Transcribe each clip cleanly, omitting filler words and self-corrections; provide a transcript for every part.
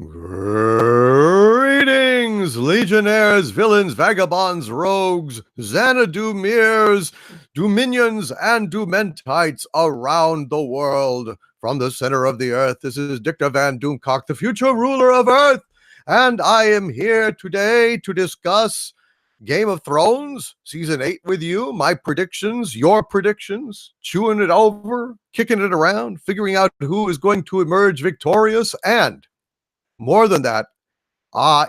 Greetings, legionnaires, villains, vagabonds, rogues, Xanadumirs, Dominions, and Dumentites around the world. From the center of the earth, this is Dictor Van Doomcock, the future ruler of Earth, and I am here today to discuss Game of Thrones, Season 8 with you, my predictions, your predictions, chewing it over, kicking it around, figuring out who is going to emerge victorious, and more than that,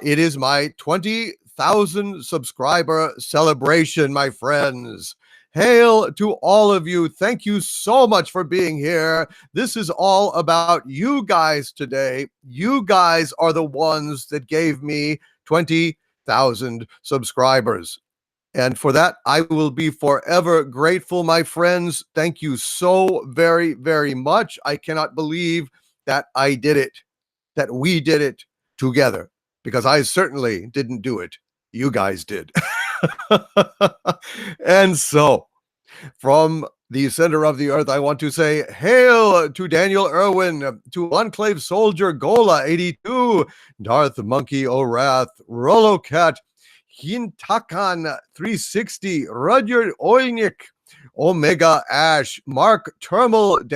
it is my 20,000 subscriber celebration, my friends. Hail to all of you. Thank you so much for being here. This is all about you guys today. You guys are the ones that gave me 20,000 subscribers. And for that, I will be forever grateful, my friends. Thank you so very, very much. I cannot believe that I did it, that we did it together, because I certainly didn't do it. You guys did. And so, from the center of the earth, I want to say hail to Daniel Irwin, to Enclave Soldier Gola 82, Darth Monkey O'Wrath, Rolo Cat, Hintakan 360, Rudyard Oynik, Omega Ash, Mark Termal,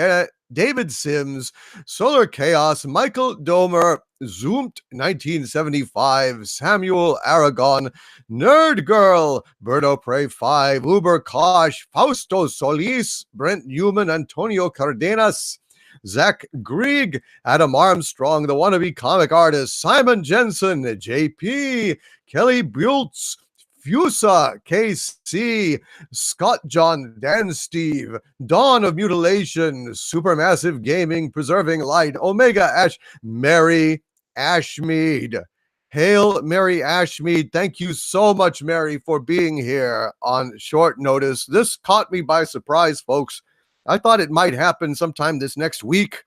David Sims, Solar Chaos, Michael Domer, Zoomed 1975, Samuel Aragon, Nerd Girl, Berto Prey 5, Uber Kosh, Fausto Solis, Brent Newman, Antonio Cardenas, Zach Grieg, Adam Armstrong, the wannabe comic artist, Simon Jensen, JP, Kelly Bultz, Fusa, KC, Scott John, Dan Steve, Dawn of Mutilation, Supermassive Gaming, Preserving Light, Omega Ash, Mary Ashmead. Hail Mary Ashmead. Thank you so much, Mary, for being here on short notice. This caught me by surprise, folks. I thought it might happen sometime this next week,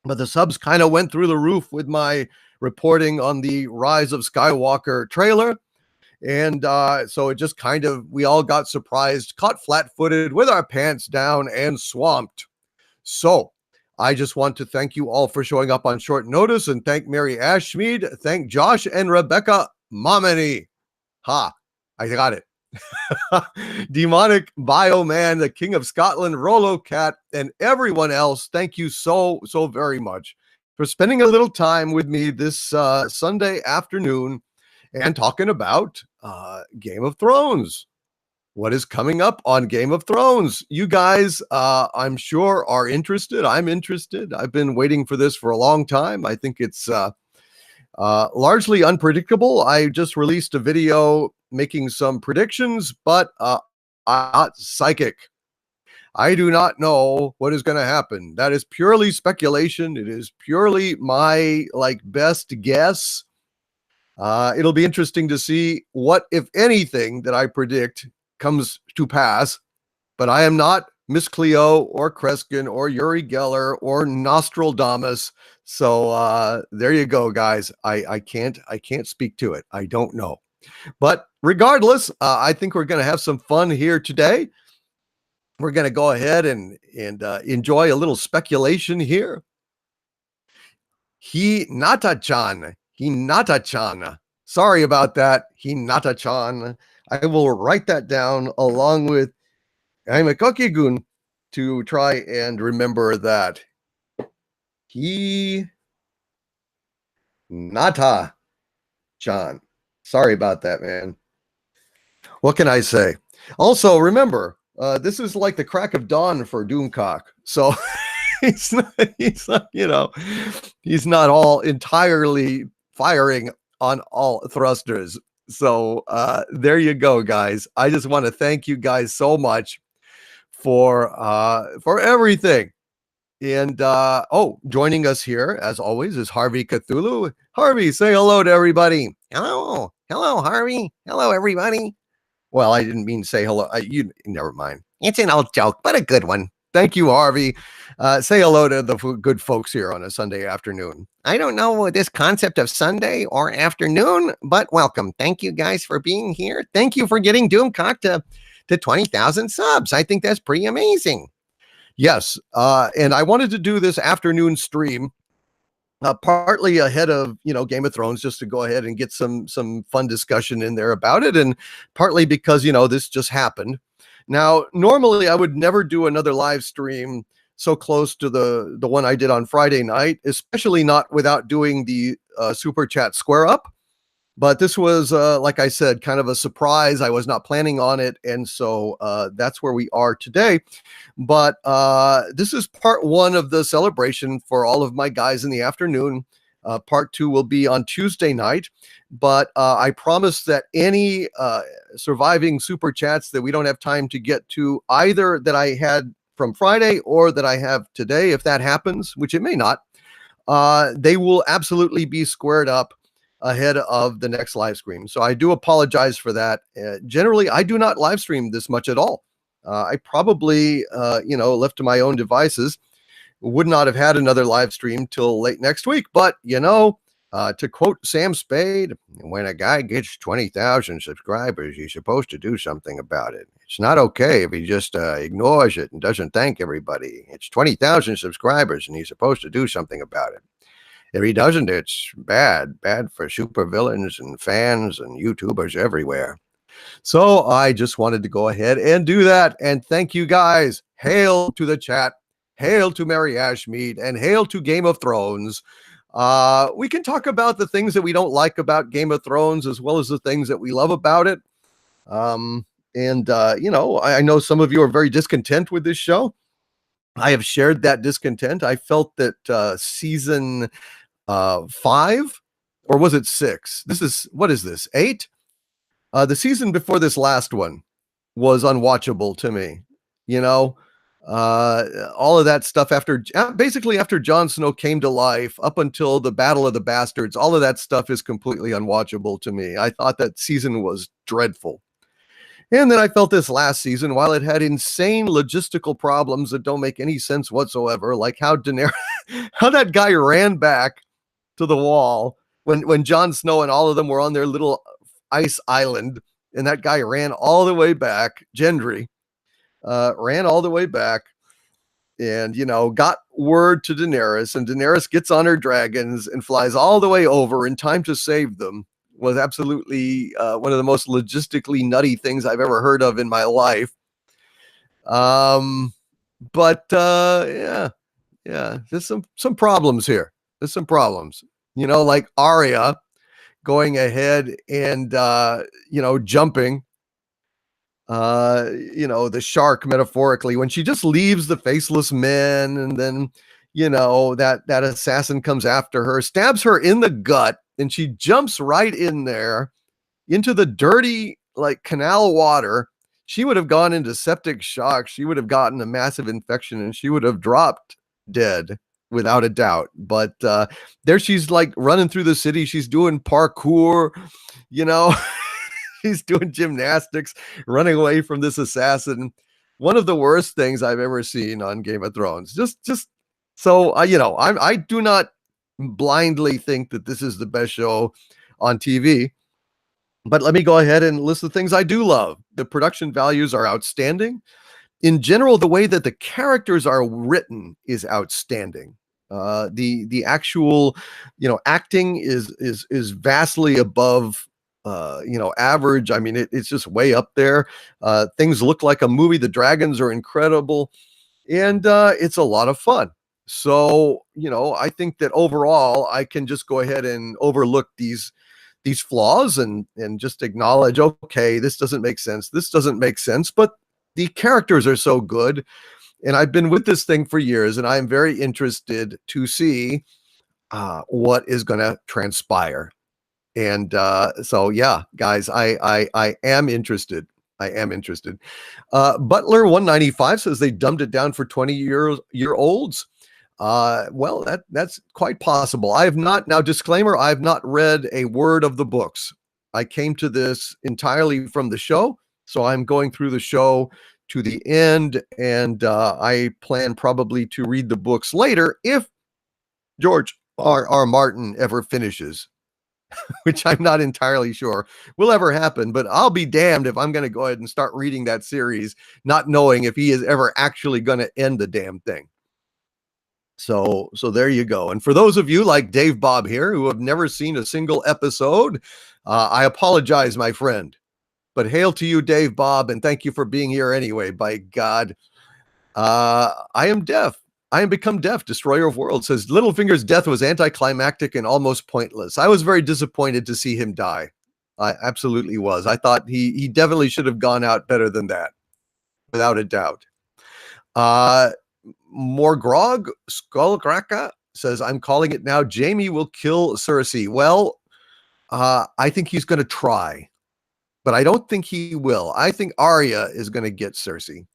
but the subs kind of went through the roof with my reporting on the Rise of Skywalker trailer. And so it just kind of, we all got surprised, caught flat-footed with our pants down and swamped. So I just want to thank you all for showing up on short notice, and thank Mary Ashmead, thank Josh and Rebecca Momini. Ha, I got it. Demonic Bioman, the King of Scotland, Rolo Cat, and everyone else. Thank you so very much for spending a little time with me this Sunday afternoon and talking about Game of Thrones. What is coming up on Game of Thrones? You guys, I'm sure, are interested. I'm interested. I've been waiting for this for a long time. I think it's largely unpredictable. I just released a video making some predictions, but I'm not psychic. I do not know what is going to happen. That is purely speculation. It is purely my best guess. It'll be interesting to see what, if anything, that I predict comes to pass. But I am not Miss Cleo or Kreskin or Uri Geller or Nostradamus. So there you go, guys. I can't speak to it. I don't know. But regardless, I think we're going to have some fun here today. We're going to go ahead and enjoy a little speculation here. Hinata-chan. Sorry about that, Hinata-chan. I will write that down along with Aimakoki-gun to try and remember that. Hinata-chan. Sorry about that, man. What can I say? Also, remember, this is like the crack of dawn for Doomcock. So he's not all entirely firing on all thrusters. So there you go, guys. I just want to thank you guys so much for everything. And joining us here, as always, is Harvey Cthulhu. Harvey, say hello to everybody. Hello, Harvey. Hello, everybody. Well, I didn't mean say hello. You never mind. It's an old joke, but a good one. Thank you, Harvey. Say hello to the good folks here on a Sunday afternoon. I don't know this concept of Sunday or afternoon, but welcome. Thank you guys for being here. Thank you for getting Doomcock to 20,000 subs. I think that's pretty amazing. Yes, and I wanted to do this afternoon stream partly ahead of Game of Thrones, just to go ahead and get some fun discussion in there about it, and partly because this just happened. Now, normally I would never do another live stream so close to the one I did on Friday night, especially not without doing the super chat square up. But this was, like I said, kind of a surprise. I was not planning on it, and so that's where we are today. But this is part one of the celebration for all of my guys in the afternoon. Part two will be on Tuesday night. But I promise that any surviving super chats that we don't have time to get to, either that I had from Friday or that I have today, if that happens, which it may not, they will absolutely be squared up ahead of the next live stream. So I do apologize for that. Generally, I do not live stream this much at all. I probably, left to my own devices, would not have had another live stream till late next week. But, to quote Sam Spade, when a guy gets 20,000 subscribers, he's supposed to do something about it. It's not okay if he just ignores it and doesn't thank everybody. It's 20,000 subscribers and he's supposed to do something about it. If he doesn't, it's bad for supervillains and fans and YouTubers everywhere. So I just wanted to go ahead and do that. And thank you guys. Hail to the chat. Hail to Mary Ashmead, and hail to Game of Thrones. We can talk about the things that we don't like about Game of Thrones as well as the things that we love about it. I know some of you are very discontent with this show. I have shared that discontent. I felt that season 5, or was it 6? What is this, 8? The season before this last one was unwatchable to me. All of that stuff basically after Jon Snow came to life up until the Battle of the Bastards, all of that stuff is completely unwatchable to me. I thought that season was dreadful. And then I felt this last season, while it had insane logistical problems that don't make any sense whatsoever, like how how that guy ran back to the wall when Jon Snow and all of them were on their little ice island, and that guy ran all the way back. Gendry ran all the way back and got word to Daenerys, and Daenerys gets on her dragons and flies all the way over in time to save them. Was absolutely one of the most logistically nutty things I've ever heard of in my life. Yeah, there's some problems here. There's some problems, like Arya going ahead and jumping the shark, metaphorically, when she just leaves the faceless men, and then that assassin comes after her, stabs her in the gut, and she jumps right in there into the dirty canal water. She would have gone into septic shock. She would have gotten a massive infection, and she would have dropped dead without a doubt. But there she's running through the city. She's doing parkour, She's doing gymnastics, running away from this assassin. One of the worst things I've ever seen on Game of Thrones. Just so I do not blindly think that this is the best show on TV. But let me go ahead and list the things I do love. The production values are outstanding. In general, the way that the characters are written is outstanding. The actual, acting is vastly above average. I mean, it's just way up there. Things look like a movie. The dragons are incredible, and it's a lot of fun. So, I think that overall I can just go ahead and overlook these flaws and just acknowledge, okay, this doesn't make sense. This doesn't make sense, but the characters are so good. And I've been with this thing for years, and I'm very interested to see what is going to transpire. And so, yeah, guys, I am interested. I am interested. Butler 195 says they dumbed it down for 20-year-olds. Well, that's quite possible. I have not, now disclaimer, I have not read a word of the books. I came to this entirely from the show, so I'm going through the show to the end, and I plan probably to read the books later if George R. Martin ever finishes, which I'm not entirely sure will ever happen, but I'll be damned if I'm going to go ahead and start reading that series not knowing if he is ever actually going to end the damn thing. So there you go. And for those of you like Dave Bob here who have never seen a single episode, I apologize, my friend. But hail to you, Dave Bob, and thank you for being here anyway. By God, I am deaf. I am become deaf. Destroyer of Worlds says Littlefinger's death was anticlimactic and almost pointless. I was very disappointed to see him die. I absolutely was. I thought he definitely should have gone out better than that, without a doubt. Morgrog Skullcracka says, I'm calling it now. Jaime will kill Cersei. Well, I think he's going to try, but I don't think he will. I think Arya is going to get Cersei.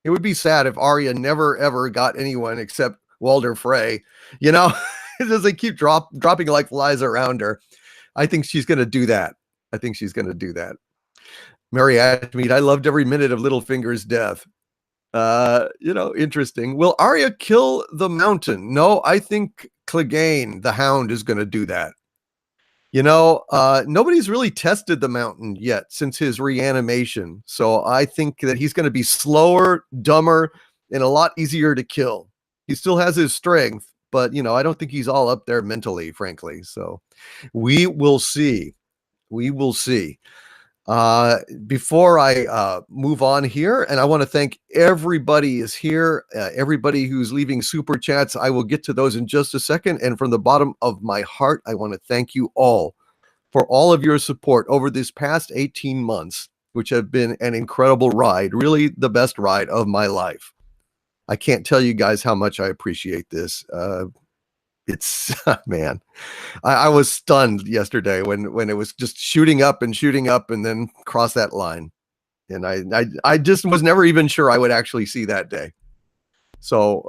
It would be sad if Arya never, ever got anyone except Walder Frey. You know, as they keep dropping like flies around her. I think she's going to do that. I think she's going to do that. Mary Ashmead, I loved every minute of Littlefinger's death. Interesting. Will Arya kill the Mountain? No, I think Clegane, the Hound, is going to do that. Nobody's really tested the Mountain yet since his reanimation. So I think that he's going to be slower, dumber, and a lot easier to kill. He still has his strength, but, I don't think he's all up there mentally, frankly. So we will see. We will see. Before I move on here, and I want to thank everybody is here, everybody who's leaving super chats. I will get to those in just a second. And from the bottom of my heart, I want to thank you all for all of your support over this past 18 months, which have been an incredible ride, really the best ride of my life. I can't tell you guys how much I appreciate this. It's man, I was stunned yesterday when it was just shooting up and then cross that line. And I just was never even sure I would actually see that day. So,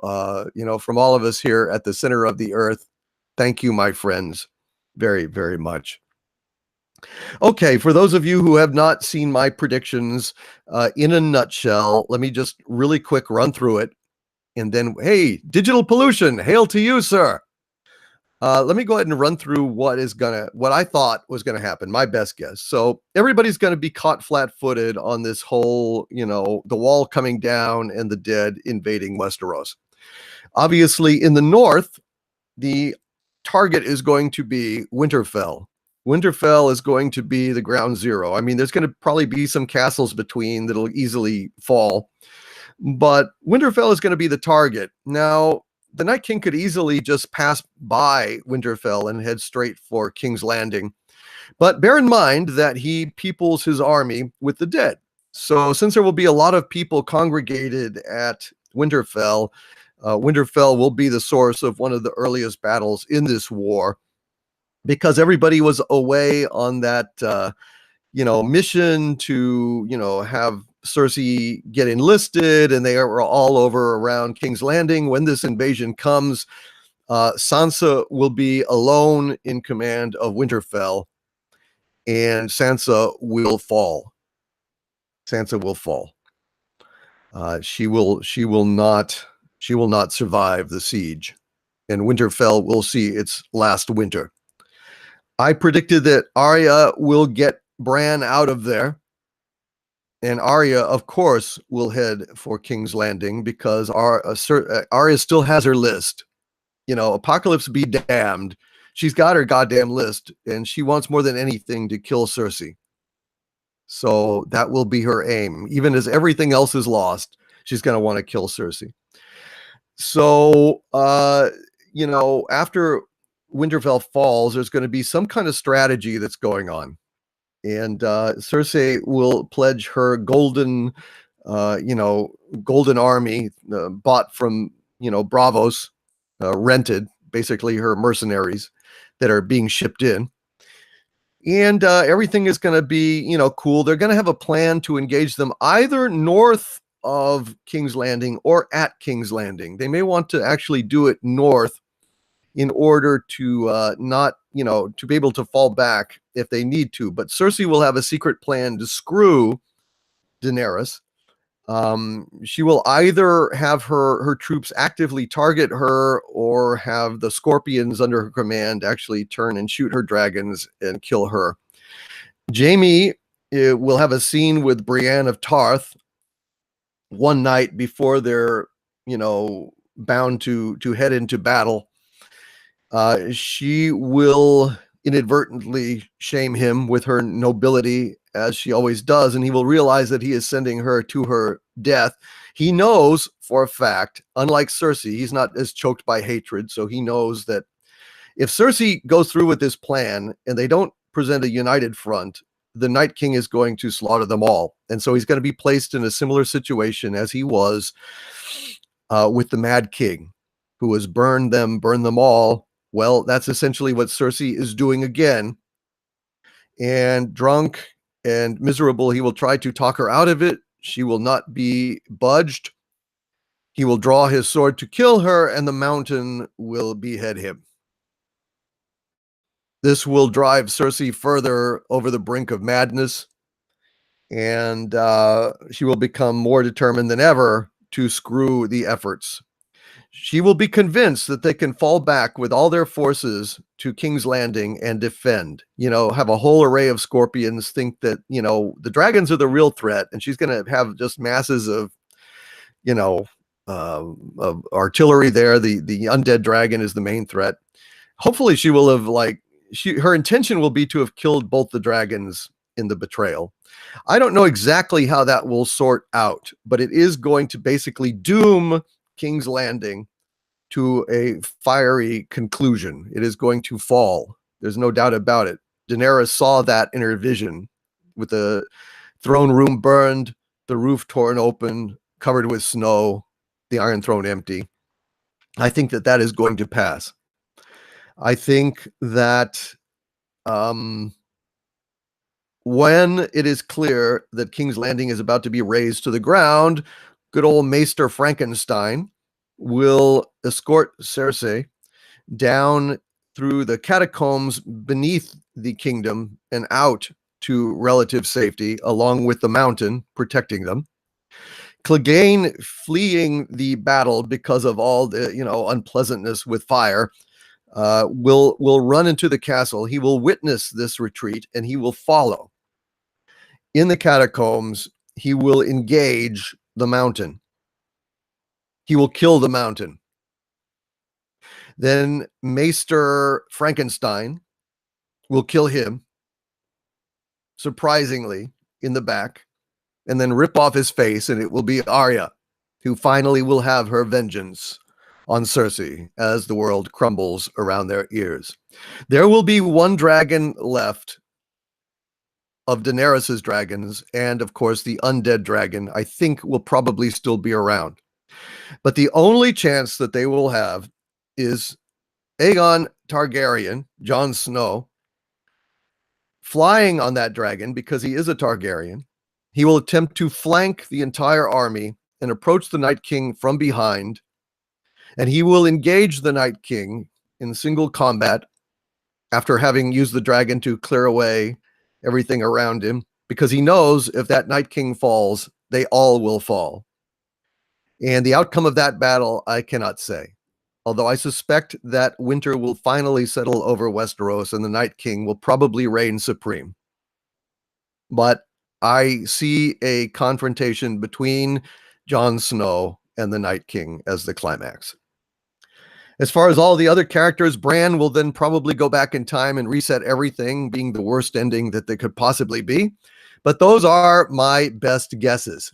from all of us here at the center of the earth, thank you, my friends, very, very much. Okay, for those of you who have not seen my predictions in a nutshell, let me just really quick run through it. And then, hey, digital pollution, hail to you, sir. Let me go ahead and run through what I thought was gonna happen, my best guess. So everybody's gonna be caught flat-footed on this whole, the wall coming down and the dead invading Westeros. Obviously, in the north, the target is going to be Winterfell. Winterfell is going to be the ground zero. I mean, there's going to probably be some castles between that'll easily fall, but Winterfell is going to be the target. Now, the Night King could easily just pass by Winterfell and head straight for King's Landing. But bear in mind that he peoples his army with the dead. So since there will be a lot of people congregated at Winterfell, Winterfell will be the source of one of the earliest battles in this war, because everybody was away on that, mission to, have Cersei get enlisted, and they were all over around King's Landing. When this invasion comes, Sansa will be alone in command of Winterfell, and Sansa will fall. Sansa will fall. She will not survive the siege, and Winterfell will see its last winter. I predicted that Arya will get Bran out of there. And Arya, of course, will head for King's Landing because Arya still has her list. Apocalypse be damned. She's got her goddamn list, and she wants more than anything to kill Cersei. So that will be her aim. Even as everything else is lost, she's going to want to kill Cersei. So, after Winterfell falls, there's going to be some kind of strategy that's going on. And Cersei will pledge her golden army bought from, Bravos, rented, basically her mercenaries that are being shipped in. And everything is going to be, cool. They're going to have a plan to engage them either north of King's Landing or at King's Landing. They may want to actually do it north in order to not, to be able to fall back if they need to. But Cersei will have a secret plan to screw Daenerys. She will either have her troops actively target her or have the scorpions under her command actually turn and shoot her dragons and kill her. Jaime will have a scene with Brienne of Tarth one night before they're, bound to head into battle, she will inadvertently shame him with her nobility, as she always does, and he will realize that he is sending her to her death. He knows for a fact, unlike Cersei, he's not as choked by hatred, so he knows that if Cersei goes through with this plan and they don't present a united front, the Night King is going to slaughter them all. And so he's going to be placed in a similar situation as he was with the Mad King, who has burned them all. Well, that's essentially what Cersei is doing again. And drunk and miserable, he will try to talk her out of it. She will not be budged. He will draw his sword to kill her, and the mountain will behead him. This will drive Cersei further over the brink of madness, and she will become more determined than ever to screw the efforts. She will be convinced that they can fall back with all their forces to King's Landing and defend, have a whole array of scorpions, think that, the dragons are the real threat, and she's going to have just masses of, of artillery there. The undead dragon is the main threat. Hopefully she will have her intention will be to have killed both the dragons in the betrayal. I don't know exactly how that will sort out, but it is going to basically doom King's Landing to a fiery conclusion. It is going to fall. There's no doubt about it. Daenerys saw that in her vision, with the throne room burned, the roof torn open, covered with snow, the Iron Throne empty. I think that is going to pass. I think that when it is clear that King's Landing is about to be razed to the ground, good old Maester Frankenstein will escort Cersei down through the catacombs beneath the kingdom and out to relative safety, along with the mountain protecting them. Clegane, fleeing the battle because of all the unpleasantness with fire, will run into the castle. He will witness this retreat and he will follow. In the catacombs, he will engage the mountain. He will kill the mountain. Then Maester Frankenstein will kill him, surprisingly, in the back, and then rip off his face, and it will be Arya who finally will have her vengeance on Cersei as the world crumbles around their ears. There will be one dragon left of Daenerys's dragons, and of course the undead dragon, I think, will probably still be around. But the only chance that they will have is Aegon Targaryen, Jon Snow, flying on that dragon because he is a Targaryen. He will attempt to flank the entire army and approach the Night King from behind, and he will engage the Night King in single combat after having used the dragon to clear away everything around him, because he knows if that Night King falls, they all will fall. And the outcome of that battle, I cannot say. Although I suspect that winter will finally settle over Westeros and the Night King will probably reign supreme. But I see a confrontation between Jon Snow and the Night King as the climax. As far as all the other characters, Bran will then probably go back in time and reset everything, being the worst ending that they could possibly be. But those are my best guesses.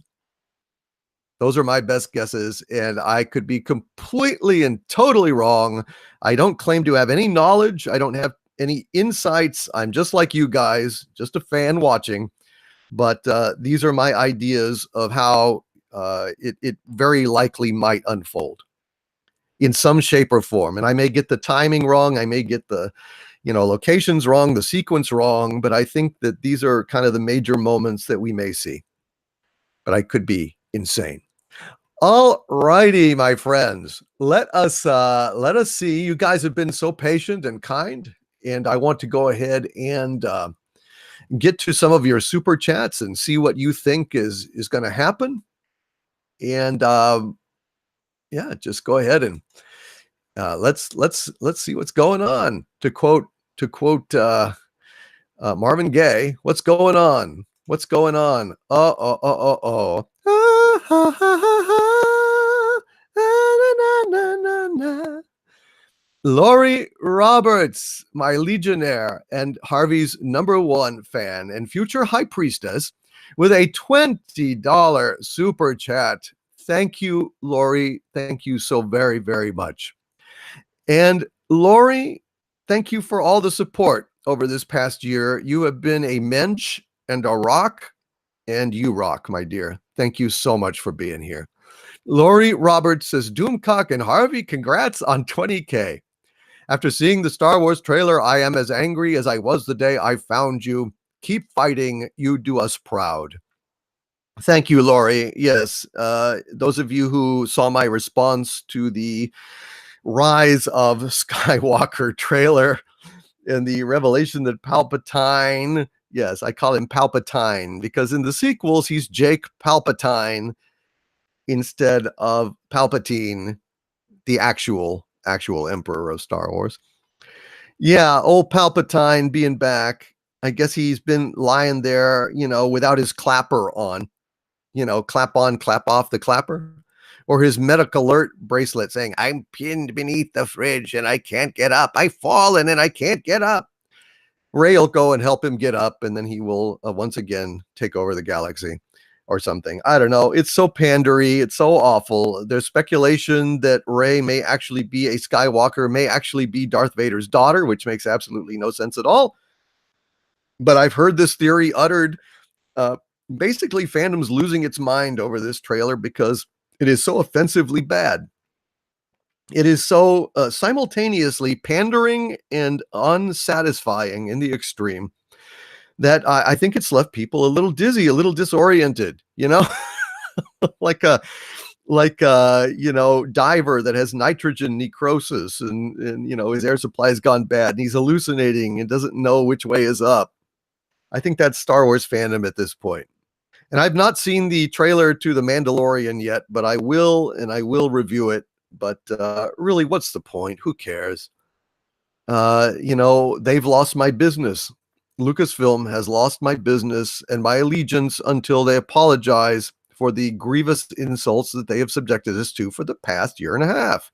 Those are my best guesses, and I could be completely and totally wrong. I don't claim to have any knowledge. I don't have any insights. I'm just like you guys, just a fan watching. But these are my ideas of how it very likely might unfold in some shape or form. And I may get the timing wrong. I may get the locations wrong, the sequence wrong. But I think that these are kind of the major moments that we may see. But I could be insane. All righty, my friends. Let us see. You guys have been so patient and kind, and I want to go ahead and get to some of your super chats and see what you think is going to happen. And yeah, just go ahead and let's see what's going on. To quote Marvin Gaye, what's going on? What's going on? na. Lori Roberts, my legionnaire and Harvey's #1 fan and future high priestess, with a $20 super chat. Thank you, Lori. Thank you so very, very much. And Lori, thank you for all the support over this past year. You have been a mensch and a rock, and you rock, my dear. Thank you so much for being here. Lori Roberts says, Doomcock and Harvey, congrats on 20K. After seeing the Star Wars trailer, I am as angry as I was the day I found you. Keep fighting. You do us proud. Thank you, Lori. Yes, those of you who saw my response to the Rise of Skywalker trailer and the revelation that Palpatine, yes, I call him Palpatine because in the sequels, he's Jake Palpatine instead of Palpatine, the actual emperor of Star Wars. Yeah, old Palpatine being back. I guess he's been lying there, without his clapper on, clap on, clap off the clapper, or his medic alert bracelet saying, I'm pinned beneath the fridge and I can't get up. I've fallen and I can't get up. Rey will go and help him get up, and then he will once again take over the galaxy or something. I don't know. It's so pandery. It's so awful. There's speculation that Rey may actually be a Skywalker, may actually be Darth Vader's daughter, which makes absolutely no sense at all. But I've heard this theory uttered. Basically, fandom's losing its mind over this trailer because it is so offensively bad. It is so simultaneously pandering and unsatisfying in the extreme that I think it's left people a little dizzy, a little disoriented, like a diver that has nitrogen necrosis and his air supply has gone bad and he's hallucinating and doesn't know which way is up. I think that's Star Wars fandom at this point. And I've not seen the trailer to The Mandalorian yet, but I will, and I will review it. But really, what's the point? Who cares? They've lost my business. Lucasfilm has lost my business and my allegiance until they apologize for the grievous insults that they have subjected us to for the past year and a half.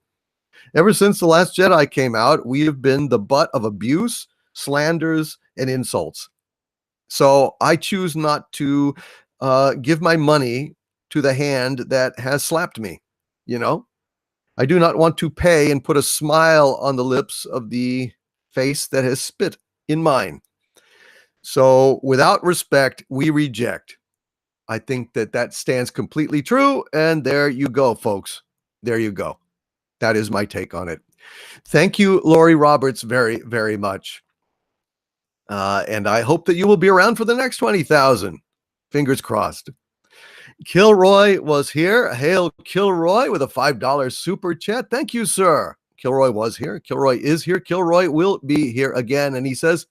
Ever since The Last Jedi came out, we have been the butt of abuse, slanders, and insults. So I choose not to give my money to the hand that has slapped me. I do not want to pay and put a smile on the lips of the face that has spit in mine. So without respect, we reject. I think that stands completely true. And there you go, folks. There you go. That is my take on it. Thank you, Lori Roberts, very, very much. And I hope that you will be around for the next 20,000. Fingers crossed. Kilroy was here. Hail Kilroy with a $5 super chat. Thank you, sir. Kilroy was here. Kilroy is here. Kilroy will be here again. And he says,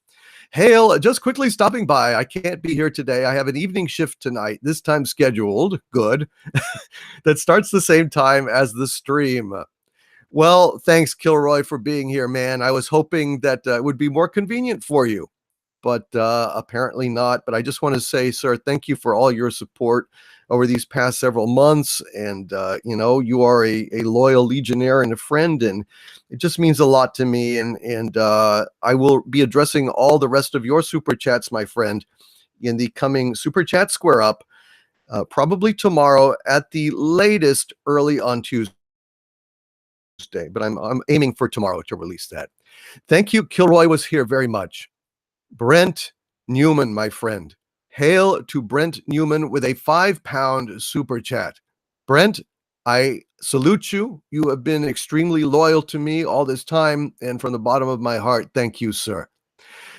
Hail, just quickly stopping by. I can't be here today. I have an evening shift tonight, this time scheduled. Good. That starts the same time as the stream. Well, thanks, Kilroy, for being here, man. I was hoping that it would be more convenient for you, but apparently not. But I just want to say, sir, thank you for all your support over these past several months. And, you are a loyal legionnaire and a friend, and it just means a lot to me. And I will be addressing all the rest of your super chats, my friend, in the coming Super Chat Square Up, probably tomorrow at the latest early on Tuesday. But I'm aiming for tomorrow to release that. Thank you. Kilroy was here very much. Brent Newman, my friend. Hail to Brent Newman with a £5 super chat. Brent, I salute you. You have been extremely loyal to me all this time, and from the bottom of my heart, thank you, sir.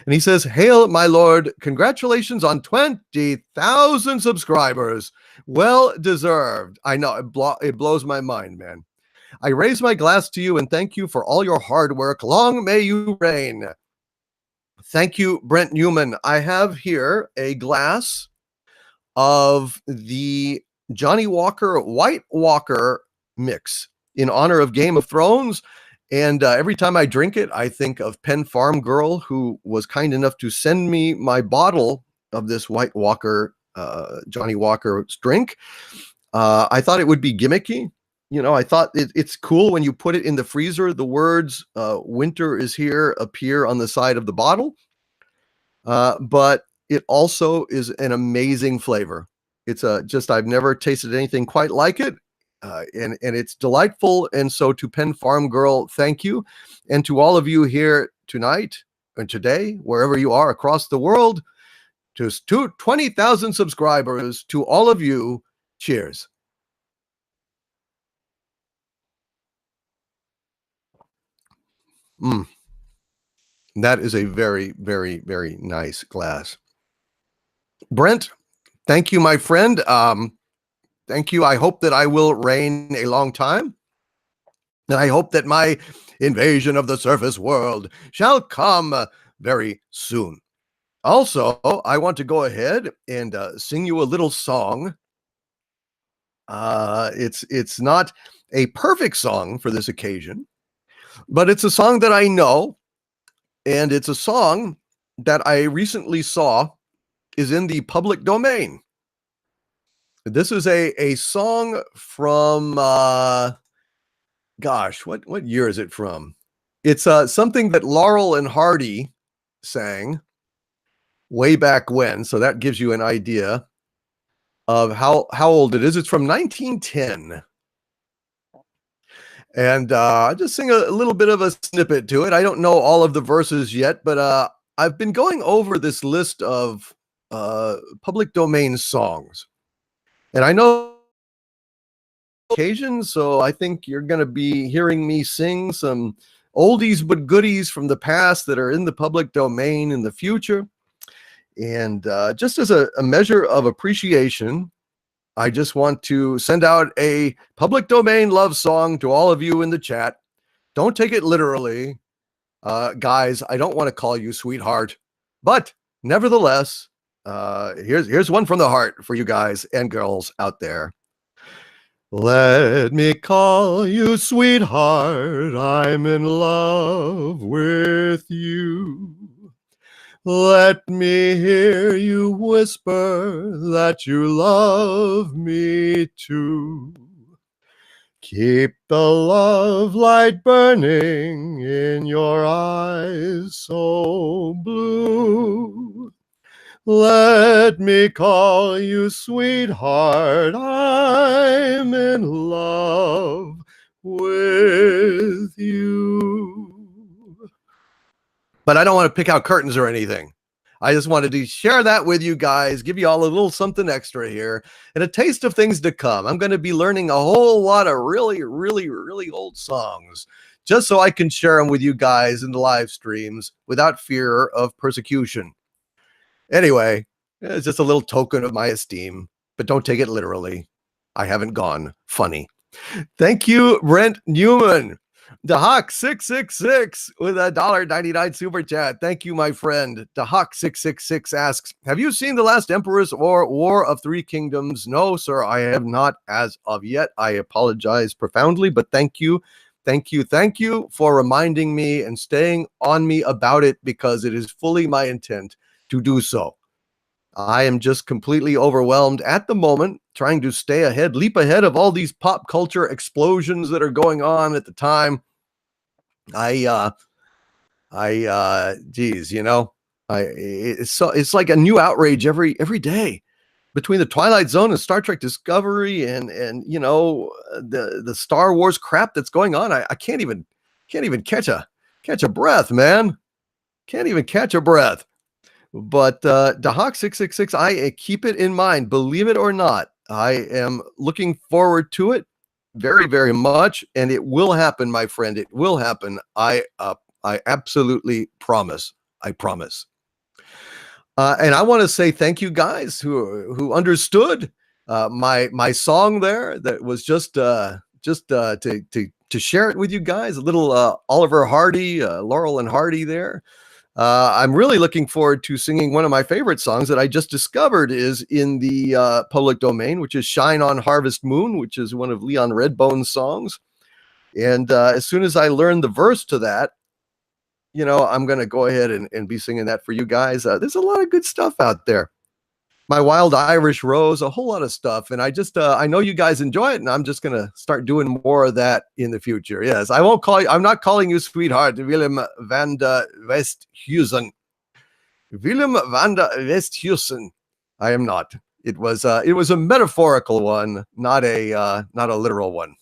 And he says, Hail, my lord. Congratulations on 20,000 subscribers. Well deserved. I know, it blows my mind, man. I raise my glass to you and thank you for all your hard work. Long may you reign. Thank you, Brent Newman. I have here a glass of the Johnny Walker White Walker mix in honor of Game of Thrones. And every time I drink it, I think of Penn Farm Girl, who was kind enough to send me my bottle of this White Walker, Johnny Walker drink. I thought it would be gimmicky, I thought it's cool when you put it in the freezer. The words "winter is here" appear on the side of the bottle, but it also is an amazing flavor. It's just I've never tasted anything quite like it, and it's delightful. And so to Penn Farm Girl, thank you, and to all of you here tonight and today, wherever you are across the world, to 20,000 subscribers, to all of you, cheers. Mm, that is a very, very, very nice glass. Brent, thank you, my friend. Thank you. I hope that I will reign a long time. And I hope that my invasion of the surface world shall come very soon. Also, I want to go ahead and sing you a little song. It's not a perfect song for this occasion, but it's a song that I know, and it's a song that I recently saw is in the public domain. This is a song from gosh, what year is it from? It's something that Laurel and Hardy sang way back when, so that gives you an idea of how old it is. It's from 1910. And I just sing a little bit of a snippet to it. I don't know all of the verses yet, but I've been going over this list of public domain songs. And I know occasion, so I think you're going to be hearing me sing some oldies but goodies from the past that are in the public domain in the future. And just as a measure of appreciation, I just want to send out a public domain love song to all of you in the chat. Don't take it literally. Guys, I don't want to call you sweetheart, but nevertheless, here's one from the heart for you guys and girls out there. Let me call you sweetheart, I'm in love with you. Let me hear you whisper that you love me too. Keep the love light burning in your eyes so blue. Let me call you sweetheart, I'm in love with you. But I don't want to pick out curtains or anything. I just wanted to share that with you guys, give you all a little something extra here, and a taste of things to come. I'm going to be learning a whole lot of really, really, really old songs, just so I can share them with you guys in the live streams without fear of persecution. Anyway, it's just a little token of my esteem, but don't take it literally. I haven't gone funny. Thank you, Brent Newman. DeHawk666 with a $1.99 super chat. Thank you, my friend. DeHawk666 asks, have you seen The Last Emperor's or War of Three Kingdoms? No, sir, I have not as of yet. I apologize profoundly, but thank you. Thank you for reminding me and staying on me about it, because it is fully my intent to do so. I am just completely overwhelmed at the moment, trying to stay ahead, leap ahead of all these pop culture explosions that are going on at the time. Geez, it's like a new outrage every day between the Twilight Zone and Star Trek Discovery and the Star Wars crap that's going on. I can't even catch a breath, man. Can't even catch a breath. But DeHawk666, I keep it in mind. Believe it or not, I am looking forward to it very, very much, and it will happen, my friend. It will happen. I absolutely promise. I promise. And I want to say thank you guys who understood my song there. That was just to share it with you guys. A little Oliver Hardy, Laurel and Hardy there. I'm really looking forward to singing one of my favorite songs that I just discovered is in the public domain, which is Shine on Harvest Moon, which is one of Leon Redbone's songs. And as soon as I learn the verse to that, I'm going to go ahead and be singing that for you guys. There's a lot of good stuff out there. my wild Irish rose, a whole lot of stuff. And I know you guys enjoy it, and I'm just gonna start doing more of that in the future. Yes, I won't call you. I'm not calling you sweetheart, Willem van der Westhuizen. Willem van der Westhuizen. I am not. It was a metaphorical one, not a literal one.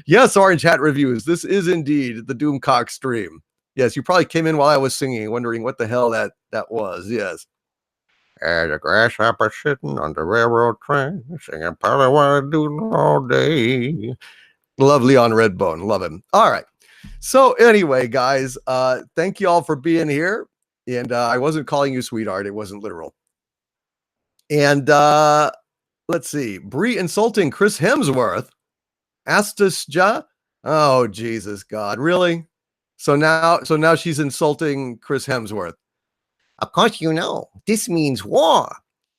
Yes, Orange Hat Reviews. This is indeed the Doomcock stream. Yes, you probably came in while I was singing, wondering what the hell that was. Yes. As a grasshopper sitting on the railroad train, singing probably what I do all day. Love Leon Redbone. Love him. All right. So anyway, guys, thank you all for being here. And I wasn't calling you sweetheart. It wasn't literal. And let's see. Bree insulting Chris Hemsworth. Astasja. Oh, Jesus God. Really? So now she's insulting Chris Hemsworth. Of course, this means war.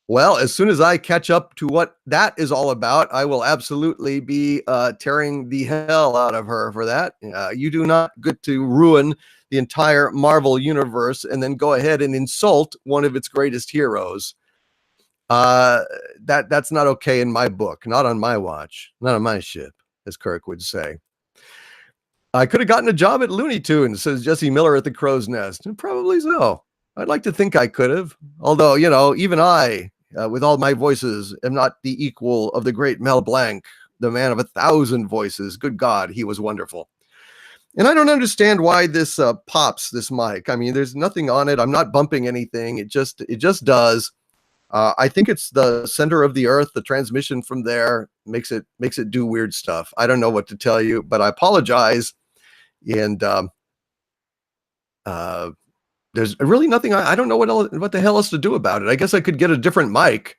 Well, as soon as I catch up to what that is all about, I will absolutely be tearing the hell out of her for that. You do not get to ruin the entire Marvel universe and then go ahead and insult one of its greatest heroes. That's not okay in my book, not on my watch, not on my ship, as Kirk would say. I could have gotten a job at Looney Tunes, says Jesse Miller at the Crow's Nest. And probably so. I'd like to think I could have. Although, even I, with all my voices, am not the equal of the great Mel Blanc, the man of 1,000 voices. Good God, he was wonderful. And I don't understand why this pops, this mic. I mean, there's nothing on it. I'm not bumping anything. It just does. I think it's the center of the earth. The transmission from there makes it do weird stuff. I don't know what to tell you, but I apologize. And there's really nothing. I don't know what the hell else to do about it. I guess I could get a different mic,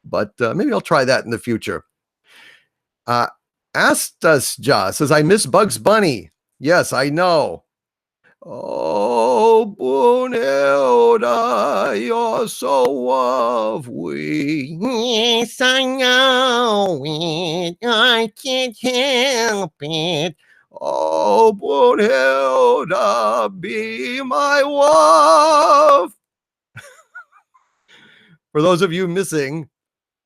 but maybe I'll try that in the future. Astasja says, I miss Bugs Bunny. Yes, I know. Oh, Brunhilde, you're so lovely. Yes, I know it. I can't help it. Oh, Brunhilde, be my wife. For those of you missing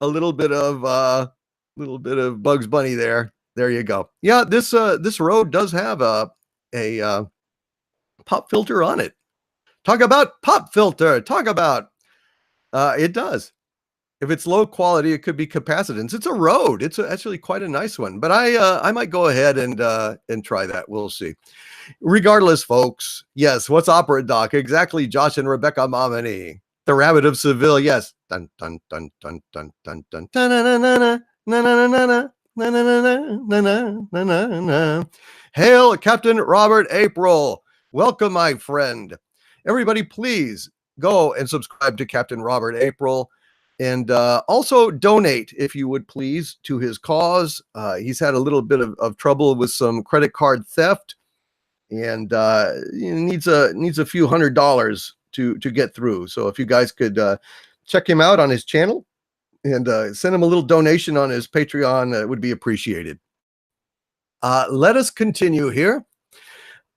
a little bit of Bugs Bunny there you go. Yeah, this road does have a pop filter on it. Talk about pop filter. Talk about it does. If it's low quality, it could be capacitance. It's a Rode. It's actually quite a nice one. But I might go ahead and try that. We'll see. Regardless, folks. Yes, what's Opera Doc? Exactly, Josh and Rebecca Momini. The Rabbit of Seville. Yes. Dun dun dun dun dun dun dun dun na na na na na na na na na na na. Hail, Captain Robert April. Welcome, my friend. Everybody, please go and subscribe to Captain Robert April. And also donate, if you would please, to his cause. He's had a little bit of trouble with some credit card theft, and needs a few $100s to get through. So if you guys could check him out on his channel and send him a little donation on his Patreon, it would be appreciated. Let us continue here.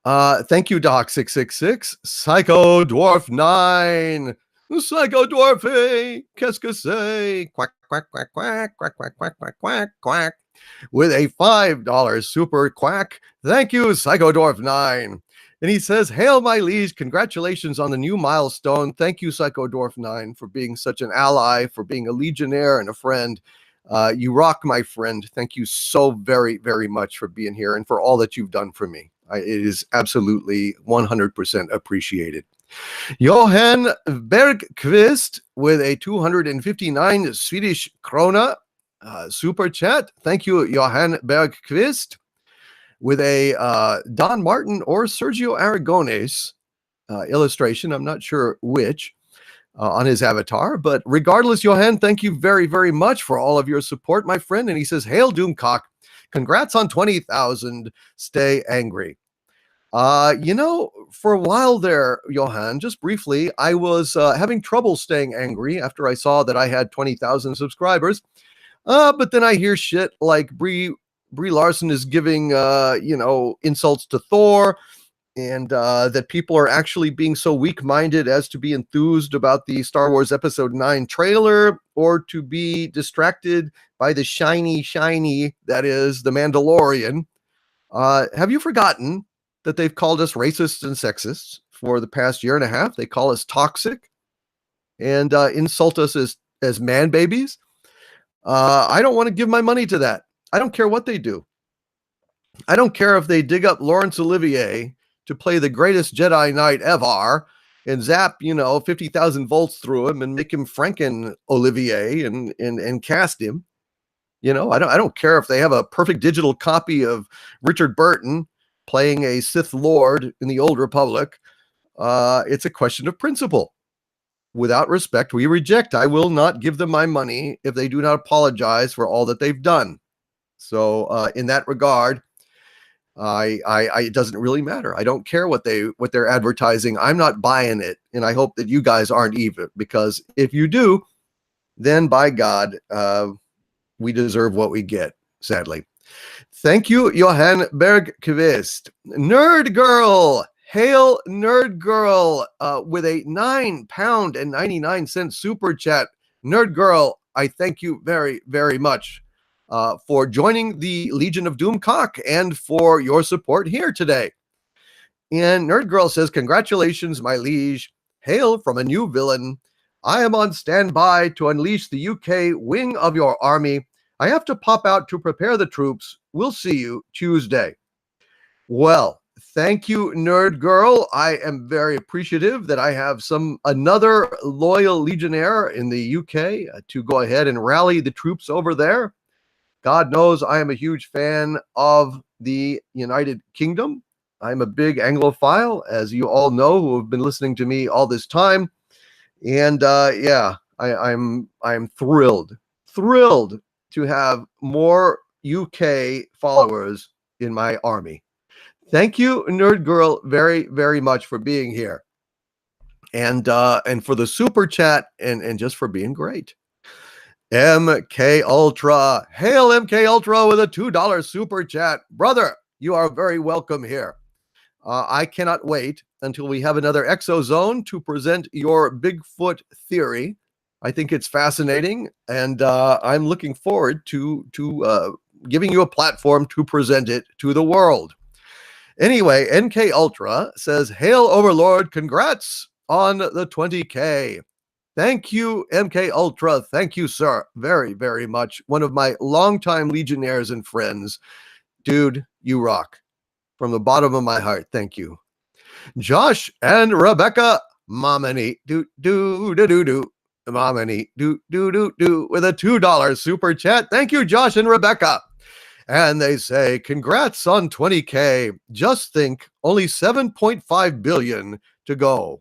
Thank you, Doc666, Psycho Dwarf 9. Psycho Dwarfy, qu'est-ce que c'est? Quack, quack, quack, quack, quack, quack, quack, quack, quack, quack. With a $5 super quack. Thank you, Psycho Dwarf 9. And he says, hail, my liege. Congratulations on the new milestone. Thank you, Psycho Dwarf 9, for being such an ally, for being a legionnaire and a friend. You rock, my friend. Thank you so very, very much for being here and for all that you've done for me. It is absolutely 100% appreciated. Johan Bergqvist with a 259 Swedish krona super chat. Thank you, Johan Bergqvist, with a Don Martin or Sergio Aragones illustration. I'm not sure which on his avatar, but regardless, Johan, thank you very, very much for all of your support, my friend. And he says, hail, Doomcock. Congrats on 20,000. Stay angry. For a while there, Johan, just briefly, I was having trouble staying angry after I saw that I had 20,000 subscribers. But then I hear shit like Brie Larson is giving, insults to Thor. and that people are actually being so weak-minded as to be enthused about the Star Wars Episode 9 trailer, or to be distracted by the shiny that is The Mandalorian. Have you forgotten that they've called us racists and sexists for the past year and a half? They call us toxic and insult us as man babies. I don't want to give my money to that. I don't care what they do. I don't care if they dig up Laurence Olivier to play the greatest Jedi Knight ever and zap, 50,000 volts through him and make him Franken Olivier and cast him. I don't care if they have a perfect digital copy of Richard Burton playing a Sith Lord in the Old Republic. It's a question of principle. Without respect, we reject. I will not give them my money if they do not apologize for all that they've done. So in that regard, it doesn't really matter. I don't care what they're advertising. I'm not buying it, and I hope that you guys aren't either, because if you do, then by God, we deserve what we get, sadly. Thank you, Johan Bergqvist. Nerd Girl, hail Nerd Girl, with a £9.99 super chat. Nerd Girl, I thank you very, very much for joining the Legion of Doomcock and for your support here today. And Nerd Girl says, congratulations, my liege. Hail from a new villain. I am on standby to unleash the UK wing of your army. I have to pop out to prepare the troops. We'll see you Tuesday. Well, thank you, Nerd Girl. I am very appreciative that I have another loyal legionnaire in the UK to go ahead and rally the troops over there. God knows I am a huge fan of the United Kingdom. I'm a big Anglophile, as you all know, who have been listening to me all this time. And I'm thrilled to have more UK followers in my army. Thank you, Nerd Girl, very, very much for being here, and for the super chat, and just for being great. MK Ultra, hail MK Ultra with a $2 super chat. Brother, you are very welcome here. I cannot wait until we have another Exozone to present your Bigfoot theory. I think it's fascinating, and I'm looking forward to giving you a platform to present it to the world. Anyway, NK Ultra says, hail Overlord, congrats on the 20K. Thank you, MK Ultra. Thank you, sir, very, very much. One of my longtime legionnaires and friends. Dude, you rock. From the bottom of my heart, thank you. Josh and Rebecca Momini, Momini, with a $2 super chat. Thank you, Josh and Rebecca. And they say, congrats on 20K. Just think, only 7.5 billion to go.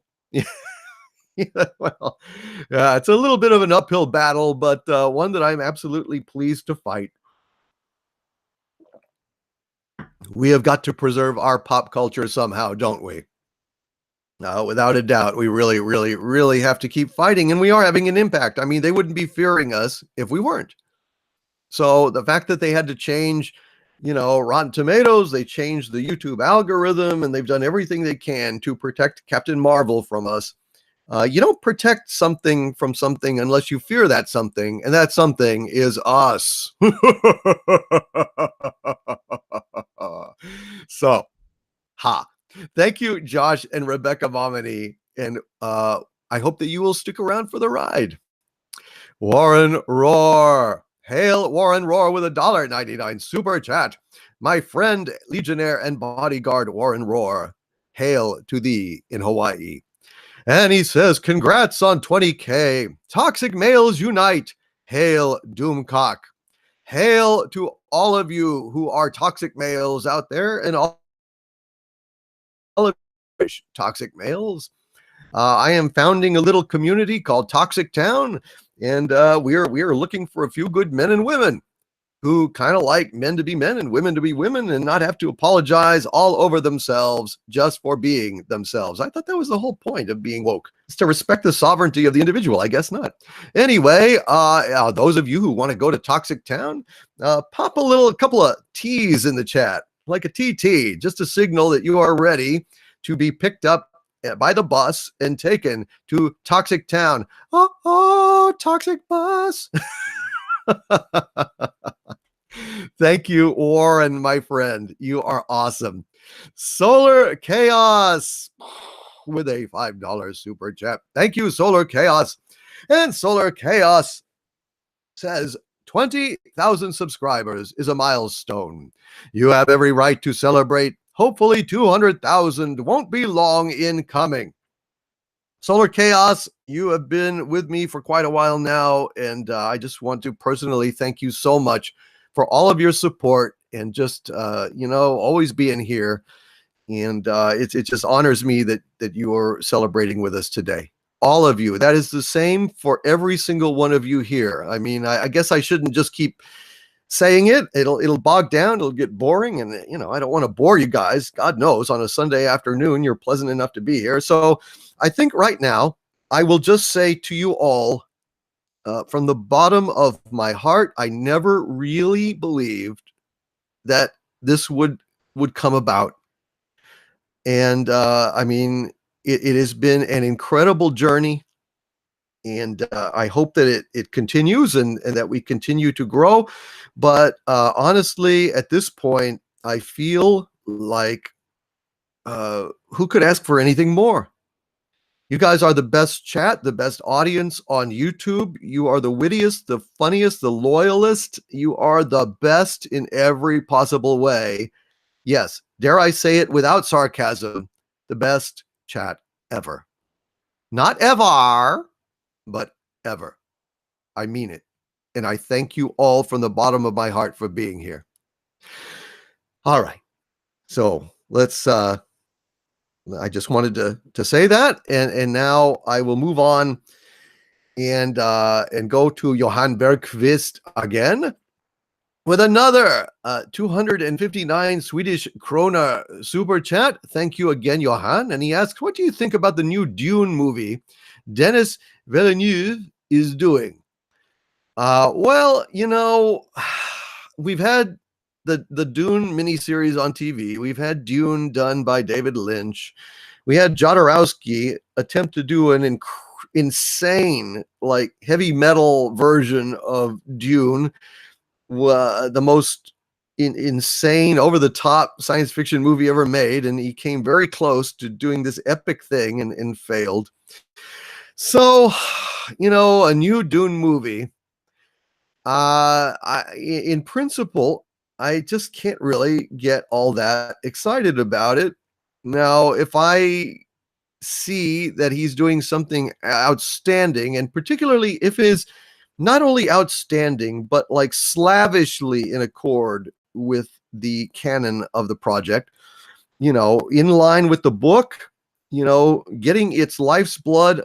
Well, it's a little bit of an uphill battle, but one that I'm absolutely pleased to fight. We have got to preserve our pop culture somehow, don't we? Without a doubt, we really, really, really have to keep fighting, and we are having an impact. I mean, they wouldn't be fearing us if we weren't. So the fact that they had to change, Rotten Tomatoes, they changed the YouTube algorithm, and they've done everything they can to protect Captain Marvel from us. You don't protect something from something unless you fear that something, and that something is us. So, thank you, Josh and Rebecca Momini, and I hope that you will stick around for the ride. Warren Roar. Hail Warren Roar with a $1.99 super chat. My friend, Legionnaire and bodyguard Warren Roar. Hail to thee in Hawaii. And he says, congrats on 20K. Toxic males unite. Hail Doomcock. Hail to all of you who are toxic males out there, and all of you toxic males. I am founding a little community called Toxic Town, and we are looking for a few good men and women who kind of like men to be men and women to be women and not have to apologize all over themselves just for being themselves. I thought that was the whole point of being woke, is to respect the sovereignty of the individual. I guess not. Anyway, those of you who want to go to Toxic Town, pop a couple of T's in the chat, like a TT, just to signal that you are ready to be picked up by the bus and taken to Toxic Town. Oh, Toxic Bus. Thank you, Warren, my friend. You are awesome. Solar Chaos with a $5 super chat. Thank you, Solar Chaos. And Solar Chaos says 20,000 subscribers is a milestone. You have every right to celebrate. Hopefully 200,000 won't be long in coming. Solar Chaos, you have been with me for quite a while now, and I just want to personally thank you so much for all of your support and just, always being here. And it just honors me that you are celebrating with us today. All of you. That is the same for every single one of you here. I mean, I guess I shouldn't just keep saying it. It'll bog down. It'll get boring. And, I don't want to bore you guys. God knows on a Sunday afternoon, you're pleasant enough to be here. So I think right now I will just say to you all, from the bottom of my heart, I never really believed that this would come about. And I mean, it has been an incredible journey. And I hope that it continues and that we continue to grow. But honestly, at this point, I feel like who could ask for anything more? You guys are the best chat, the best audience on YouTube. You are the wittiest, the funniest, the loyalist. You are the best in every possible way. Yes, dare I say it without sarcasm, the best chat ever. Not ever, but ever. I mean it. And I thank you all from the bottom of my heart for being here. All right. So let's I just wanted to say that, and now I will move on and go to Johan Bergqvist again with another 259 Swedish krona super chat. Thank you again, Johan. And he asks, what do you think about the new Dune movie Denis Villeneuve is doing? Well, we've had the Dune miniseries on TV. We've had Dune done by David Lynch. We had Jodorowsky attempt to do an insane, like heavy metal version of Dune, the most insane, over the top science fiction movie ever made, and he came very close to doing this epic thing and failed. So, a new Dune movie. In principle, I just can't really get all that excited about it. Now, if I see that he's doing something outstanding, and particularly if it is not only outstanding, but like slavishly in accord with the canon of the project, in line with the book, getting its life's blood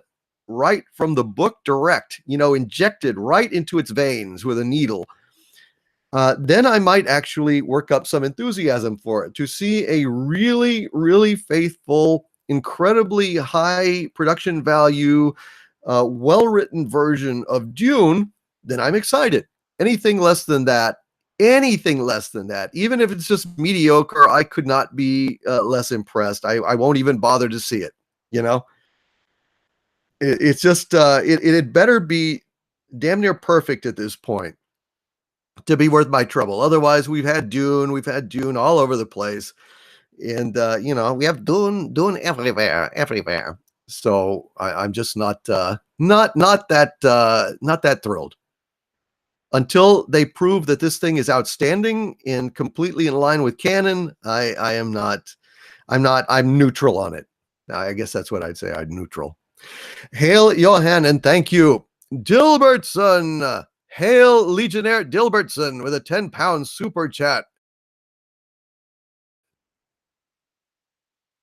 right from the book direct, injected right into its veins with a needle, then I might actually work up some enthusiasm for it. To see a really, really faithful, incredibly high production value, well-written version of Dune, then I'm excited. Anything less than that, even if it's just mediocre, I could not be less impressed. I won't even bother to see it, It's just, it had better be damn near perfect at this point to be worth my trouble. Otherwise, we've had Dune all over the place. And, we have Dune everywhere. So I'm just not that thrilled. Until they prove that this thing is outstanding and completely in line with canon, I'm neutral on it. I guess that's what I'd say. I'm neutral. Hail Johan, and thank you. Dilbertson. Hail Legionnaire Dilbertson with a 10-pound super chat.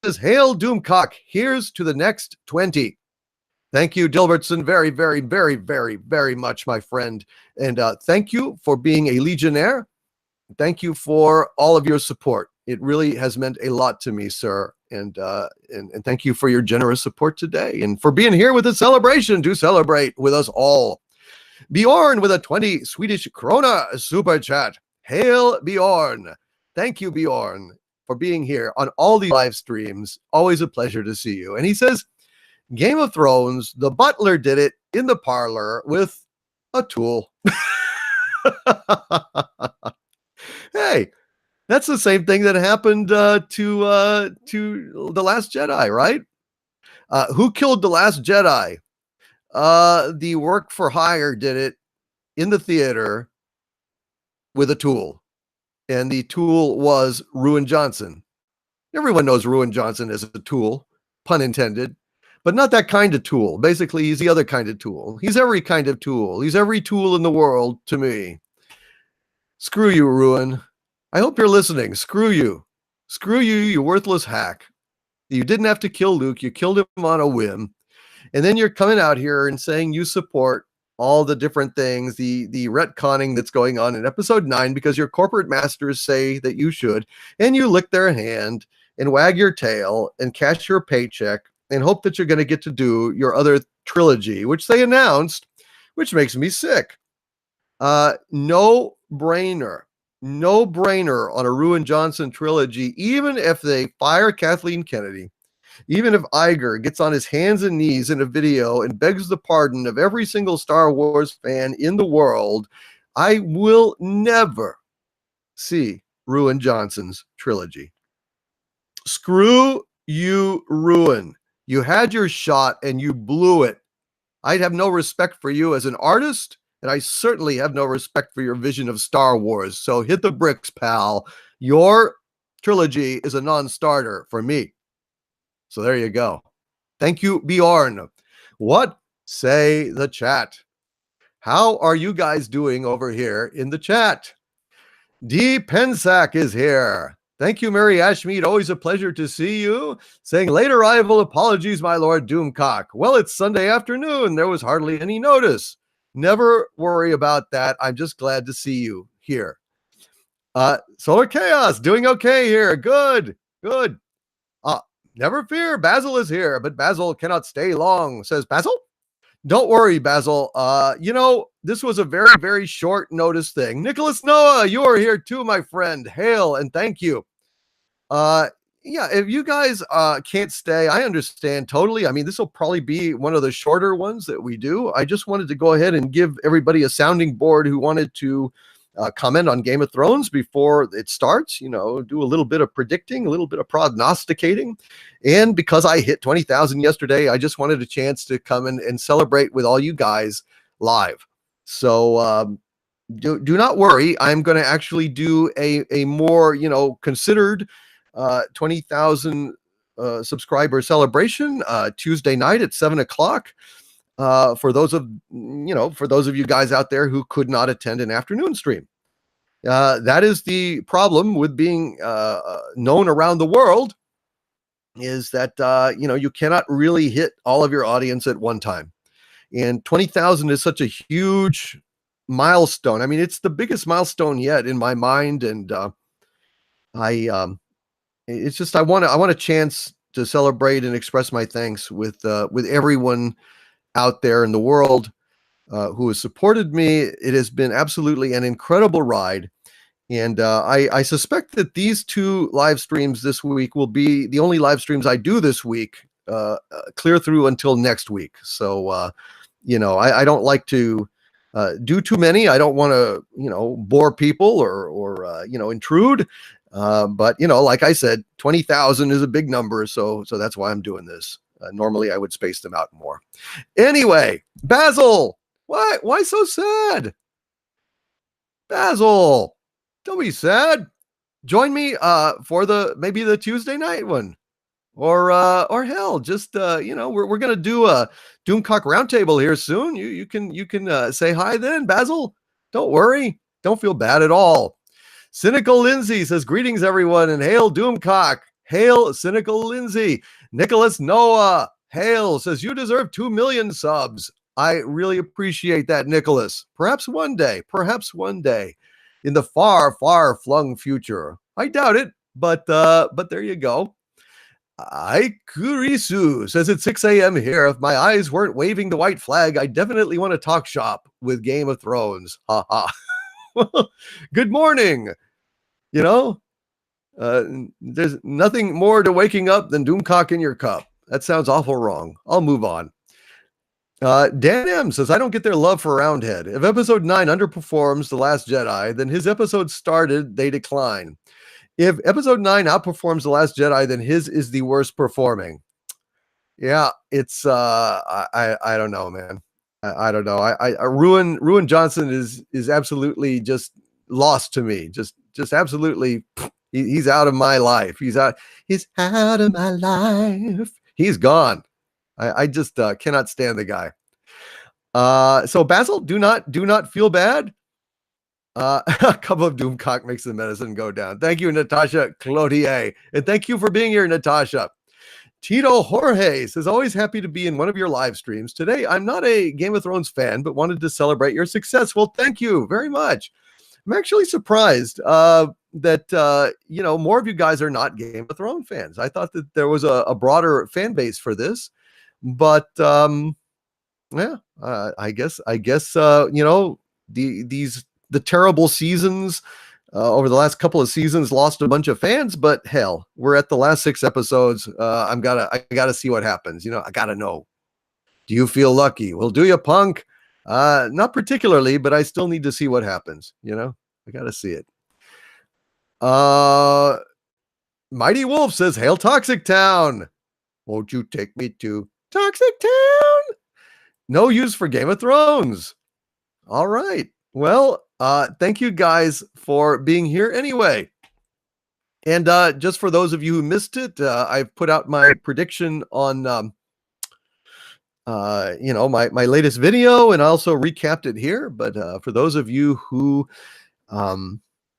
Says, hail Doomcock. Here's to the next 20. Thank you, Dilbertson, very, very, very, very, very much, my friend. And thank you for being a Legionnaire. Thank you for all of your support. It really has meant a lot to me, sir. And thank you for your generous support today and for being here with the celebration to celebrate with us all. Bjorn with a 20 Swedish krona super chat. Hail Bjorn. Thank you, Bjorn. for being here on all these live streams. Always a pleasure to see you. And he says, Game of Thrones, the butler did it in the parlor with a tool. Hey, that's the same thing that happened to The Last Jedi, right? Who killed The Last Jedi? The work for hire did it in the theater with a tool. And the tool was Ruin Johnson. Everyone knows Ruin Johnson is a tool, pun intended, but not that kind of tool. Basically, he's the other kind of tool. He's every kind of tool. He's every tool in the world to me. Screw you, Ruin. I hope you're listening. Screw you. Screw you, you worthless hack. You didn't have to kill Luke. You killed him on a whim. And then you're coming out here and saying you support all the different things, the retconning that's going on in episode 9, because your corporate masters say that you should, and you lick their hand and wag your tail and cash your paycheck and hope that you're going to get to do your other trilogy, which they announced, which makes me sick. No brainer on a Ruin Johnson trilogy, even if they fire Kathleen Kennedy. Even if Iger gets on his hands and knees in a video and begs the pardon of every single Star Wars fan in the world, I will never see Ruin Johnson's trilogy. Screw you, Ruin. You had your shot and you blew it. I'd have no respect for you as an artist, and I certainly have no respect for your vision of Star Wars. So hit the bricks, pal. Your trilogy is a non-starter for me. So there you go. Thank you, Bjorn. What say the chat? How are you guys doing over here in the chat? D. Pensack is here. Thank you, Mary Ashmead. Always a pleasure to see you. Saying, late arrival, apologies, my lord Doomcock. Well, it's Sunday afternoon. There was hardly any notice. Never worry about that. I'm just glad to see you here. Solar Chaos, doing okay here. Good. Never fear, Basil is here, but Basil cannot stay long, says Basil. Don't worry, Basil. This was a very, very short notice thing. Nicholas Noah, you are here too, my friend. Hail and thank you. If you guys can't stay, I understand totally. I mean, this will probably be one of the shorter ones that we do. I just wanted to go ahead and give everybody a sounding board who wanted to comment on Game of Thrones before it starts, do a little bit of predicting, a little bit of prognosticating. And because I hit 20,000 yesterday, I just wanted a chance to come and celebrate with all you guys live. So do not worry. I'm going to actually do a more, considered 20,000 subscriber celebration Tuesday night at 7:00. For those of you guys out there who could not attend an afternoon stream. That is the problem with being known around the world, is that you cannot really hit all of your audience at one time. And 20,000 is such a huge milestone. I mean, it's the biggest milestone yet in my mind, and it's just I want a chance to celebrate and express my thanks with everyone out there in the world who has supported me. It has been absolutely an incredible ride. And I suspect that these 2 live streams this week will be the only live streams I do this week, clear through until next week. So, I don't like to do too many. I don't want to, bore people or intrude. But, like I said, 20,000 is a big number. So that's why I'm doing this. Normally I would space them out more. Anyway, Basil, why so sad? Basil, don't be sad. Join me for maybe the Tuesday night one, or hell, just we're gonna do a Doomcock roundtable here soon. You can say hi then, Basil. Don't worry, don't feel bad at all. Cynical Lindsay says, greetings everyone, and hail Doomcock. Hail Cynical Lindsay. Nicholas Noah, hail, says, you deserve 2 million subs. I really appreciate that, Nicholas. Perhaps one day in the far, far flung future. I doubt it, but there you go. Aikurisu says, it's 6 a.m. here. If my eyes weren't waving the white flag, I definitely want to talk shop with Game of Thrones. Ha ha. Good morning. There's nothing more to waking up than Doomcock in your cup. That sounds awful wrong. I'll move on. Dan M says, I don't get their love for Roundhead. If episode 9 underperforms The Last Jedi, then his episode started, they decline. If episode 9 outperforms The Last Jedi, then his is the worst performing. Yeah, it's I don't know, man. I don't know. I Ruin Johnson is absolutely just lost to me. Just absolutely he's out of my life. He's out of my life. He's gone. I just cannot stand the guy. So Basil, do not feel bad. A cup of Doomcock makes the medicine go down. Thank you, Natasha Cloutier. And thank you for being here, Natasha. Tito Jorge says, always happy to be in one of your live streams. Today, I'm not a Game of Thrones fan, but wanted to celebrate your success. Well, thank you very much. I'm actually surprised that, more of you guys are not Game of Thrones fans. I thought that there was a broader fan base for this. But, yeah, I guess, the terrible seasons over the last couple of seasons lost a bunch of fans, but hell, we're at the last 6 episodes. I gotta see what happens. I gotta know. Do you feel lucky? Well, do you, Punk? Not particularly, but I still need to see what happens. I gotta see it. Mighty Wolf says, hail Toxic Town. Won't you take me to Toxic Town? No use for Game of Thrones. All right. Well, thank you guys for being here anyway. And just for those of you who missed it, I've put out my prediction on, my latest video, and I also recapped it here. But for those of you who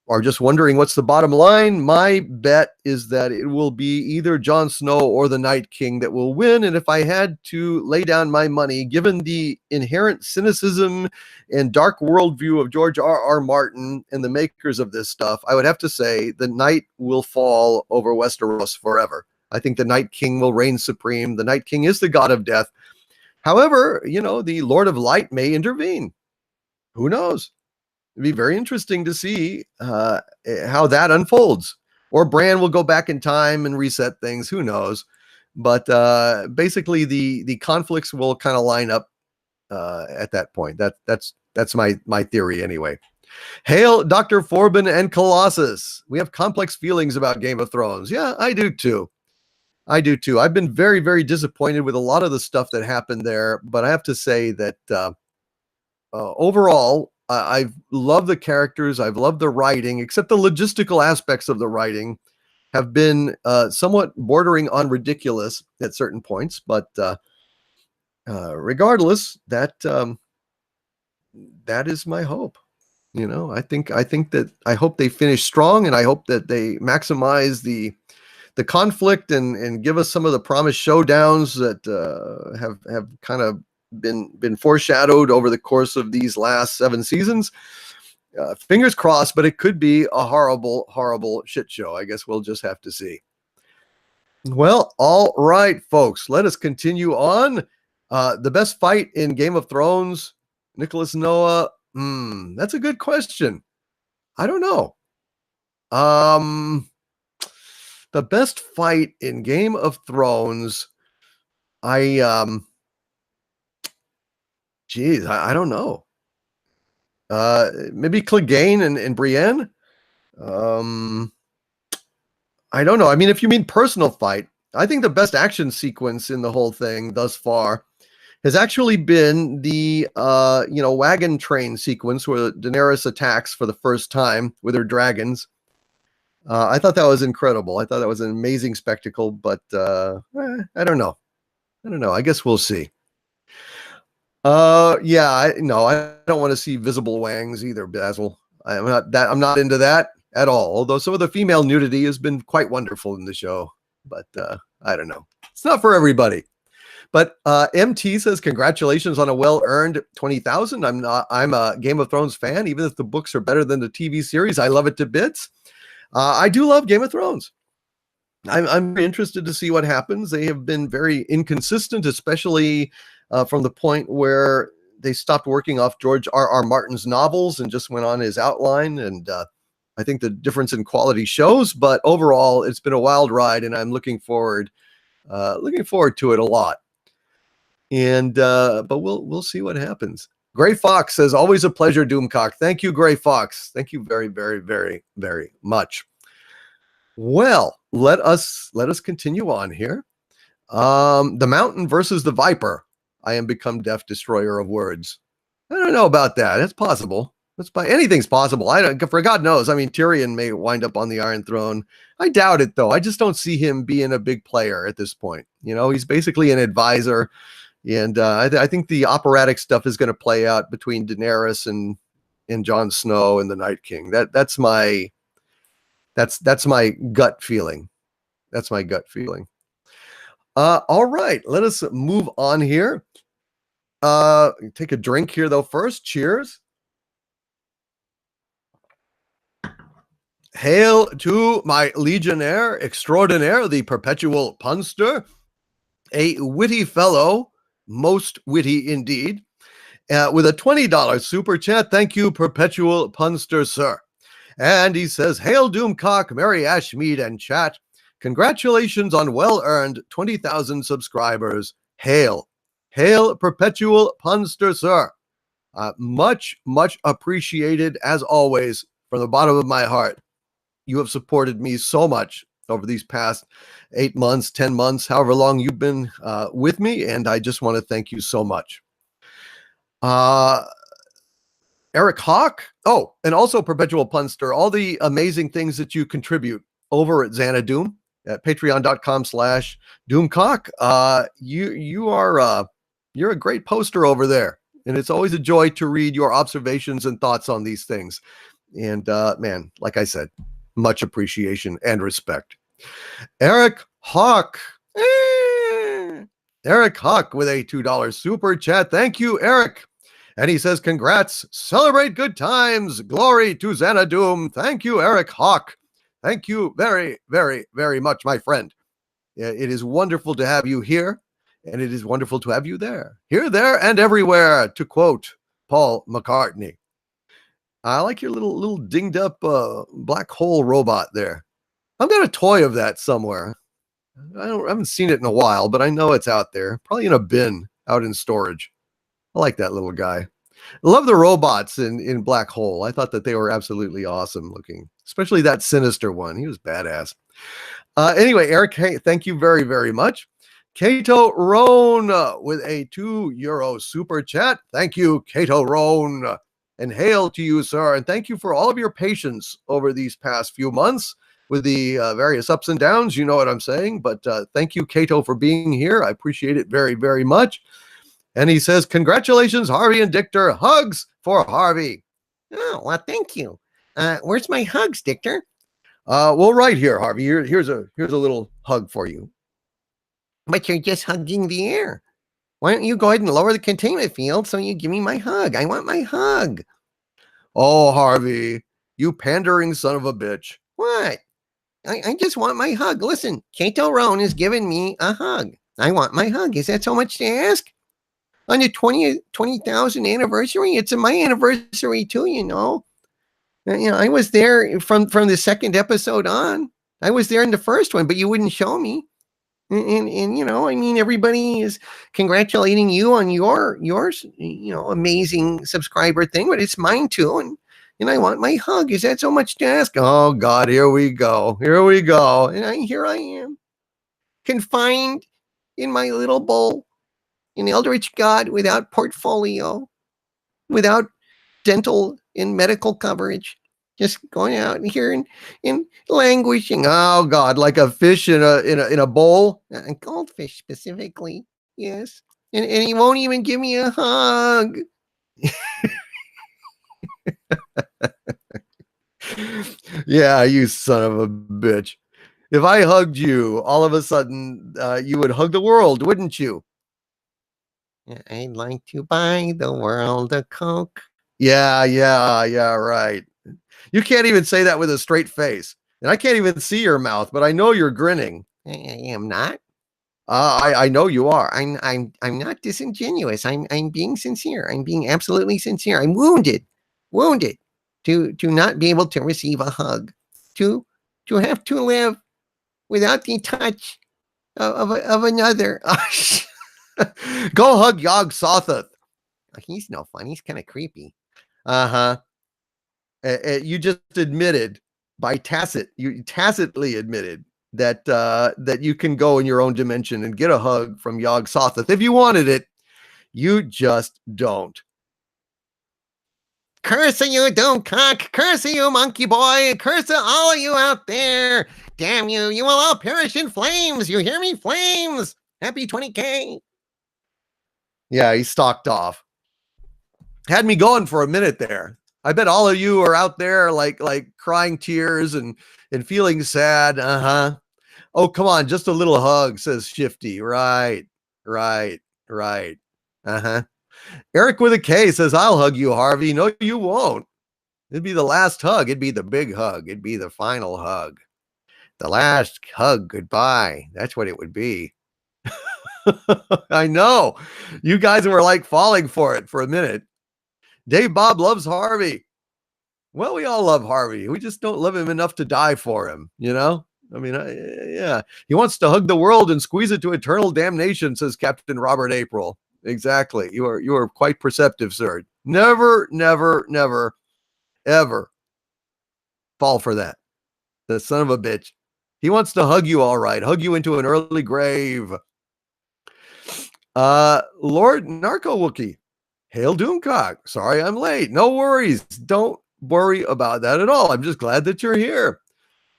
are just wondering what's the bottom line, my bet is that it will be either Jon Snow or the Night King that will win. And if I had to lay down my money, given the inherent cynicism and dark worldview of George R.R. Martin and the makers of this stuff, I would have to say the night will fall over Westeros forever. I think the Night King will reign supreme. The Night King is the god of death. However, the Lord of Light may intervene. Who knows? It'd be very interesting to see how that unfolds. Or Bran will go back in time and reset things. Who knows? But basically, the conflicts will kind of line up at that point. That's my theory anyway. Hail, Dr. Forbin and Colossus. We have complex feelings about Game of Thrones. Yeah, I do too. I've been very, very disappointed with a lot of the stuff that happened there. But I have to say that overall, I've loved the characters. I've loved the writing, except the logistical aspects of the writing have been somewhat bordering on ridiculous at certain points. But regardless, that is my hope. I think that I hope they finish strong, and I hope that they maximize the conflict and give us some of the promised showdowns that have kind of been foreshadowed over the course of these last 7 seasons. Fingers crossed, but it could be a horrible shit show. I guess we'll just have to see. Well, all right, folks, let us continue on. The best fight in Game of Thrones, Nicholas Noah. That's a good question. I don't know. The best fight in Game of Thrones, I don't know. Maybe Clegane and Brienne. I don't know. I mean, if you mean personal fight, I think the best action sequence in the whole thing thus far has actually been the wagon train sequence where Daenerys attacks for the first time with her dragons. I thought that was incredible. I thought that was an amazing spectacle, but I don't know. I guess we'll see. I don't want to see visible wangs either, Basil. I'm not into that at all. Although some of the female nudity has been quite wonderful in the show, but I don't know. It's not for everybody. But MT says, congratulations on a well-earned 20,000. I'm a Game of Thrones fan, even if the books are better than the TV series. I love it to bits. I do love Game of Thrones. I'm very interested to see what happens. They have been very inconsistent, especially from the point where they stopped working off George R.R. Martin's novels and just went on his outline. And I think the difference in quality shows, but overall, it's been a wild ride, and I'm looking forward to it a lot. And but we'll see what happens. Gray Fox says, always a pleasure, Doomcock. Thank you, Gray Fox. Thank you very, very, very, very much. Well, let us continue on here. The Mountain versus the Viper. I am become deaf, destroyer of words. I don't know about that. It's possible. Anything's possible. I don't. For God knows. I mean, Tyrion may wind up on the Iron Throne. I doubt it, though. I just don't see him being a big player at this point. He's basically an advisor, and I think the operatic stuff is going to play out between Daenerys and Jon Snow and the Night King. That's my gut feeling. That's my gut feeling. All right, let us move on here. Take a drink here, though, first. Cheers. Hail to my legionnaire extraordinaire, the perpetual punster, a witty fellow, most witty indeed, with a $20 super chat. Thank you, perpetual punster, sir. And he says, hail Doomcock, Mary Ashmead, and chat. Congratulations on well-earned 20,000 subscribers. Hail. Hail, perpetual punster, sir. Much, much appreciated, as always, from the bottom of my heart. You have supported me so much over these past 8 months, 10 months, however long you've been with me, and I just want to thank you so much. Eric Hawk, and also Perpetual Punster, all the amazing things that you contribute over at Xanadoom at patreon.com/Doomcock. You're a great poster over there, and it's always a joy to read your observations and thoughts on these things. And man, like I said, much appreciation and respect. Eric Hawk. Eric Hawk with a $2 super chat. Thank you, Eric. And he says, congrats, celebrate good times, glory to Xanadoom. Thank you, Eric Hawk. Thank you very, very, very much, my friend. It is wonderful to have you here, and it is wonderful to have you there. Here, there, and everywhere, to quote Paul McCartney. I like your little dinged up black hole robot there. I've got a toy of that somewhere. I haven't seen it in a while, but I know it's out there, probably in a bin out in storage. I like that little guy. I love the robots in Black Hole. I thought that they were absolutely awesome looking, especially that Sinister one. He was badass. Anyway, Eric, hey, thank you very, very much. Kato Roan with a €2 super chat. Thank you, Kato Roan. And hail to you, sir. And thank you for all of your patience over these past few months with the various ups and downs. You know what I'm saying. But thank you, Kato, for being here. I appreciate it very, very much. And he says, congratulations, Harvey and Dictor. Hugs for Harvey. Oh, well, thank you. Where's my hugs, Dictor? Well, right here, Harvey. Here's a little hug for you. But you're just hugging the air. Why don't you go ahead and lower the containment field so you give me my hug? I want my hug. Oh, Harvey, you pandering son of a bitch. What? I just want my hug. Listen, Kato Roan is giving me a hug. I want my hug. Is that so much to ask? On the 20,000 anniversary, it's my anniversary too, you know. I was there from the second episode on. I was there in the first one, but you wouldn't show me. And I mean, everybody is congratulating you on your amazing subscriber thing, but it's mine too. And I want my hug. Is that so much to ask? Oh God, here we go. And here I am, confined in my little bowl, an eldritch god without portfolio, without dental and medical coverage. Just going out here and languishing. Oh God, like a fish in a bowl. A goldfish specifically, yes. And he won't even give me a hug. Yeah, you son of a bitch. If I hugged you, all of a sudden you would hug the world, wouldn't you? I'd like to buy the world a Coke. Yeah, right. You can't even say that with a straight face. And I can't even see your mouth, but I know you're grinning. I am not. I know you are. I'm not disingenuous. I'm being sincere. I'm being absolutely sincere. I'm wounded to not be able to receive a hug, to have to live without the touch of another. Go hug Yog Sothoth. He's no fun. He's kind of creepy. Uh-huh. You just admitted you tacitly admitted that you can go in your own dimension and get a hug from Yog Sothoth if you wanted it. You just don't. Curse you, Doomcock! Curse you, monkey boy! Curse all of you out there! Damn you! You will all perish in flames! You hear me? Flames! Happy 20K! Yeah, he stalked off. Had me going for a minute there. I bet all of you are out there like crying tears and feeling sad. Uh-huh. Oh, come on, just a little hug, says Shifty. Right. Uh-huh. Eric with a K says, I'll hug you, Harvey. No, you won't. It'd be the last hug. It'd be the big hug. It'd be the final hug. The last hug goodbye. That's what it would be. I know. You guys were like falling for it for a minute. Dave Bob loves Harvey. Well, we all love Harvey. We just don't love him enough to die for him, you know? I mean, yeah. He wants to hug the world and squeeze it to eternal damnation, says Captain Robert April. Exactly. You are quite perceptive, sir. Never, ever fall for that. The son of a bitch. He wants to hug you all right. Hug you into an early grave. Lord Narco Wookie. Hail Doomcock. Sorry I'm late. No worries. Don't worry about that at all. I'm just glad that you're here.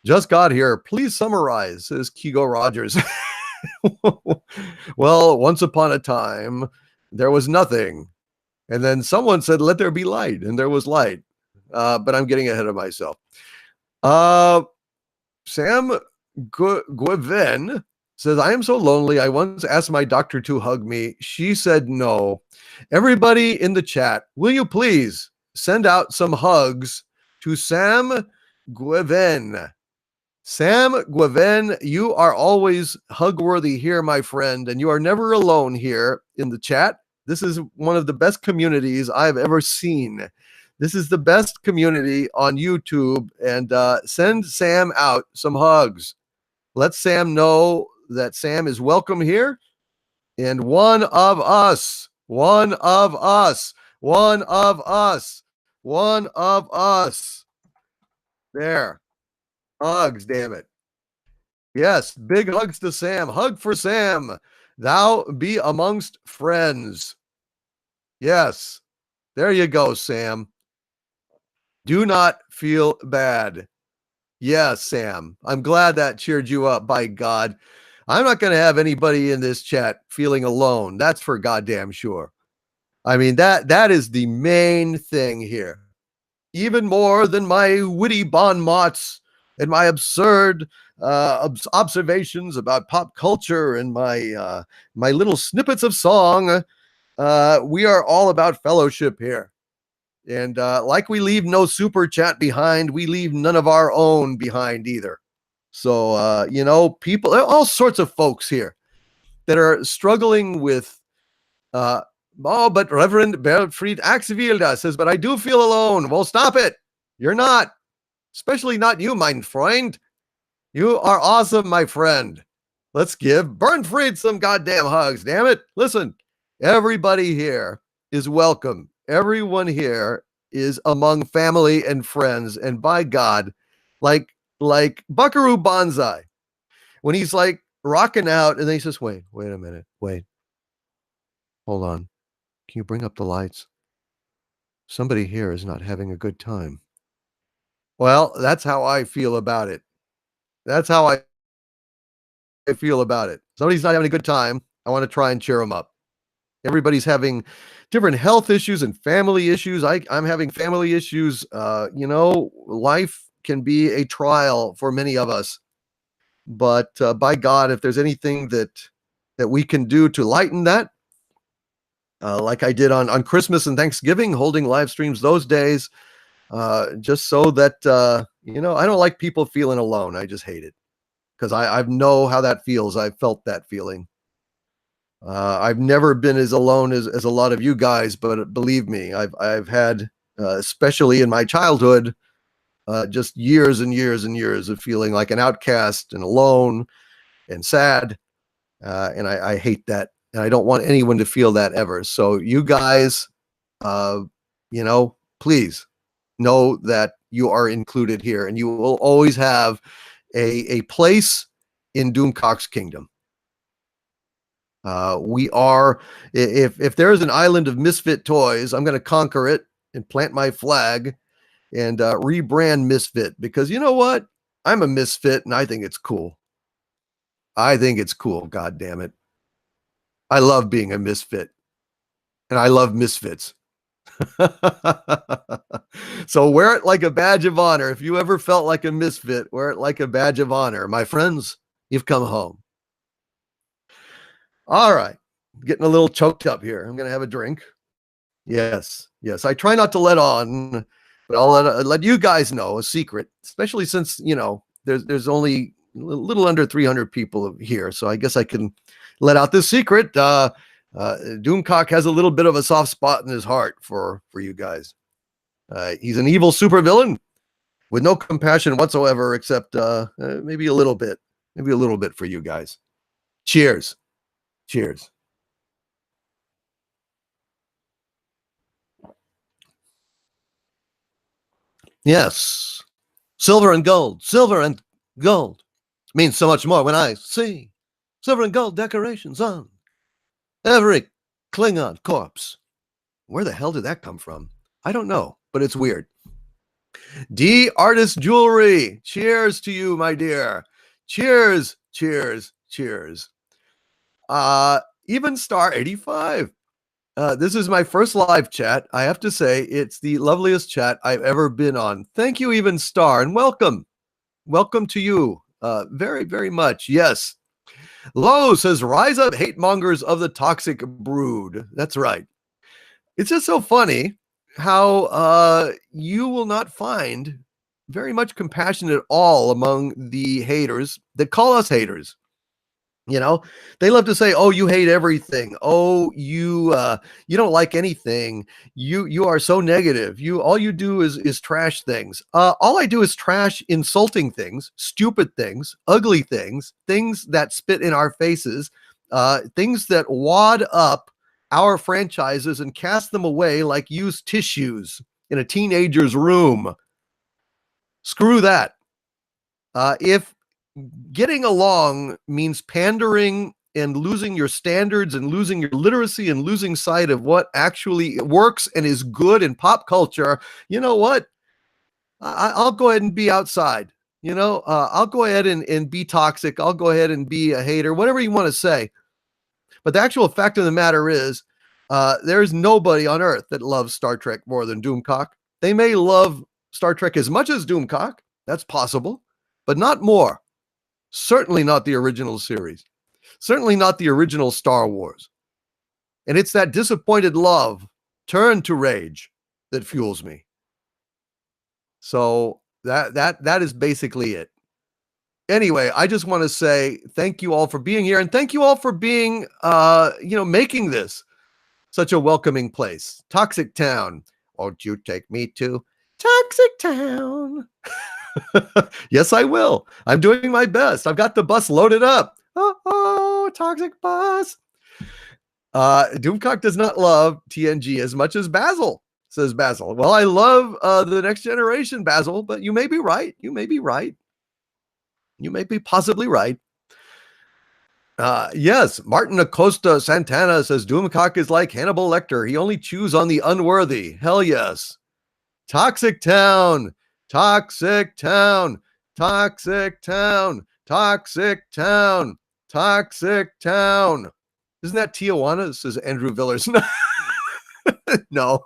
Just got here. Please summarize, says Kigo Rogers. Well, once upon a time, there was nothing. And then someone said, let there be light. And there was light. But I'm getting ahead of myself. Sam Gueven says, I am so lonely. I once asked my doctor to hug me. She said no. Everybody in the chat, will you please send out some hugs to Sam Gueven? Sam Gueven, you are always hug-worthy here, my friend, and you are never alone here in the chat. This is one of the best communities I've ever seen. This is the best community on YouTube, and send Sam out some hugs. Let Sam know that Sam is welcome here, and one of us. There. Hugs, damn it. Yes, big hugs to Sam. Hug for Sam. Thou be amongst friends. Yes. There you go, Sam. Do not feel bad. Yes, Sam. I'm glad that cheered you up, by God. I'm not going to have anybody in this chat feeling alone. That's for goddamn sure. I mean, that is the main thing here. Even more than my witty bon mots and my absurd observations about pop culture and my little snippets of song, we are all about fellowship here. And like we leave no super chat behind, we leave none of our own behind either. So, you know, people, all sorts of folks here that are struggling with, but Reverend Belfried Axevilda says, but I do feel alone. Well, stop it. You're not. Especially not you, mein Freund. You are awesome, my friend. Let's give Burnfried some goddamn hugs, damn it. Listen, everybody here is welcome. Everyone here is among family and friends. And by God, like Buckaroo Banzai, when he's like rocking out and then he says, wait a minute. Wait. Hold on. Can you bring up the lights? Somebody here is not having a good time. Well, that's how I feel about it. That's how I feel about it. Somebody's not having a good time. I want to try and cheer them up. Everybody's having different health issues and family issues. I'm having family issues. You know, life can be a trial for many of us. But by God, if there's anything that we can do to lighten that, like I did on Christmas and Thanksgiving, holding live streams those days, just so that, you know, I don't like people feeling alone. I just hate it because I know how that feels. I've felt that feeling. I've never been as alone as a lot of you guys, but believe me, I've had especially in my childhood, just years and years and years of feeling like an outcast and alone and sad. And I hate that. And I don't want anyone to feel that ever. So you guys, please know that you are included here and you will always have a place in Doomcock's kingdom. We are, if there is an island of misfit toys, I'm going to conquer it and plant my flag and rebrand Misfit, because you know what? I'm a misfit and I think it's cool. I think it's cool. God damn it. I love being a misfit and I love misfits. So wear it like a badge of honor. If you ever felt like a misfit, wear it like a badge of honor. My friends, you've come home. All right. Getting a little choked up here. I'm going to have a drink. Yes. Yes. I try not to let on, but I'll let you guys know a secret, especially since, there's only a little under 300 people here. So I guess I can let out this secret. Doomcock has a little bit of a soft spot in his heart for you guys. He's an evil supervillain with no compassion whatsoever, except maybe a little bit for you guys. Cheers. Cheers. Yes. Silver and gold means so much more when I see silver and gold decorations on every Klingon corpse. Where the hell did that come from? I don't know, but it's weird. D Artist Jewelry. Cheers to you, my dear. Cheers, cheers, cheers. Even Star 85. This is my first live chat. I have to say, it's the loveliest chat I've ever been on. Thank you, Even Star, and welcome. Welcome to you. Very, very much. Yes. Lowe says, rise up, hate mongers of the toxic brood. That's right. It's just so funny how you will not find very much compassion at all among the haters that call us haters. They love to say, oh, you hate everything. Oh, you don't like anything. You are so negative. All you do is trash things. All I do is trash insulting things, stupid things, ugly things, things that spit in our faces, things that wad up our franchises and cast them away like used tissues in a teenager's room. Screw that. If getting along means pandering and losing your standards and losing your literacy and losing sight of what actually works and is good in pop culture, you know what? I'll go ahead and be outside. I'll go ahead and be toxic. I'll go ahead and be a hater, whatever you want to say. But the actual fact of the matter is, there's nobody on Earth that loves Star Trek more than Doomcock. They may love Star Trek as much as Doomcock. That's possible, but not more. Certainly not the original series. Certainly not the original Star Wars. And it's that disappointed love turned to rage that fuels me. So that is basically it. Anyway, I just want to say thank you all for being here, and thank you all for being making this such a welcoming place. Toxic Town. Won't you take me to Toxic Town? Yes, I will. I'm doing my best. I've got the bus loaded up. Oh, toxic bus. Doomcock does not love TNG as much as Basil, says Basil. Well, I love the Next Generation, Basil, but you may be right. You may be right. You may be possibly right. Yes, Martin Acosta Santana says Doomcock is like Hannibal Lecter. He only chews on the unworthy. Hell yes. Toxic Town. Toxic Town, Toxic Town, Toxic Town, Toxic Town. Isn't that Tijuana? Says Andrew Villers. No.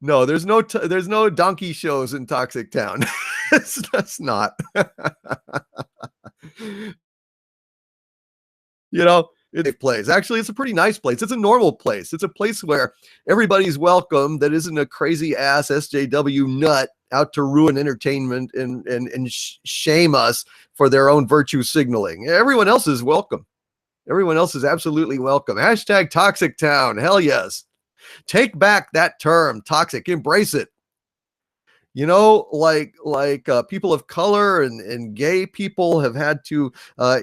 No, there's no donkey shows in Toxic Town. That's not. It plays. Actually, it's a pretty nice place. It's a normal place. It's a place where everybody's welcome that isn't a crazy ass SJW nut out to ruin entertainment and shame us for their own virtue signaling. Everyone else is welcome. Everyone else is absolutely welcome. Hashtag Toxic Town. Hell yes. Take back that term, toxic. Embrace it. You know, people of color and gay people have had to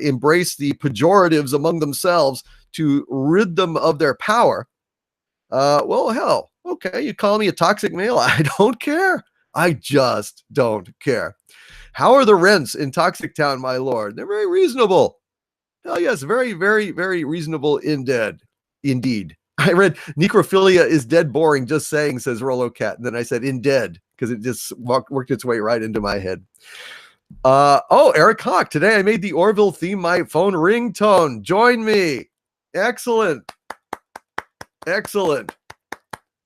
embrace the pejoratives among themselves to rid them of their power. Well, hell, okay, you call me a toxic male. I don't care. I just don't care. How are the rents in Toxic Town, my lord? They're very reasonable. Hell yes, very, very, very reasonable indeed. I read necrophilia is dead boring, just saying, says Rolo Cat. And then I said in dead because it just worked its way right into my head. Eric Hawk. Today I made the Orville theme my phone ringtone. Join me. Excellent. Excellent.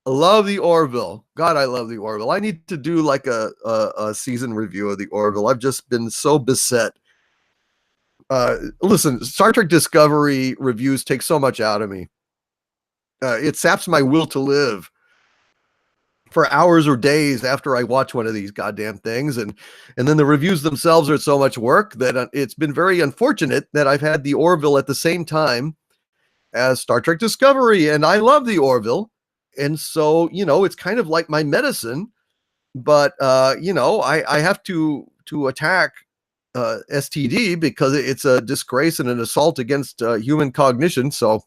Love the Orville. God, I love the Orville. I need to do like a season review of the Orville. I've just been so beset. Listen, Star Trek Discovery reviews take so much out of me. It saps my will to live for hours or days after I watch one of these goddamn things. And then the reviews themselves are so much work that it's been very unfortunate that I've had the Orville at the same time as Star Trek Discovery. And I love the Orville. And so, it's kind of like my medicine, but, I have to attack STD because it's a disgrace and an assault against human cognition. So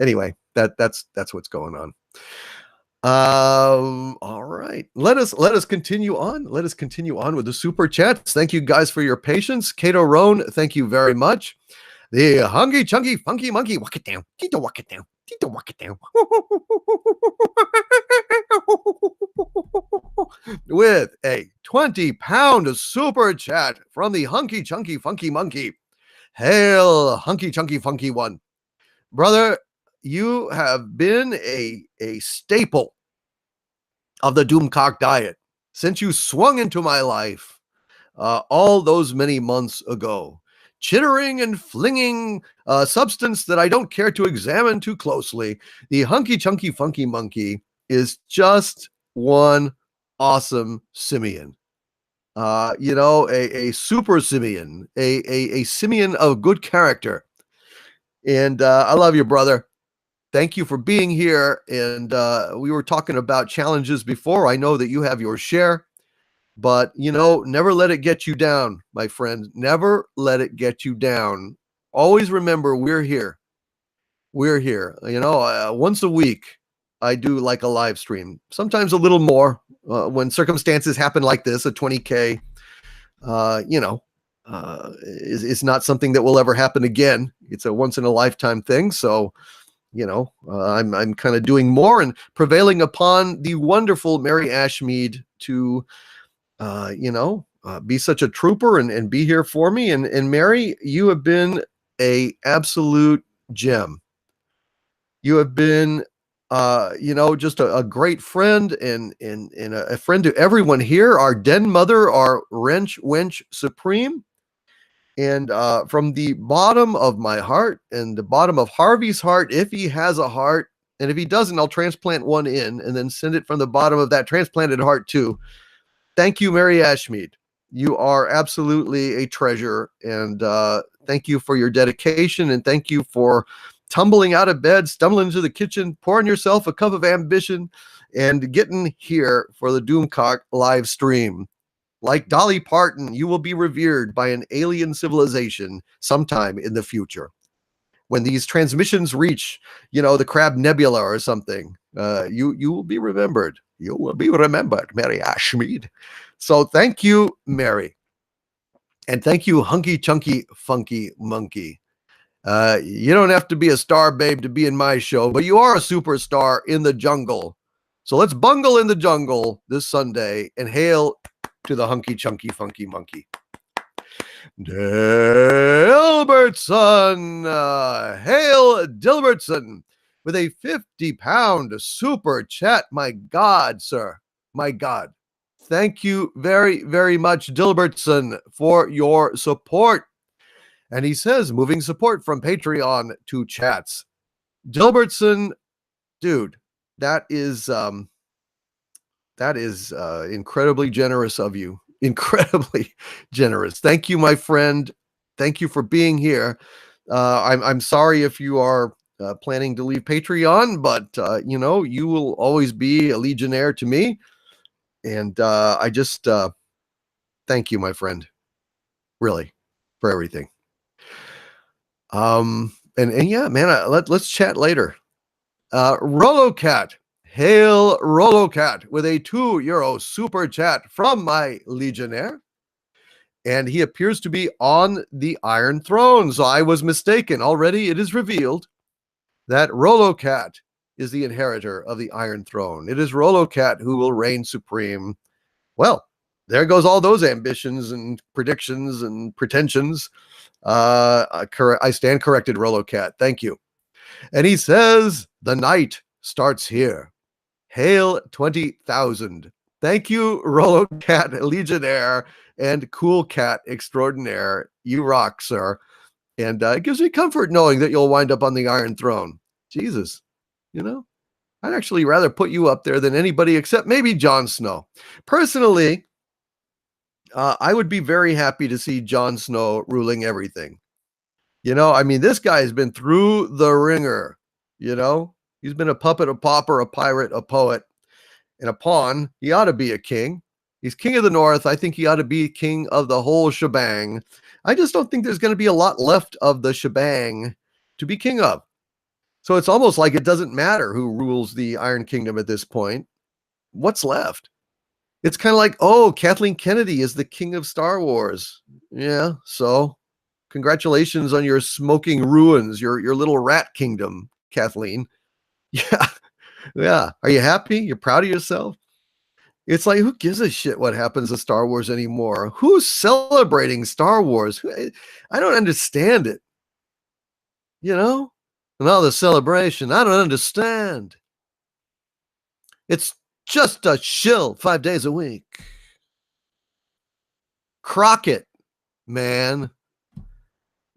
anyway, that's what's going on. All right. Let us continue on. Let us continue on with the super chats. Thank you guys for your patience. Kato Roan, thank you very much. The Hungry Chunky Funky Monkey, walk it down. Tito, walk it down. Tito, walk it down. With a 20-pound super chat from the Hunky Chunky Funky Monkey. Hail, Hunky Chunky Funky One. Brother, you have been a staple of the Doomcock diet since you swung into my life all those many months ago. Chittering and flinging a substance that I don't care to examine too closely, the Hunky Chunky Funky Monkey is just one awesome simian. A super simian, a simian of good character. And I love you, brother. Thank you for being here. And we were talking about challenges before. I know that you have your share. But, never let it get you down, my friend. Never let it get you down. Always remember, we're here. We're here. Once a week, I do like a live stream. Sometimes a little more when circumstances happen like this, a 20K, is not something that will ever happen again. It's a once in a lifetime thing. So, I'm kind of doing more and prevailing upon the wonderful Mary Ashmead to be such a trooper and be here for me. And Mary, you have been a absolute gem. You have been, just a great friend and a friend to everyone here, our den mother, our wrench wench supreme. And from the bottom of my heart and the bottom of Harvey's heart, if he has a heart, and if he doesn't, I'll transplant one in and then send it from the bottom of that transplanted heart too. Thank you, Mary Ashmead. You are absolutely a treasure. And thank you for your dedication. And thank you for tumbling out of bed, stumbling into the kitchen, pouring yourself a cup of ambition, and getting here for the Doomcock live stream. Like Dolly Parton, you will be revered by an alien civilization sometime in the future. When these transmissions reach, the Crab Nebula or something, you will be remembered. You will be remembered, Mary Ashmead. So thank you, Mary. And thank you, Hunky Chunky Funky Monkey. You don't have to be a star babe to be in my show, but you are a superstar in the jungle. So let's bungle in the jungle this Sunday and hail to the Hunky Chunky Funky Monkey. Dilbertson, hail Dilbertson with a 50-pound super chat. My God, sir, my God. Thank you very, very much, Dilbertson, for your support. And he says, moving support from Patreon to chats. Dilbertson, dude, that is incredibly generous of you. Incredibly generous. Thank you, my friend. Thank you for being here. I'm sorry if you are planning to leave Patreon, but you will always be a legionnaire to me, and I just thank you, my friend, really, for everything. And yeah, man, let's chat later. Rolocat, hail Rolocat with a €2 super chat from my legionnaire. And he appears to be on the Iron Throne. So I was mistaken. Already it is revealed that Rolocat is the inheritor of the Iron Throne. It is Rolocat who will reign supreme. Well, there goes all those ambitions and predictions and pretensions. I stand corrected, Rolocat. Thank you. And he says, the night starts here. Hail 20,000. Thank you, Rolocat Legionnaire and Cool Cat Extraordinaire. You rock, sir. And it gives me comfort knowing that you'll wind up on the Iron Throne. Jesus, I'd actually rather put you up there than anybody except maybe Jon Snow. Personally, I would be very happy to see Jon Snow ruling everything. This guy has been through the ringer. He's been a puppet, a pauper, a pirate, a poet, and a pawn. He ought to be a king. He's king of the North. I think he ought to be king of the whole shebang. I just don't think there's going to be a lot left of the shebang to be king of. So it's almost like it doesn't matter who rules the Iron Kingdom at this point. What's left? It's kind of like, oh, Kathleen Kennedy is the king of Star Wars. Yeah, so congratulations on your smoking ruins, your little rat kingdom, Kathleen. Yeah, yeah. Are you happy? You're proud of yourself? It's like, who gives a shit what happens to Star Wars anymore? Who's celebrating Star Wars? I don't understand it. And all the celebration, I don't understand. It's just a shill 5 days a week. Crockett, man.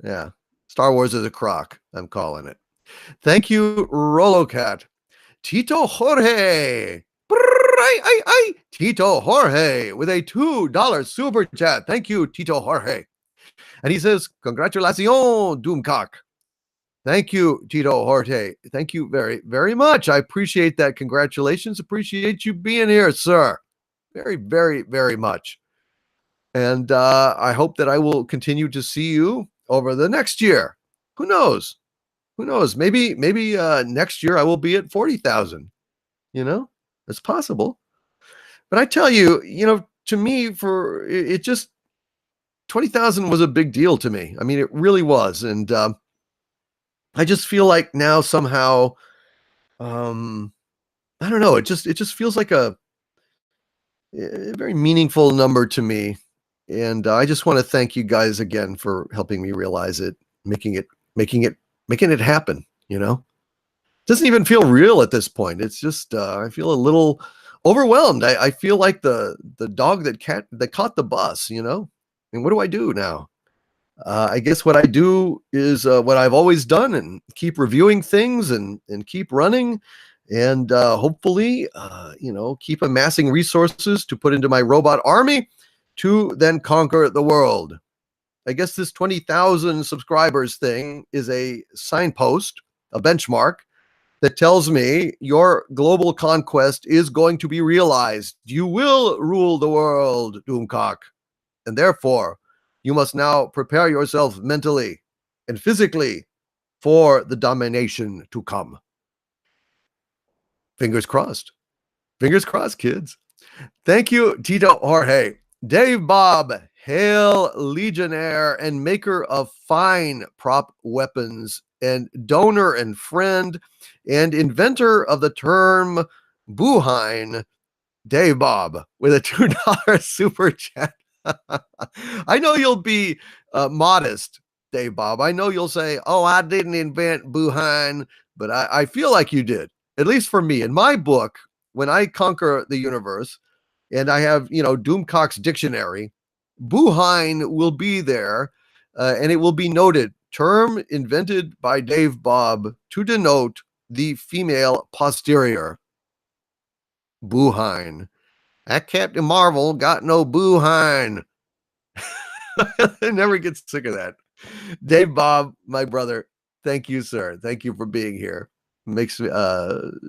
Yeah. Star Wars is a crock. I'm calling it. Thank you, Rolocat. Tito Jorge. Tito Jorge with a $2 super chat. Thank you, Tito Jorge. And he says, congratulations, Doomcock. Thank you, Tito Jorge. Thank you very, very much. I appreciate that. Congratulations. Appreciate you being here, sir. Very, very, very much. And I hope that I will continue to see you over the next year. Who knows? Who knows? Maybe next year I will be at 40,000. It's possible. But I tell you, to me, for it just 20,000 was a big deal to me. I mean, it really was. And I just feel like now somehow, I don't know. It just feels like a very meaningful number to me. And I just want to thank you guys again for helping me realize it, making it happen. It doesn't even feel real at this point. It's just I feel a little overwhelmed. I feel like the dog that caught the bus. And what do I do now? I guess what I do is what I've always done, and keep reviewing things and keep running, and hopefully keep amassing resources to put into my robot army to then conquer the world. I guess this 20,000 subscribers thing is a signpost, a benchmark that tells me your global conquest is going to be realized. You will rule the world, Doomcock. And therefore, you must now prepare yourself mentally and physically for the domination to come. Fingers crossed. Fingers crossed, kids. Thank you, Tito Jorge. Dave Bob, hail Legionnaire and maker of fine prop weapons, and donor and friend and inventor of the term Boohine, Dave Bob, with a $2 super chat. I know you'll be modest, Dave Bob. I know you'll say, oh, I didn't invent Boohine, but I feel like you did, at least for me. In my book, when I conquer the universe, and I have, Doomcock's dictionary, Boohine will be there, and it will be noted, term invented by Dave Bob to denote the female posterior. Boohine. That Captain Marvel got no Boohine. I never get sick of that. Dave Bob, my brother, thank you, sir. Thank you for being here. Makes me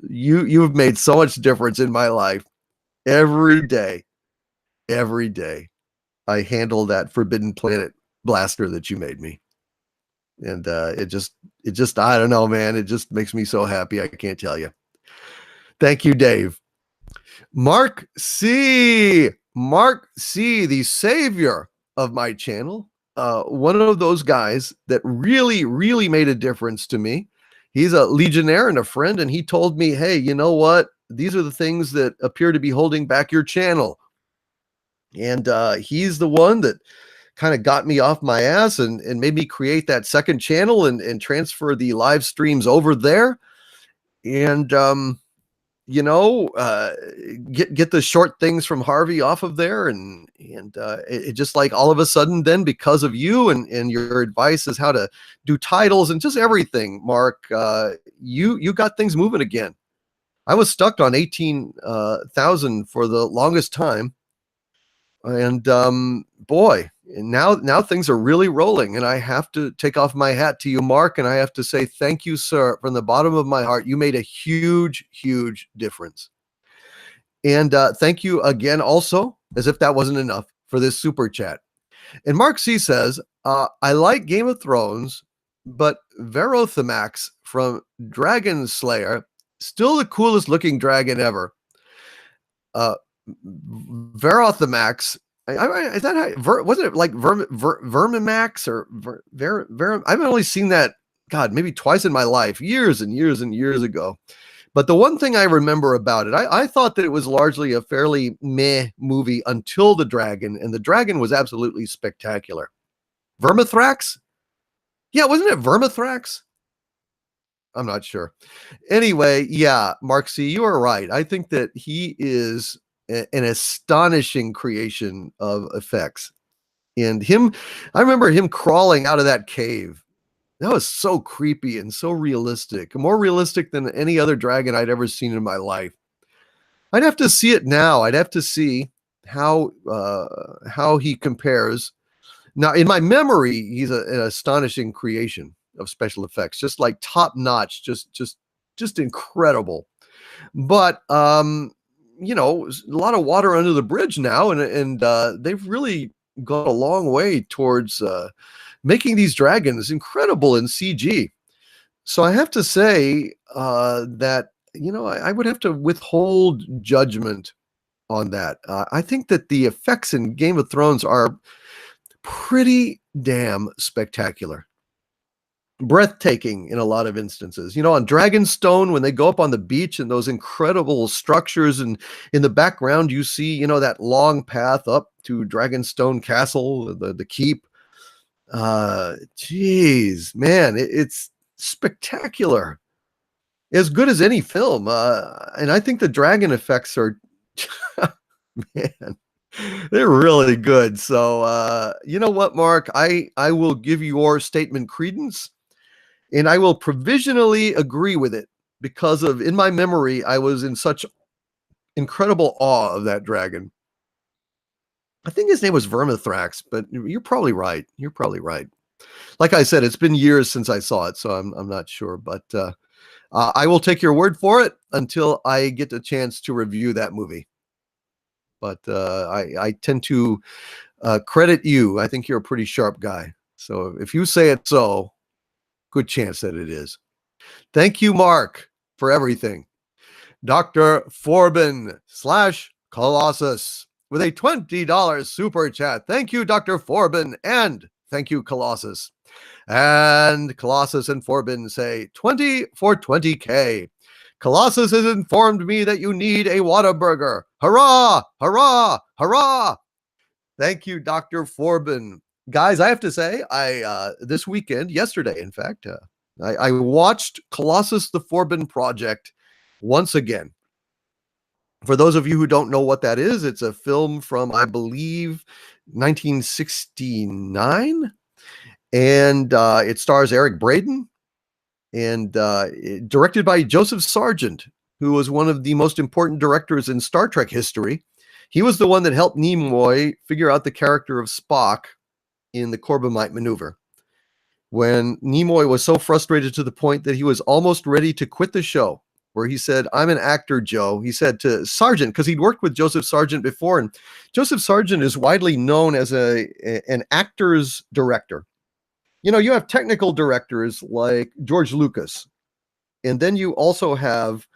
you've made so much difference in my life every day. Every day. I handle that Forbidden Planet blaster that you made me. And it just I don't know, man. It just makes me so happy. I can't tell you. Thank you, Dave. Mark C. Mark C, the savior of my channel. One of those guys that really, really made a difference to me. He's a Legionnaire and a friend, and he told me, hey, you know what? These are the things that appear to be holding back your channel. And he's the one that kind of got me off my ass and made me create that second channel and transfer the live streams over there. And get the short things from Harvey off of there, and it just like all of a sudden then, because of you and your advice is how to do titles and just everything, Mark, you got things moving again. I was stuck on 18,000 for the longest time, and boy, now things are really rolling, and I have to take off my hat to you, Mark, and I have to say thank you, sir, from the bottom of my heart. You made a huge, huge difference. And thank you again also, as if that wasn't enough, for this super chat. And Mark C says, I like Game of Thrones, but Verothemax from Dragon Slayer, still the coolest looking dragon ever. Verothemax, is that how, wasn't it like Vermimax or I've only seen that, God, maybe twice in my life, years and years and years ago. But the one thing I remember about it, I thought that it was largely a fairly meh movie until the dragon, and the dragon was absolutely spectacular. Vermithrax? Yeah, wasn't it Vermithrax? I'm not sure. Anyway, yeah, Mark C, you are right. I think that he is an astonishing creation of effects. And I remember him crawling out of that cave. That was so creepy and so realistic, more realistic than any other dragon I'd ever seen in my life. I'd have to see it now. I'd have to see how he compares. Now, in my memory, he's an astonishing creation of special effects, just like top notch, just incredible. But a lot of water under the bridge now, and they've really gone a long way towards making these dragons incredible in CG. So I have to say that, I would have to withhold judgment on that. I think that the effects in Game of Thrones are pretty damn spectacular. Breathtaking in a lot of instances. On Dragonstone, when they go up on the beach and those incredible structures, and in the background you see, that long path up to Dragonstone Castle, the keep. Geez, man, it's spectacular. As good as any film. And I think the dragon effects are, man, they're really good. So, you know what, Mark? I will give your statement credence, and I will provisionally agree with it because in my memory, I was in such incredible awe of that dragon. I think his name was Vermithrax, but you're probably right. You're probably right. Like I said, it's been years since I saw it, so I'm not sure. But I will take your word for it until I get a chance to review that movie. But I tend to credit you. I think you're a pretty sharp guy. So if you say it so, good chance that it is. Thank you, Mark, for everything. Dr. Forbin / Colossus with a $20 super chat. Thank you, Dr. Forbin, and thank you, Colossus. And Colossus and Forbin say 20 for 20K. Colossus has informed me that you need a Whataburger. Hurrah! Hurrah! Hurrah! Thank you, Dr. Forbin. Guys, I have to say, this weekend, yesterday, in fact, I watched Colossus the Forbin Project once again. For those of you who don't know what that is, it's a film from, I believe, 1969. And it stars Eric Braeden, and directed by Joseph Sargent, who was one of the most important directors in Star Trek history. He was the one that helped Nimoy figure out the character of Spock in the Corbomite maneuver. when Nimoy was so frustrated to the point that he was almost ready to quit the show, where he said, "I'm an actor, Joe." He said to Sargent, because he'd worked with Joseph Sargent before, and Joseph Sargent is widely known as an actor's director. You know, you have technical directors like George Lucas, and then you also have,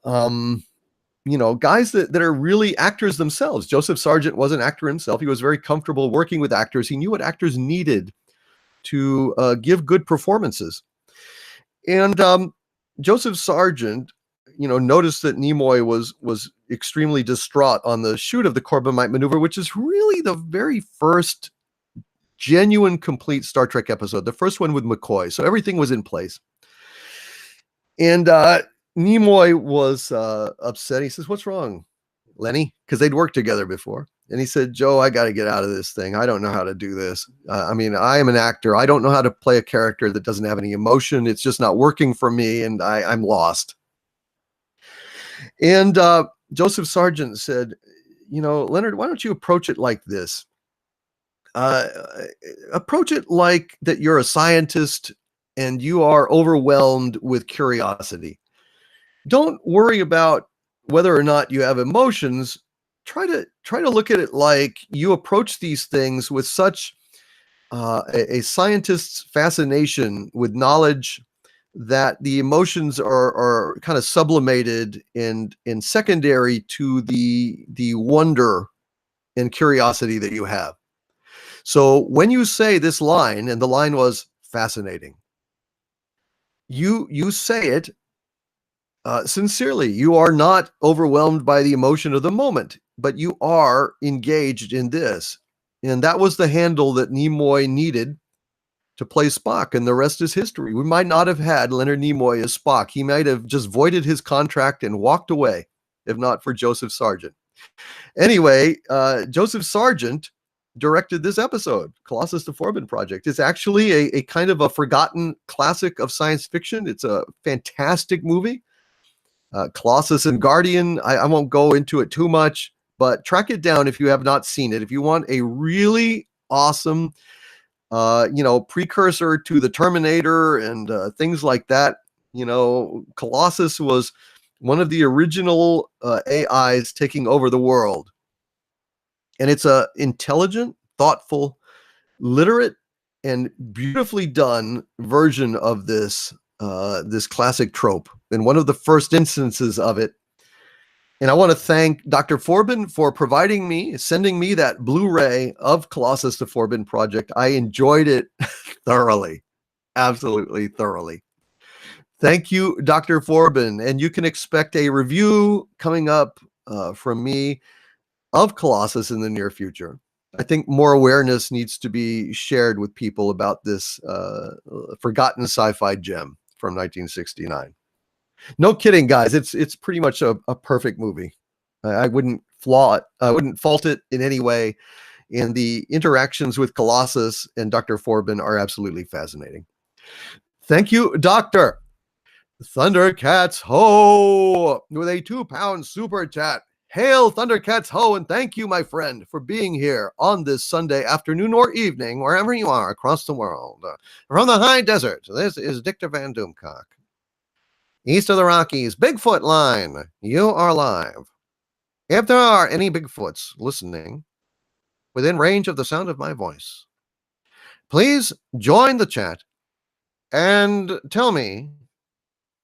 guys that are really actors themselves. Joseph Sargent was an actor himself. He was very comfortable working with actors. He knew what actors needed to give good performances. And Joseph Sargent, noticed that Nimoy was extremely distraught on the shoot of the Corbomite maneuver, which is really the very first genuine, complete Star Trek episode, the first one with McCoy. So everything was in place. And Nimoy was upset. He says, "What's wrong, Lenny?" Because they'd worked together before. And he said, "Joe, I got to get out of this thing. I don't know how to do this. I mean, I am an actor. I don't know how to play a character that doesn't have any emotion. It's just not working for me, and I'm lost." And Joseph Sargent said, "Leonard, why don't you approach it like this? Approach it like that you're a scientist and you are overwhelmed with curiosity. Don't worry about whether or not you have emotions. Try to look at it like you approach these things with such a scientist's fascination with knowledge that the emotions are kind of sublimated and secondary to the wonder and curiosity that you have. So when you say this line, and the line was fascinating, you say it sincerely. You are not overwhelmed by the emotion of the moment, but you are engaged in this. And that was the handle that Nimoy needed to play Spock, and the rest is history. We might not have had Leonard Nimoy as Spock. He might have just voided his contract and walked away, if not for Joseph Sargent. Anyway, Joseph Sargent directed this episode, Colossus the Forbin Project. It's actually a kind of a forgotten classic of science fiction. It's a fantastic movie. Colossus and Guardian, I won't go into it too much, but track it down if you have not seen it. If you want a really awesome precursor to the Terminator and things like that. Colossus was one of the original AIs taking over the world. And it's a intelligent, thoughtful, literate, and beautifully done version of this classic trope, and one of the first instances of it. And I want to thank Dr. Forbin for sending me that Blu-ray of Colossus the Forbin Project. I enjoyed it thoroughly, absolutely thoroughly. Thank you, Dr. Forbin. And you can expect a review coming up from me of Colossus in the near future. I think more awareness needs to be shared with people about this forgotten sci-fi gem from 1969. No kidding, guys. It's pretty much a perfect movie. I wouldn't flaw it. I wouldn't fault it in any way. And the interactions with Colossus and Dr. Forbin are absolutely fascinating. Thank you, Doctor. Thundercats Ho with a 2-pound super chat. Hail Thundercats Ho, and thank you, my friend, for being here on this Sunday afternoon or evening, wherever you are across the world. From the high desert, this is Dictor Van Doomcock. East of the Rockies, Bigfoot line, you are live. If there are any Bigfoots listening within range of the sound of my voice, please join the chat and tell me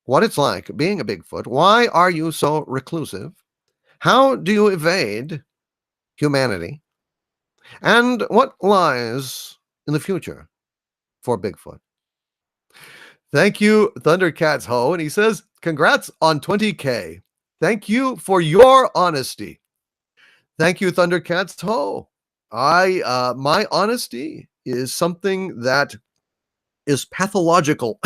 what it's like being a Bigfoot. Why are you so reclusive? How do you evade humanity? And what lies in the future for Bigfoot? Thank you, Thundercats Ho. And he says, congrats on 20K. Thank you for your honesty. Thank you, Thundercats Ho. My honesty is something that is pathological.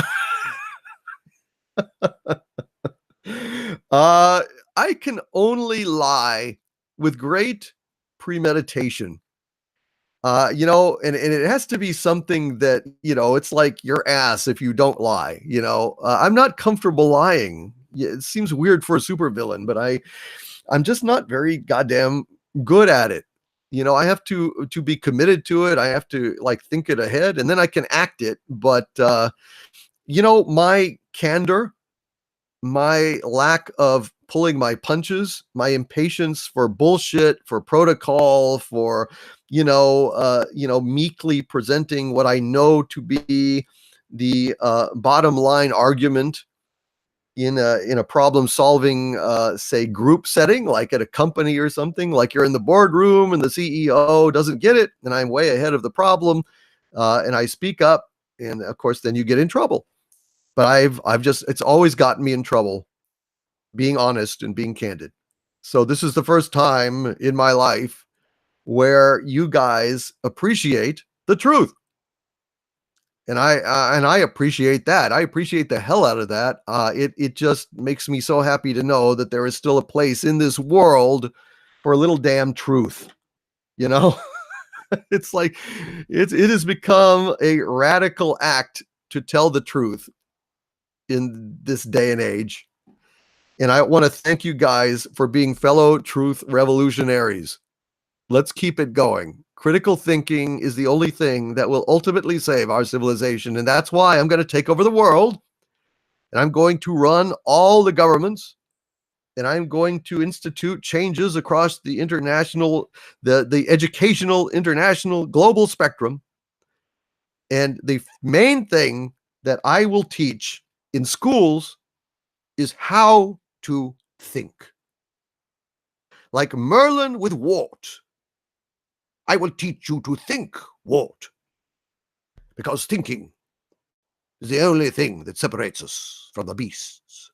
I can only lie with great premeditation. And it has to be something that, it's like your ass if you don't lie, I'm not comfortable lying. It seems weird for a supervillain, but I'm just not very goddamn good at it. I have to be committed to it. I have to like think it ahead, and then I can act it. But my candor, my lack of pulling my punches, my impatience for bullshit, for protocol, for meekly presenting what I know to be the bottom line argument in a problem solving say group setting, like at a company or something, like you're in the boardroom and the CEO doesn't get it and I'm way ahead of the problem, and I speak up, and of course then you get in trouble. But it's always gotten me in trouble being honest and being candid. So this is the first time in my life where you guys appreciate the truth. And I appreciate that. I appreciate the hell out of that. It just makes me so happy to know that there is still a place in this world for a little damn truth. You know, it's like it has become a radical act to tell the truth in this day and age. And I want to thank you guys for being fellow truth revolutionaries. Let's keep it going. Critical thinking is the only thing that will ultimately save our civilization. And that's why I'm going to take over the world. And I'm going to run all the governments. And I'm going to institute changes across the international, the educational, international, global spectrum. And the main thing that I will teach in schools is how to think. Like Merlin with Wart. I will teach you to think, Wart. Because thinking is the only thing that separates us from the beasts.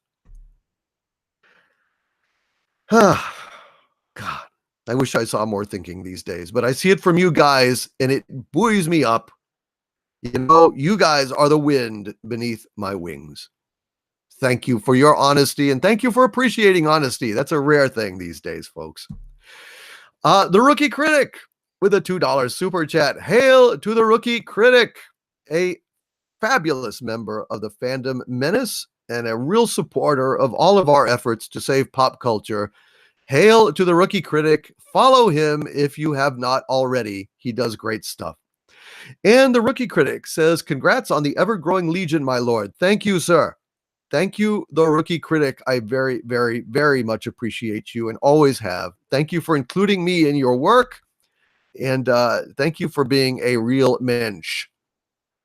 Ah, God, I wish I saw more thinking these days, but I see it from you guys and it buoys me up. You guys are the wind beneath my wings. Thank you for your honesty, and thank you for appreciating honesty. That's a rare thing these days, folks. The Rookie Critic with a $2 super chat. Hail to the Rookie Critic, a fabulous member of the fandom menace and a real supporter of all of our efforts to save pop culture. Hail to the Rookie Critic. Follow him if you have not already. He does great stuff. And the Rookie Critic says, congrats on the ever-growing legion, my lord. Thank you, sir. Thank you, the Rookie Critic. I very, very, very much appreciate you and always have. Thank you for including me in your work. And thank you for being a real mensch.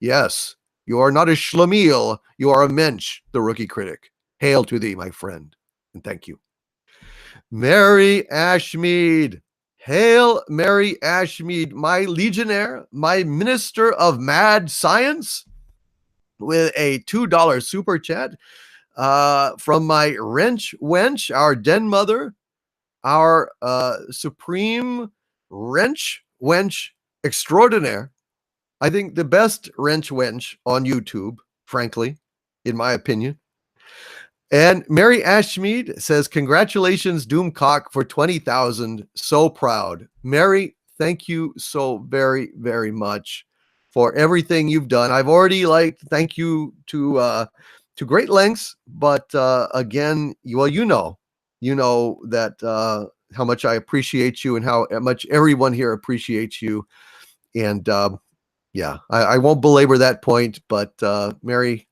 Yes, you are not a schlemiel. You are a mensch, the Rookie Critic. Hail to thee, my friend. And thank you. Mary Ashmead. Hail, Mary Ashmead, my legionnaire, my minister of mad science, with a $2 super chat from my wrench wench, our den mother, our supreme wrench wench extraordinaire. I think the best wrench wench on YouTube, frankly, in my opinion. And Mary Ashmead says, congratulations, Doomcock, for 20,000. So proud. Mary, thank you so very, very much for everything you've done. I've already thank you to great lengths, but again, well, you know that how much I appreciate you and how much everyone here appreciates you. And yeah, I won't belabor that point, but Mary,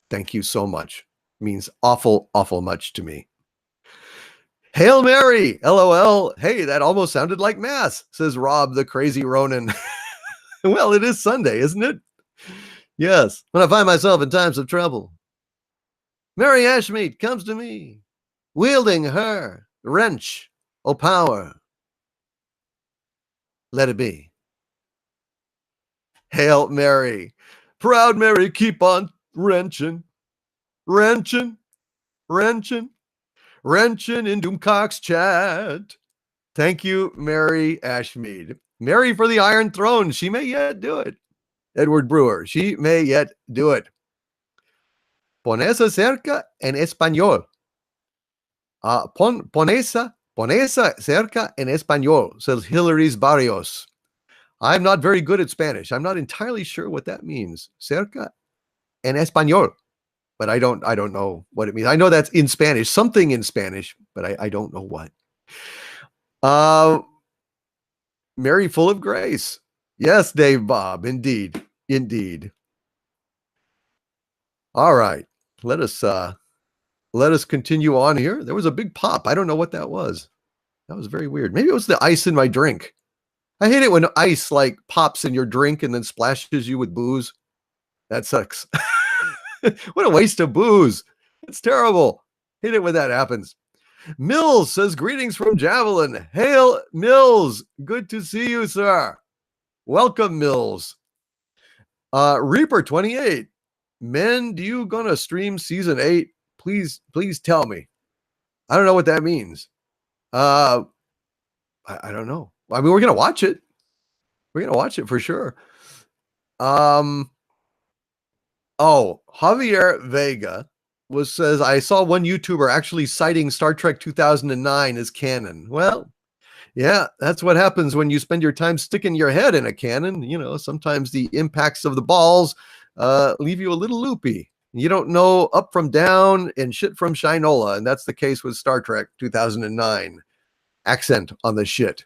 thank you so much. Means awful, awful much to me. Hail Mary, LOL. Hey, that almost sounded like mass, says Rob, the crazy Ronin. Well, it is Sunday, isn't it? Yes, when I find myself in times of trouble, Mary Ashmead comes to me, wielding her wrench o' power. Let it be. Hail Mary, proud Mary, keep on wrenching, wrenching, wrenching, wrenching in Doomcock's chat. Thank you, Mary Ashmead. Mary for the Iron Throne. She may yet do it. Edward Brewer. She may yet do it. Ponesa cerca en español. Ponesa cerca en español, says Hilary's Barrios. I'm not very good at Spanish. I'm not entirely sure what that means. Cerca en español. But I don't know what it means. I know that's in Spanish, something in Spanish, but I don't know what. Mary full of grace. Yes, Dave Bob. Indeed. Indeed. All right. Let us continue on here. There was a big pop. I don't know what that was. That was very weird. Maybe it was the ice in my drink. I hate it when ice like pops in your drink and then splashes you with booze. That sucks. What a waste of booze. It's terrible. Hate it when that happens. Mills says, greetings from Javelin. Hail, Mills. Good to see you, sir. Welcome, Mills. Reaper 28. Men, do you gonna stream season 8? Please tell me. I don't know what that means. I don't know. I mean, we're gonna watch it. We're gonna watch it for sure. Javier Vega says, I saw one YouTuber actually citing Star Trek 2009 as canon. Well, yeah, that's what happens when you spend your time sticking your head in a cannon. You know, sometimes the impacts of the balls leave you a little loopy. You don't know up from down and shit from Shinola, and that's the case with Star Trek 2009. Accent on the shit.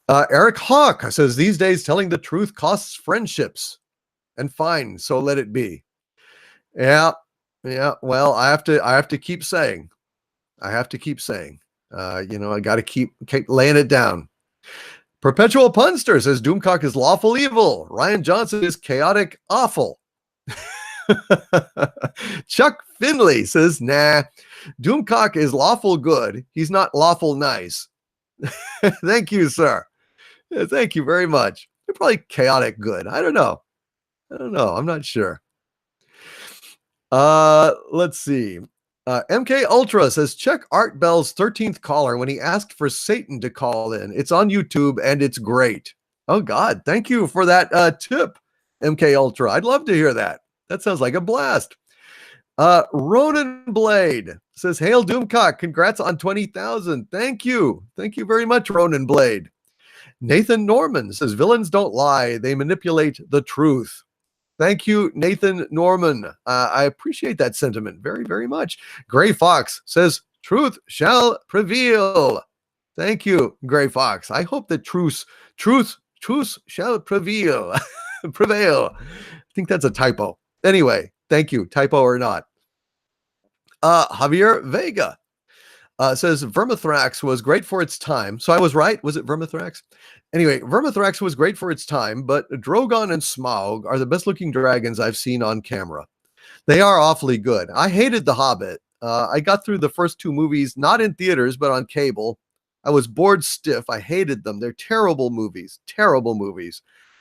Eric Hawk says, these days telling the truth costs friendships. And fine, so let it be. Yeah. Well, I have to keep saying. I got to keep laying it down. Perpetual Punster says Doomcock is lawful evil. Ryan Johnson is chaotic awful. Chuck Finley says, nah, Doomcock is lawful good. He's not lawful nice. Thank you, sir. Thank you very much. You're probably chaotic good. I don't know. I'm not sure. Let's see. MK Ultra says, check Art Bell's 13th caller when he asked for Satan to call in. It's on YouTube and it's great. Oh God, thank you for that tip, MK Ultra. I'd love to hear that. That sounds like a blast. Ronan Blade says, hail Doomcock, congrats on 20,000. Thank you very much, Ronan Blade. Nathan Norman says, villains don't lie, they manipulate the truth. Thank you, Nathan Norman. I appreciate that sentiment very, very much. Gray Fox says, truth shall prevail. Thank you, Gray Fox. I hope that truth shall prevail. Prevail. I think that's a typo. Anyway, thank you, typo or not. Javier Vega says, Vermithrax was great for its time. So I was right. Was it Vermithrax? Anyway, Vermithrax was great for its time, but Drogon and Smaug are the best looking dragons I've seen on camera. They are awfully good. I hated The Hobbit. I got through the first 2 movies, not in theaters, but on cable. I was bored stiff. I hated them. They're terrible movies.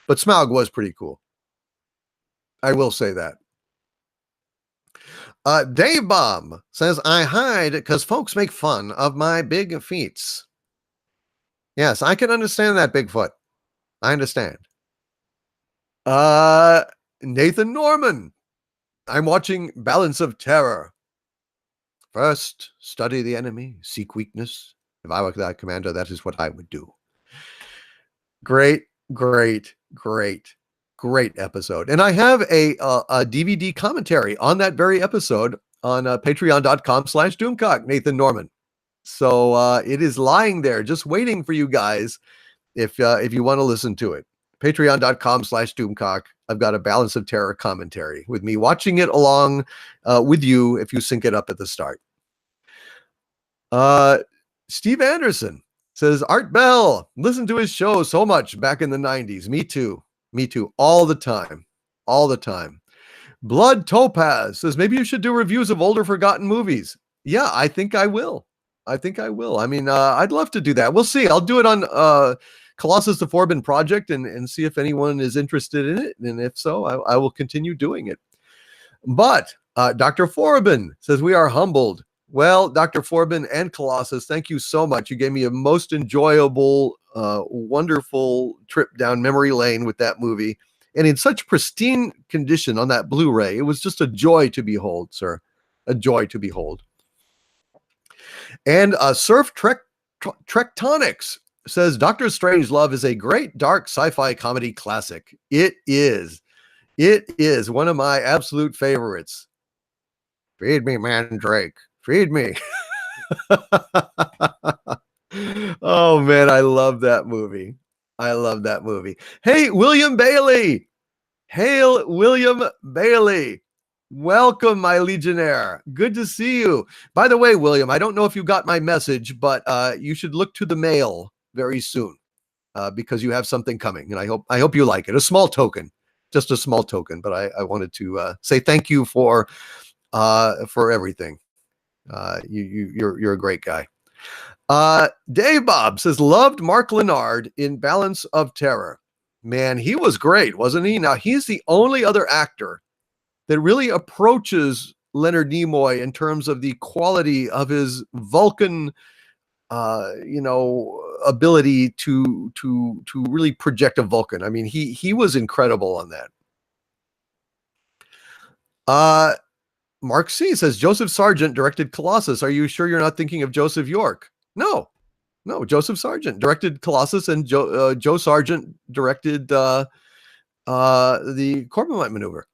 But Smaug was pretty cool. I will say that. Dave Bomb says, I hide because folks make fun of my big feats. Yes, I can understand that, Bigfoot. I understand. Nathan Norman. I'm watching Balance of Terror. First, study the enemy, seek weakness. If I were that commander, that is what I would do. Great episode. And I have a DVD commentary on that very episode on patreon.com/Doomcock, Nathan Norman. So it is lying there, just waiting for you guys if you want to listen to it. Patreon.com/Doomcock. I've got a Balance of Terror commentary with me watching it along with you if you sync it up at the start. Steve Anderson says, Art Bell, listen to his show so much back in the 90s. Me too. All the time. Blood Topaz says, maybe you should do reviews of older forgotten movies. Yeah, I think I will. I mean, I'd love to do that. We'll see. I'll do it on Colossus the Forbin Project and see if anyone is interested in it. And if so, I will continue doing it. But Dr. Forbin says, we are humbled. Well, Dr. Forbin and Colossus, thank you so much. You gave me a most enjoyable, wonderful trip down memory lane with that movie. And in such pristine condition on that Blu-ray, it was just a joy to behold, sir. A joy to behold. And Surf Trektonics says, Doctor Strangelove is a great dark sci-fi comedy classic. It is one of my absolute favorites. Feed me, Mandrake. Feed me. Oh, man, I love that movie. I love that movie. Hey, William Bailey. Hail, William Bailey. Welcome, my Legionnaire. Good to see you. By the way, William, I don't know if you got my message, but you should look to the mail very soon because you have something coming, and I hope you like it. A small token, just a small token. But I wanted to say thank you for everything. You're a great guy. Dave Bob says loved Mark Lennard in Balance of Terror. Man, he was great, wasn't he? Now he's the only other actor that really approaches Leonard Nimoy in terms of the quality of his Vulcan, ability to really project a Vulcan. I mean, he was incredible on that. Mark C says Joseph Sargent directed Colossus. Are you sure you're not thinking of Joseph York? No, Joseph Sargent directed Colossus, and Joe Sargent directed the Corbomite maneuver.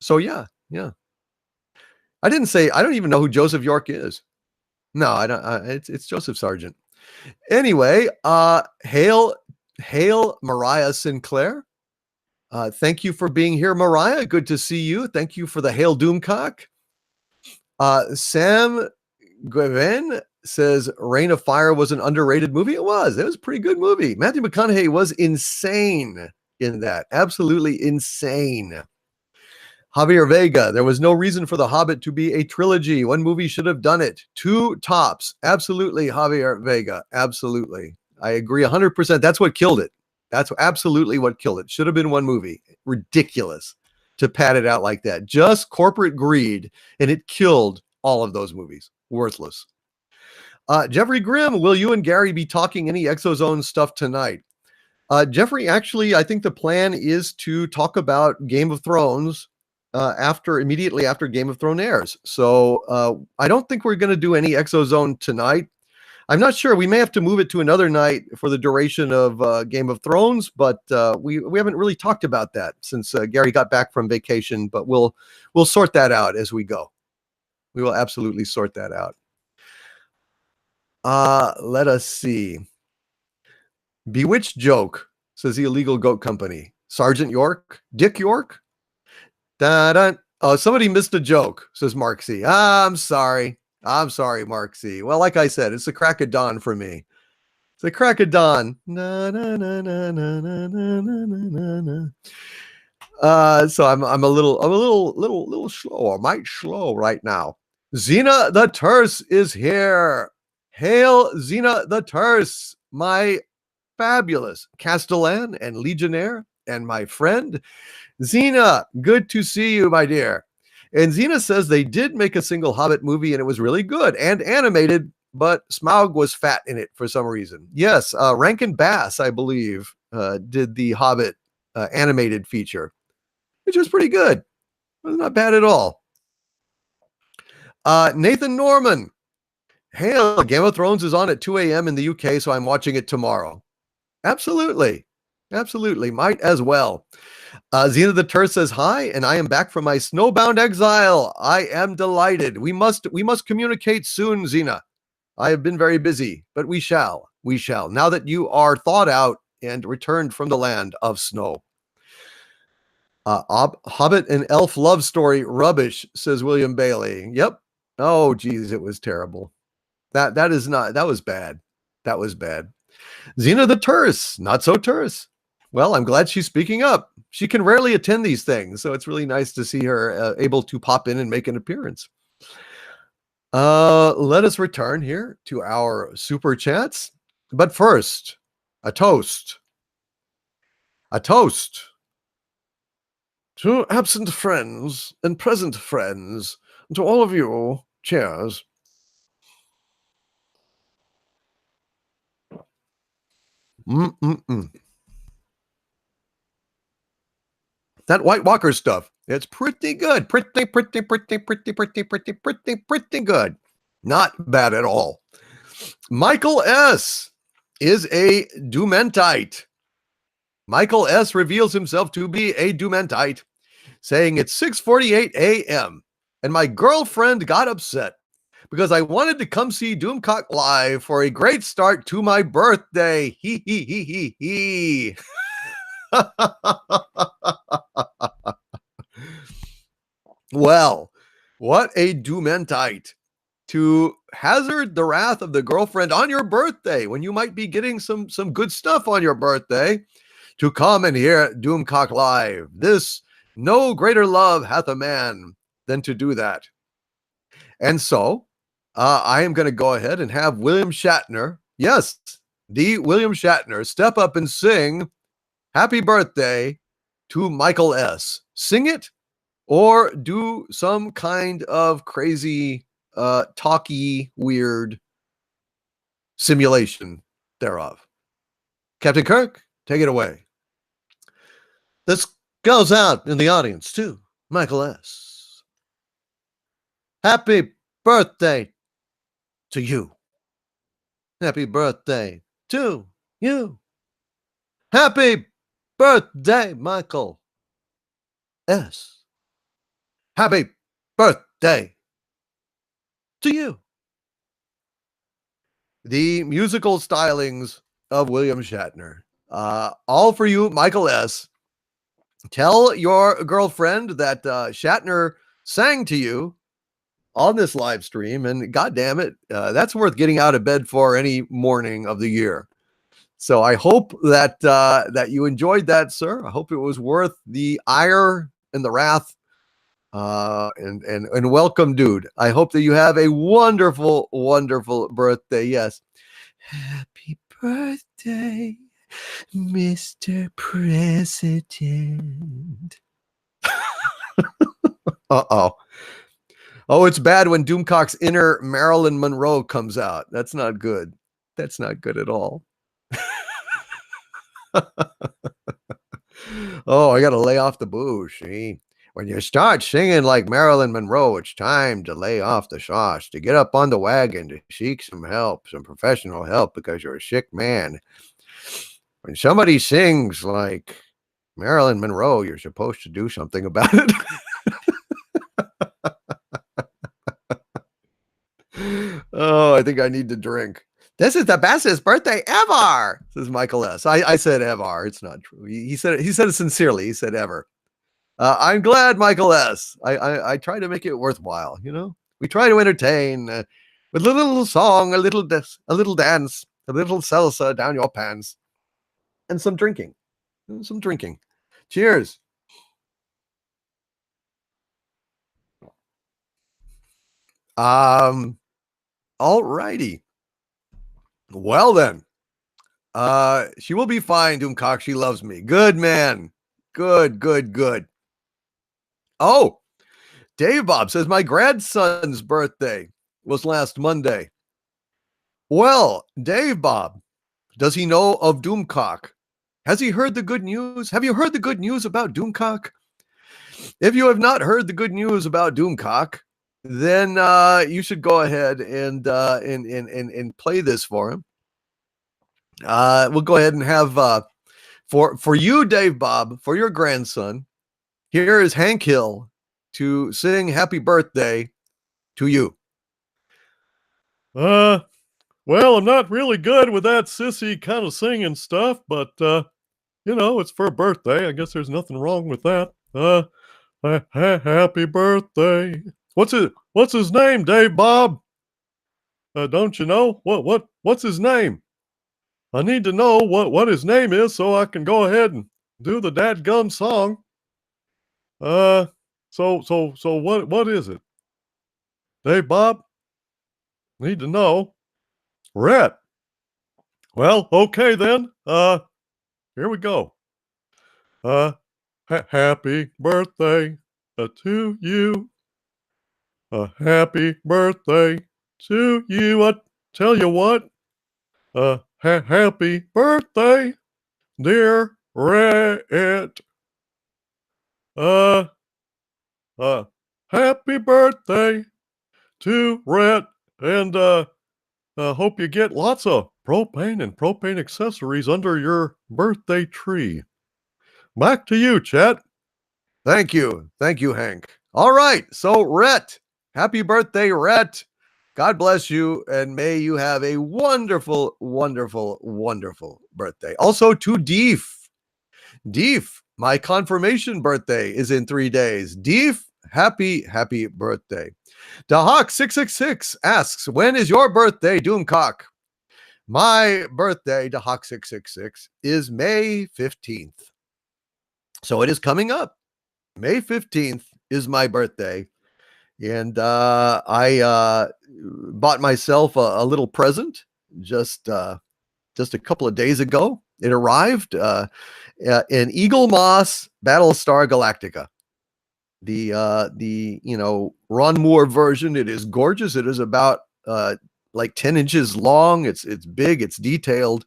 So yeah. I don't even know who Joseph York is. No, I don't. It's Joseph Sargent. Anyway, hail Mariah Sinclair. Thank you for being here, Mariah. Good to see you. Thank you for the hail Doomcock. Sam Gueven says Reign of Fire was an underrated movie. It was a pretty good movie. Matthew McConaughey was insane in that. Absolutely insane. Javier Vega, there was no reason for The Hobbit to be a trilogy. One movie should have done it. 2 tops. Absolutely, Javier Vega. Absolutely. I agree 100%. That's what killed it. That's absolutely what killed it. Should have been one movie. Ridiculous to pad it out like that. Just corporate greed, and it killed all of those movies. Worthless. Jeffrey Grimm, will you and Gary be talking any Exozone stuff tonight? Jeffrey, actually, I think the plan is to talk about Game of Thrones immediately after Game of Thrones airs. So I don't think we're going to do any Exozone tonight. I'm not sure. We may have to move it to another night for the duration of Game of Thrones, but we haven't really talked about that since Gary got back from vacation. But we'll sort that out as we go. We will absolutely sort that out. Let us see. Bewitched joke, says the Illegal Goat Company. Sergeant York? Dick York? Da-da. Oh, somebody missed a joke, says Mark C. I'm sorry, Mark C. Well, like I said, it's the crack of dawn for me. It's the crack of dawn. Na, na, na, na, na, na, na, na, na. So I'm a little slow, or might slow right now. Xena the Terse is here. Hail Xena the Terse, my fabulous Castellan and Legionnaire, and my friend Xena. Good to see you, my dear. And Xena says they did make a single Hobbit movie and it was really good and animated, but Smaug was fat in it for some reason. Yes, Rankin Bass, I believe, did the Hobbit animated feature, which was pretty good. It was not bad at all. Nathan Norman. Hail, Game of Thrones is on at 2 a.m. in the UK, so I'm watching it tomorrow. Absolutely. Might as well. Xena the Terse says hi, and I am back from my snowbound exile. I am delighted. We must communicate soon, Xena. I have been very busy, but we shall. Now that you are thawed out and returned from the land of snow. Hobbit and elf love story rubbish, says William Bailey. Yep. Oh, geez, it was terrible. That was bad. That was bad. Xena the Terse, not so terse. Well, I'm glad she's speaking up. She can rarely attend these things, so it's really nice to see her able to pop in and make an appearance. Let us return here to our super chats. But first, a toast. A toast to absent friends and present friends. And to all of you, cheers. That White Walker stuff, it's pretty good. Pretty good. Not bad at all. Michael S. is a Dumentite. Michael S. reveals himself to be a Dumentite, saying it's 6:48 a.m. and my girlfriend got upset because I wanted to come see Doomcock live for a great start to my birthday. He he he he he. Well, what a Doomentite to hazard the wrath of the girlfriend on your birthday when you might be getting some good stuff on your birthday to come and hear Doomcock live. This no greater love hath a man than to do that. And so I am going to go ahead and have William Shatner, yes, the William Shatner, step up and sing Happy Birthday to Michael S. Sing it or do some kind of crazy, talky, weird simulation thereof. Captain Kirk, take it away. This goes out in the audience too, Michael S. Happy birthday to you. Happy birthday to you. Happy birthday, Michael S. Happy birthday to you. The musical stylings of William Shatner. All for you, Michael S. Tell your girlfriend that Shatner sang to you on this live stream, and God damn it, that's worth getting out of bed for any morning of the year. So I hope that that you enjoyed that, sir. I hope it was worth the ire and the wrath. And welcome, dude. I hope that you have a wonderful, wonderful birthday. Yes. Happy birthday, Mr. President. Uh-oh. Oh, it's bad when Doomcock's inner Marilyn Monroe comes out. That's not good. That's not good at all. Oh, I got to lay off the booze. See, when you start singing like Marilyn Monroe, it's time to lay off the sauce, to get up on the wagon, to seek some help, some professional help, because you're a sick man. When somebody sings like Marilyn Monroe, you're supposed to do something about it. Oh, I think I need to drink. This is the bestest birthday ever, says Michael S. I said ever. It's not true. He said it sincerely. He said ever. I'm glad, Michael S. I try to make it worthwhile. You know, we try to entertain with a little song, a little dance, a little salsa down your pants, and some drinking. Cheers. All righty. Well then, she will be fine, Doomcock. She loves me. Good man. Good. Oh, Dave Bob says my grandson's birthday was last Monday. Well, Dave Bob, does he know of Doomcock? Has he heard the good news? Have you heard the good news about Doomcock? If you have not heard the good news about Doomcock, then you should go ahead and play this for him. We'll go ahead and have for you, Dave Bob, for your grandson. Here is Hank Hill to sing "Happy Birthday" to you. Well, I'm not really good with that sissy kind of singing stuff, but you know, it's for a birthday. I guess there's nothing wrong with that. Happy birthday. What's his name, Dave Bob? Don't you know? What's his name? I need to know what his name is so I can go ahead and do the dadgum song. So what is it? Dave Bob? Need to know. Rhett. Well, okay then. Here we go. Happy birthday to you. Happy birthday to you. I tell you what. Happy birthday, dear Rhett. Happy birthday to Rhett, and hope you get lots of propane and propane accessories under your birthday tree. Back to you, Chet. Thank you, Hank. All right, so Rhett, happy birthday, Rhett. God bless you, and may you have a wonderful, wonderful, wonderful birthday. Also to Deef. Deef, my confirmation birthday is in 3 days. Deef, happy, happy birthday. Dahawk666 asks, when is your birthday, Doomcock? My birthday, Dahawk666, is May 15th. So it is coming up. May 15th is my birthday. And I bought myself a little present just a couple of days ago. It arrived in Eagle Moss Battlestar Galactica. The Ron Moore version. It is gorgeous. It is about like 10 inches long. It's big. It's detailed.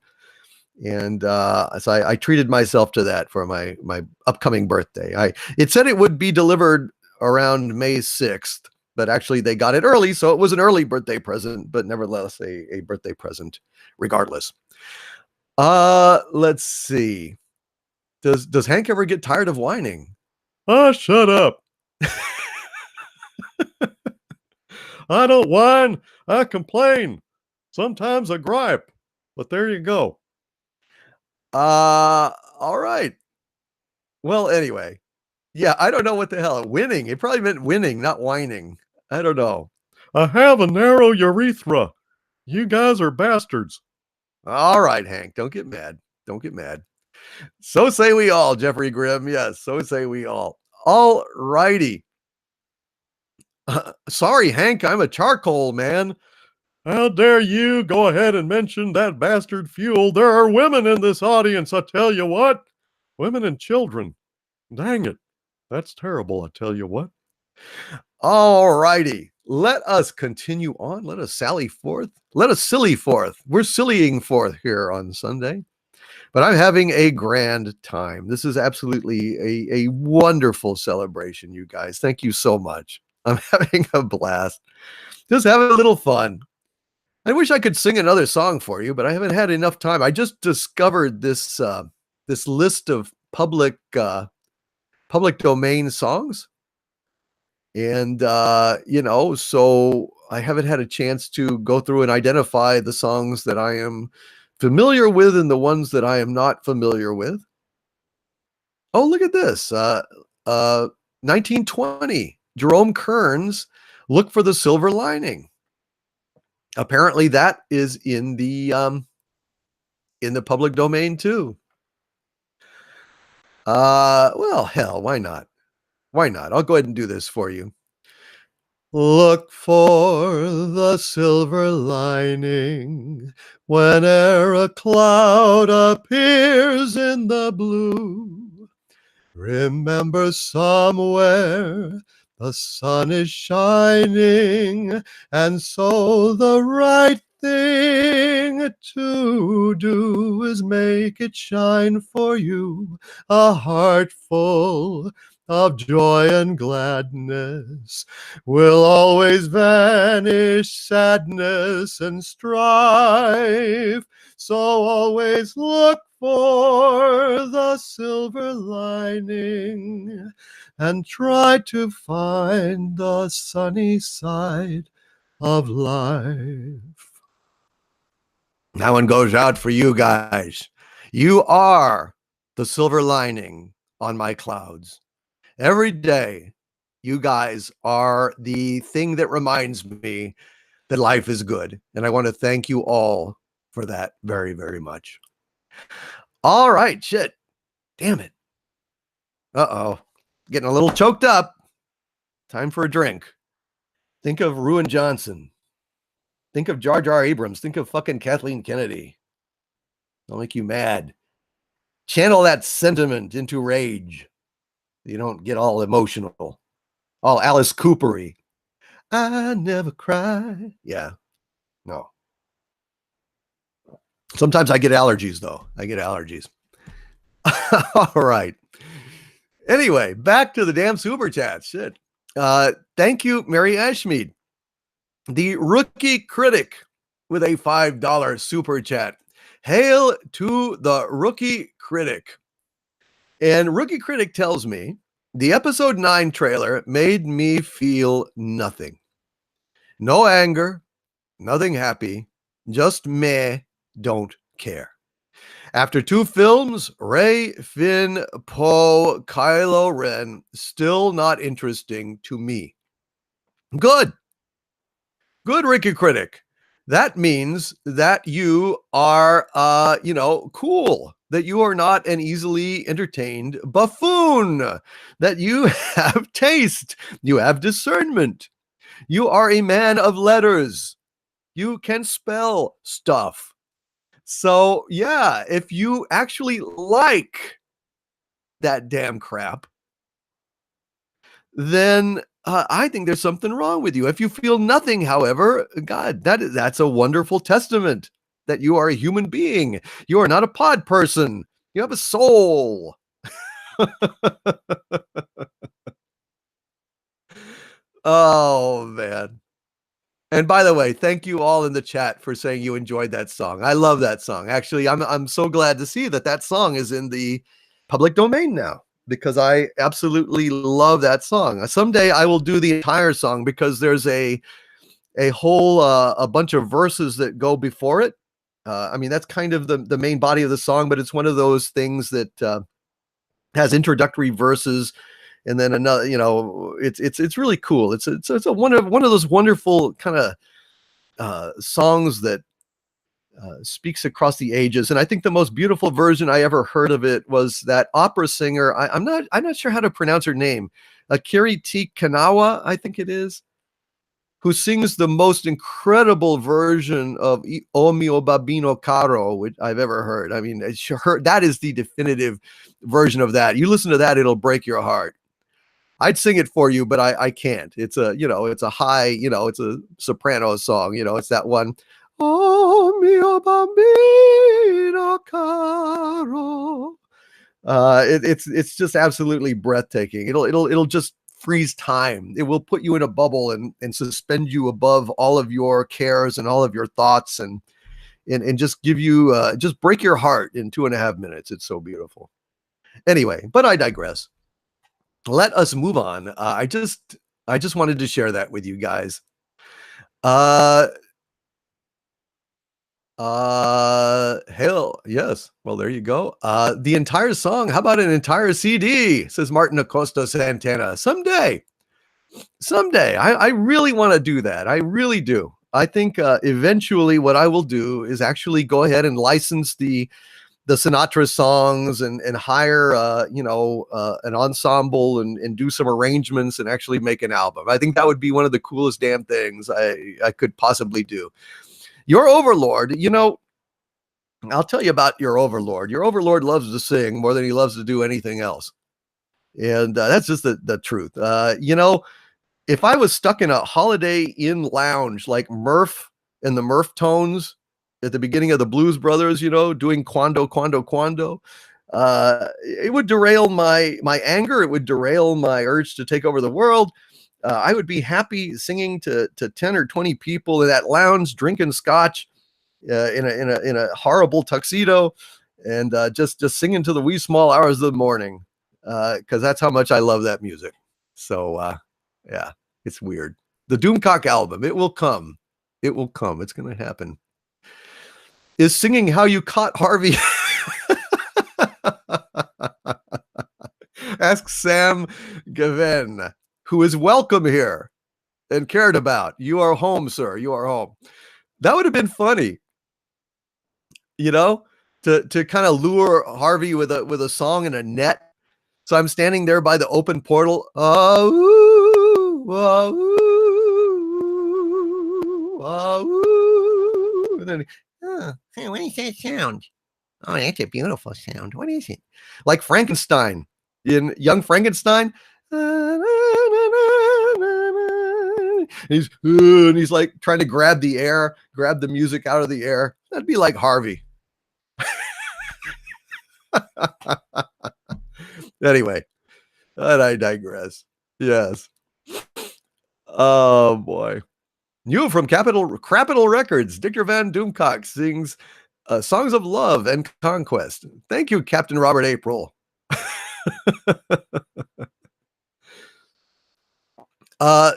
And so I treated myself to that for my upcoming birthday. It said it would be delivered around May 6th, but actually they got it early, so it was an early birthday present, but nevertheless a birthday present regardless. Let's see. Does Hank ever get tired of whining? Oh, shut up. I don't whine. I complain. Sometimes I gripe. But there you go. All right. Well, anyway. Yeah, I don't know what the hell. Winning. It probably meant winning, not whining. I don't know. I have a narrow urethra. You guys are bastards. All right, Hank. Don't get mad. Don't get mad. So say we all, Jeffrey Grimm. Yes, so say we all. All righty. Sorry, Hank. I'm a charcoal man. How dare you go ahead and mention that bastard fuel? There are women in this audience, I tell you what. Women and children. Dang it. That's terrible, I tell you what. All righty. Let us continue on. Let us sally forth. Let us silly forth. We're sillying forth here on Sunday. But I'm having a grand time. This is absolutely a wonderful celebration, you guys. Thank you so much. I'm having a blast. Just having a little fun. I wish I could sing another song for you, but I haven't had enough time. I just discovered this this list of public domain songs. And, so I haven't had a chance to go through and identify the songs that I am familiar with and the ones that I am not familiar with. Oh, look at this. 1920, Jerome Kern's Look for the Silver Lining. Apparently that is in the public domain too. Well, hell, why not? Why not? I'll go ahead and do this for you. Look for the silver lining whene'er a cloud appears in the blue. Remember somewhere the sun is shining, and so the right thing to do is make it shine for you. A heart full of joy and gladness will always vanish sadness and strife. So always look for the silver lining and try to find the sunny side of life. That one goes out for you guys. You are the silver lining on my clouds. Every day, you guys are the thing that reminds me that life is good. And I want to thank you all for that very, very much. All right, shit. Damn it. Uh-oh. Getting a little choked up. Time for a drink. Think of Ruin Johnson. Think of Jar Jar Abrams. Think of fucking Kathleen Kennedy. They'll make you mad. Channel that sentiment into rage. You don't get all emotional. All Alice Coopery. I never cry. Yeah. No. Sometimes I get allergies, though. I get allergies. All right. Anyway, back to the damn super chat. Shit. Thank you, Mary Ashmead. The Rookie Critic with a $5 super chat. Hail to the Rookie Critic. And Rookie Critic tells me, the episode 9 trailer made me feel nothing. No anger, nothing happy, just meh, don't care. After 2 films, Rey, Finn, Poe, Kylo Ren, still not interesting to me. Good. Good, Ricky Critic. That means that you are, cool, that you are not an easily entertained buffoon, that you have taste, you have discernment, you are a man of letters, you can spell stuff. So, yeah, if you actually like that damn crap, then I think there's something wrong with you. If you feel nothing, however, God, that's a wonderful testament that you are a human being. You are not a pod person. You have a soul. Oh man. And by the way, thank you all in the chat for saying you enjoyed that song. I love that song. Actually, I'm so glad to see that song is in the public domain now, because I absolutely love that song. Someday I will do the entire song, because there's a whole a bunch of verses that go before it. I mean, that's kind of the main body of the song, but it's one of those things that has introductory verses, and then another. It's really cool. It's a one of those wonderful kind of songs that speaks across the ages. And I think the most beautiful version I ever heard of it was that opera singer. I'm not sure how to pronounce her name. Kiri T. Kanawa, I think it is, who sings the most incredible version of O mio babino caro, which I've ever heard. I mean, that is the definitive version of that. You listen to that, it'll break your heart. I'd sing it for you, but I can't. It's a high, it's a soprano song. It's that one. Oh mio bambino caro. It's just absolutely breathtaking. It'll just freeze time. It will put you in a bubble and suspend you above all of your cares and all of your thoughts, and just give you just break your heart in 2.5 minutes. It's so beautiful. Anyway, but I digress. Let us move on. I just wanted to share that with you guys. Hell yes. Well, there you go. The entire song. How about an entire CD? Says Martin Acosta Santana. Someday. I really want to do that. I really do. I think eventually what I will do is actually go ahead and license the Sinatra songs and hire an ensemble and do some arrangements and actually make an album. I think that would be one of the coolest damn things I could possibly do. Your overlord, I'll tell you about your overlord. Your overlord loves to sing more than he loves to do anything else. And that's just the truth. If I was stuck in a Holiday Inn lounge like Murph and the Murph Tones at the beginning of the Blues Brothers, doing Quando, Quando, Quando, it would derail my anger. It would derail my urge to take over the world. I would be happy singing to 10 or 20 people in that lounge, drinking scotch in a horrible tuxedo, and just singing to the wee small hours of the morning, because that's how much I love that music. So yeah, it's weird. The Doomcock album, it will come. It will come. It's going to happen. Is singing How You Caught Harvey? Ask Sam Gaven, who is welcome here and cared about. You are home, sir. You are home. That would have been funny, to kind of lure Harvey with a song and a net. So I'm standing there by the open portal. And then, Hey, what is that sound? Oh, that's a beautiful sound. What is it? like Frankenstein in Young Frankenstein. He's like trying to grab the music out of the air. That'd be like Harvey. Anyway, but I digress. Yes. Oh boy. You from Capital Records, Dictor Van Doomcock sings songs of love and conquest. Thank you, Captain Robert April.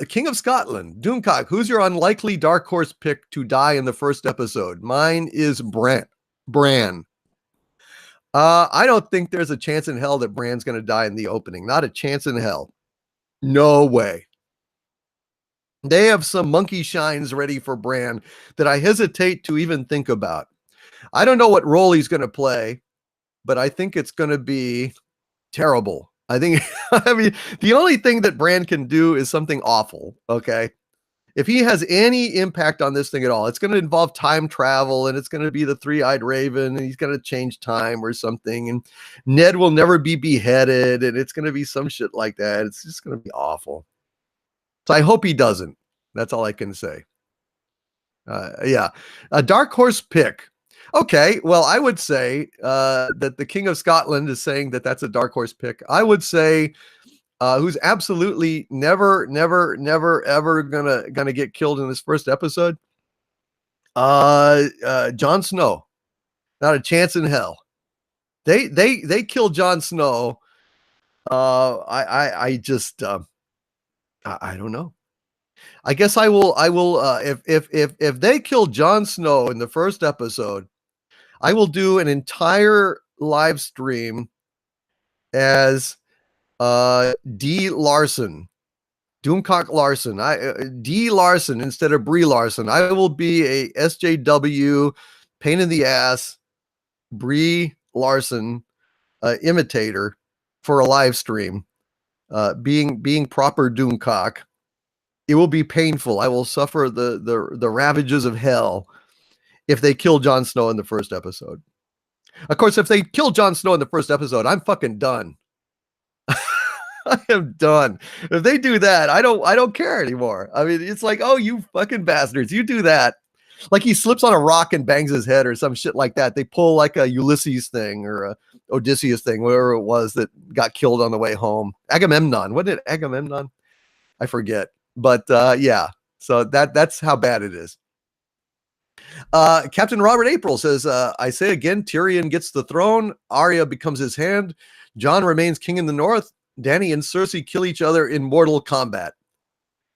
King of Scotland, Doomcock, who's your unlikely dark horse pick to die in the first episode? Mine is Bran. I don't think there's a chance in hell that Bran's going to die in the opening. Not a chance in hell. No way. They have some monkey shines ready for Bran that I hesitate to even think about. I don't know what role he's going to play, but I think it's going to be terrible. I think, I mean, the only thing that Bran can do is something awful. Okay. If he has any impact on this thing at all, it's going to involve time travel, and it's going to be the three-eyed raven, and he's going to change time or something. And Ned will never be beheaded, and it's going to be some shit like that. It's just going to be awful. So I hope he doesn't. That's all I can say. Yeah. A dark horse pick. Okay, well, I would say that the King of Scotland is saying that that's a dark horse pick. I would say who's absolutely never, ever gonna get killed in this first episode. Jon Snow. Not a chance in hell. They kill Jon Snow. I just I don't know. I guess I will if they kill Jon Snow in the first episode, I will do an entire live stream as D Larson, Doomcock Larson. D Larson instead of Brie Larson. I will be a SJW pain in the ass Brie Larson imitator for a live stream. Being proper Doomcock. It will be painful. I will suffer the ravages of hell if they kill Jon Snow in the first episode. Of course, if they kill Jon Snow in the first episode, I'm fucking done. I am done. If they do that, I don't care anymore. I mean, it's like, oh, you fucking bastards, you do that. Like he slips on a rock and bangs his head or some shit like that. They pull like a Ulysses thing or a Odysseus thing, whatever it was that got killed on the way home. Agamemnon. What did Agamemnon? I forget. But yeah, so that's how bad it is. Captain Robert April says, I say again, Tyrion gets the throne. Arya becomes his hand. Jon remains king in the north. Dany and Cersei kill each other in mortal combat.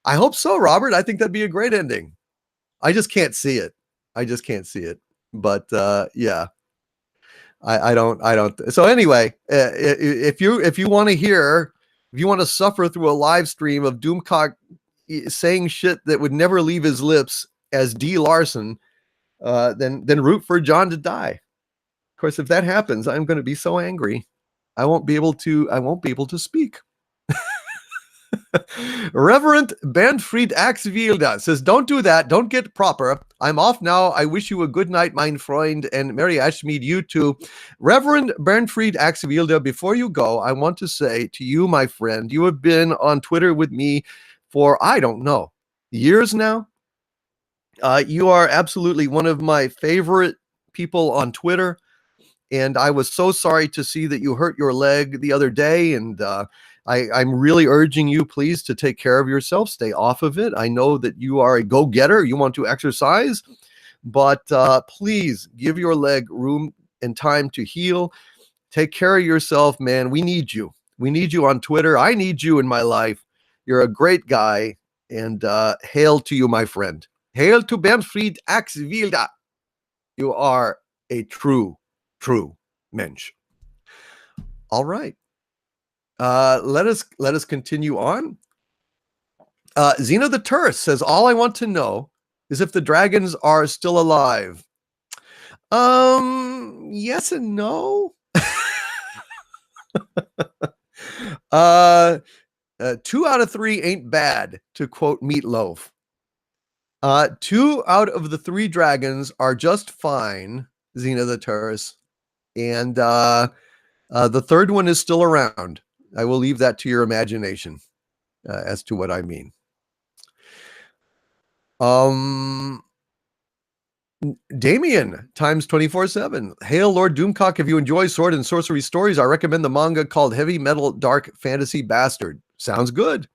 I hope so, Robert. I think that'd be a great ending. I just can't see it. But yeah, I don't. So anyway, if you want to hear, if you want to suffer through a live stream of Doomcock saying shit that would never leave his lips as D Larson, then root for Jon to die. Of course, if that happens, I'm going to be so angry. I won't be able to speak. Reverend Benfried Axvilda says, don't do that. Don't get proper. I'm off now. I wish you a good night, mein Freund, and Mary Ashmead, you too. Reverend Benfried Axvilda, before you go, I want to say to you, my friend, you have been on Twitter with me for, I don't know, years now. You are absolutely one of my favorite people on Twitter. And I was so sorry to see that you hurt your leg the other day. And I'm really urging you, please, to take care of yourself. Stay off of it. I know that you are a go-getter. You want to exercise. But please give your leg room and time to heal. Take care of yourself, man. We need you. We need you on Twitter. I need you in my life. You're a great guy. And hail to you, my friend. Hail to Benfried Axvilda. You are a true mensch. All right. Let us continue on. Xena the Tourist says, all I want to know is if the dragons are still alive. Yes and no. 2 out of 3 ain't bad, to quote Meatloaf. 2 out of the 3 dragons are just fine, Xena the Tourist. And the third one is still around. I will leave that to your imagination as to what I mean. Damien times 24/7. Hail Lord Doomcock. If you enjoy sword and sorcery stories, I recommend the manga called Heavy Metal Dark Fantasy Bastard. Sounds good.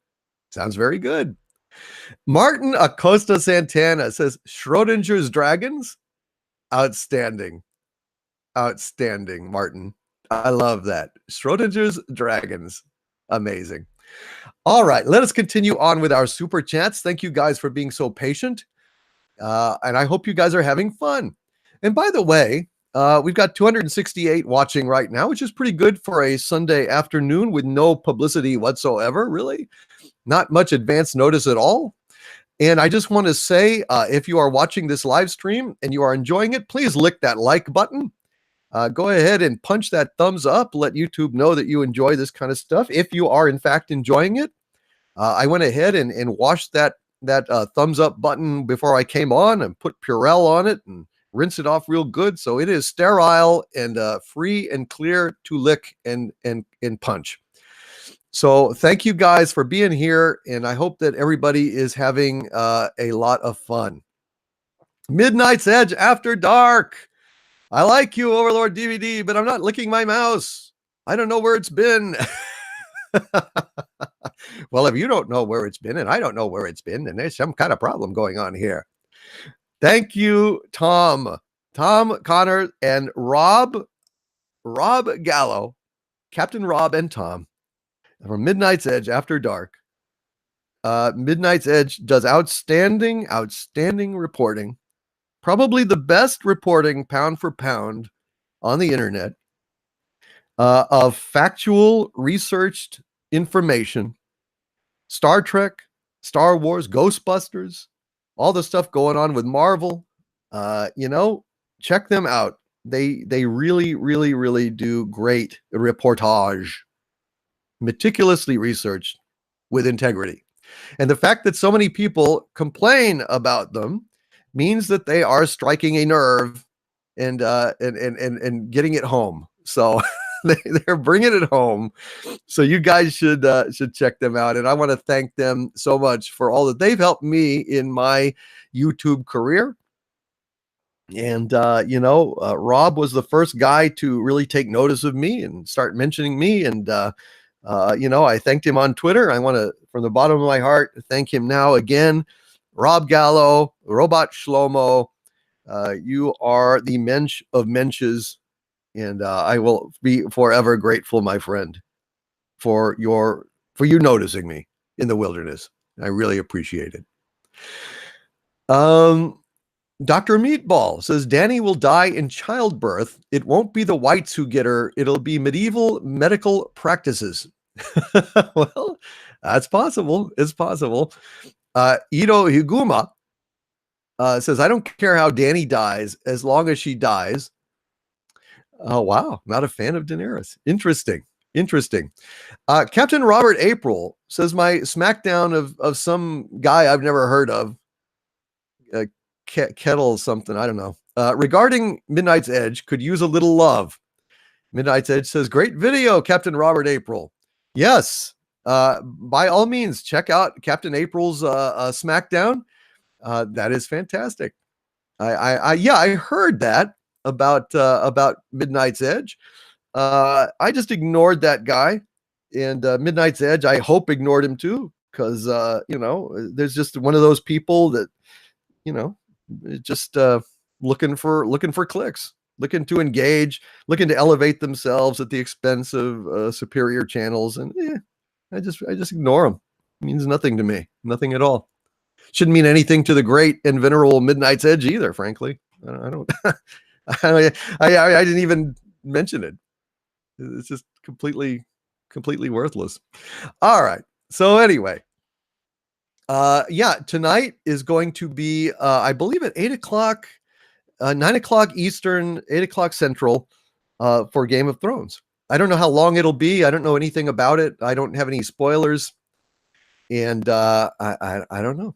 Sounds very good. Martin Acosta Santana says Schrodinger's Dragons. Outstanding. Outstanding, Martin. I love that. Schrodinger's Dragons. Amazing. All right, let us continue on with our super chats. Thank you guys for being so patient. And I hope you guys are having fun. And by the way, we've got 268 watching right now, which is pretty good for a Sunday afternoon with no publicity whatsoever, really. Not much advance notice at all. And I just want to say, if you are watching this live stream and you are enjoying it, please lick that like button. Go ahead and punch that thumbs up. Let YouTube know that you enjoy this kind of stuff. If you are, in fact, enjoying it, I went ahead and washed that thumbs up button before I came on and put Purell on it and rinse it off real good. So it is sterile and free and clear to lick and punch. So thank you guys for being here. And I hope that everybody is having a lot of fun. Midnight's Edge After Dark. I like you, Overlord DVD, but I'm not licking my mouse. I don't know where it's been. Well, if you don't know where it's been and I don't know where it's been, then there's some kind of problem going on here. Thank you, Tom, Connor, and Rob Gallo, Captain Rob and Tom from Midnight's Edge After Dark. Midnight's Edge does outstanding reporting. Probably the best reporting pound for pound on the internet of factual, researched information. Star Trek, Star Wars, Ghostbusters, all the stuff going on with Marvel. Check them out. They really do great reportage, meticulously researched with integrity. And the fact that so many people complain about them means that they are striking a nerve and getting it home. So they're bringing it home. So you guys should check them out. And I want to thank them so much for all that they've helped me in my YouTube career. And, Rob was the first guy to really take notice of me and start mentioning me. And, I thanked him on Twitter. I want to, from the bottom of my heart, thank him now again. Rob Gallo, Robot Shlomo, you are the mensch of mensches. And I will be forever grateful, my friend, for you noticing me in the wilderness. I really appreciate it. Dr. Meatball says Danny will die in childbirth. It won't be the whites who get her. It'll be medieval medical practices. Well, that's possible. It's possible. Ito Higuma says, I don't care how Danny dies as long as she dies. Oh, wow. Not a fan of Daenerys. Interesting. Captain Robert April says my SmackDown of some guy I've never heard of, Kettle something, I don't know, regarding Midnight's Edge could use a little love. Midnight's Edge says, great video, Captain Robert April. Yes, by all means, check out Captain April's SmackDown. That is fantastic. I heard that about Midnight's Edge. I just ignored that guy, and Midnight's Edge, I hope, ignored him too, because there's just one of those people that just looking for clicks, looking to engage, looking to elevate themselves at the expense of superior channels, and I just ignore them. It means nothing to me, nothing at all. Shouldn't mean anything to the great and venerable Midnight's Edge either, frankly. I don't. I didn't even mention it. It's just completely worthless. All right. So anyway, tonight is going to be, I believe, at 8:00, 9:00 Eastern, 8:00 Central, for Game of Thrones. I don't know how long it'll be. I don't know anything about it. I don't have any spoilers, and I don't know.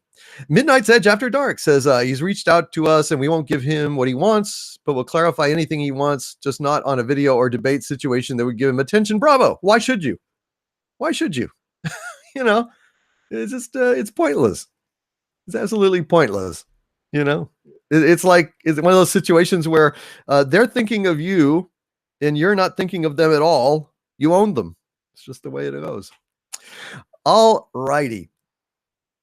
Midnight's Edge After Dark says he's reached out to us and we won't give him what he wants, but we'll clarify anything he wants, just not on a video or debate situation that would give him attention. Bravo. Why should you? It's just it's pointless. It's absolutely pointless. It's like, it's one of those situations where they're thinking of you and you're not thinking of them at all. You own them. It's just the way it goes. All righty.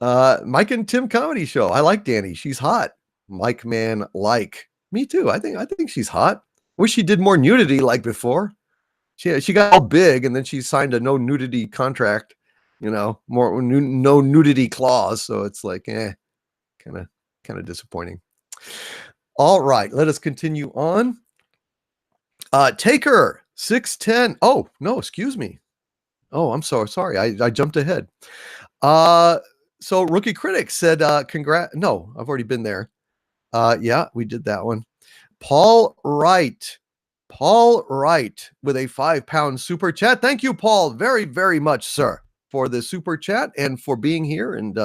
Mike and Tim comedy show. I like Danny. She's hot. Mike man, like me too. I think she's hot. Wish she did more nudity like before. She got all big and then she signed a no nudity contract. more no nudity clause. So it's like, kind of disappointing. All right, let us continue on. Taker 610. Oh, no, excuse me. Oh, I'm so sorry. I jumped ahead. So Rookie Critic said, congrats. No, I've already been there. Yeah, we did that one. Paul Wright with a £5 super chat. Thank you, Paul, very, very much, sir, for the super chat and for being here and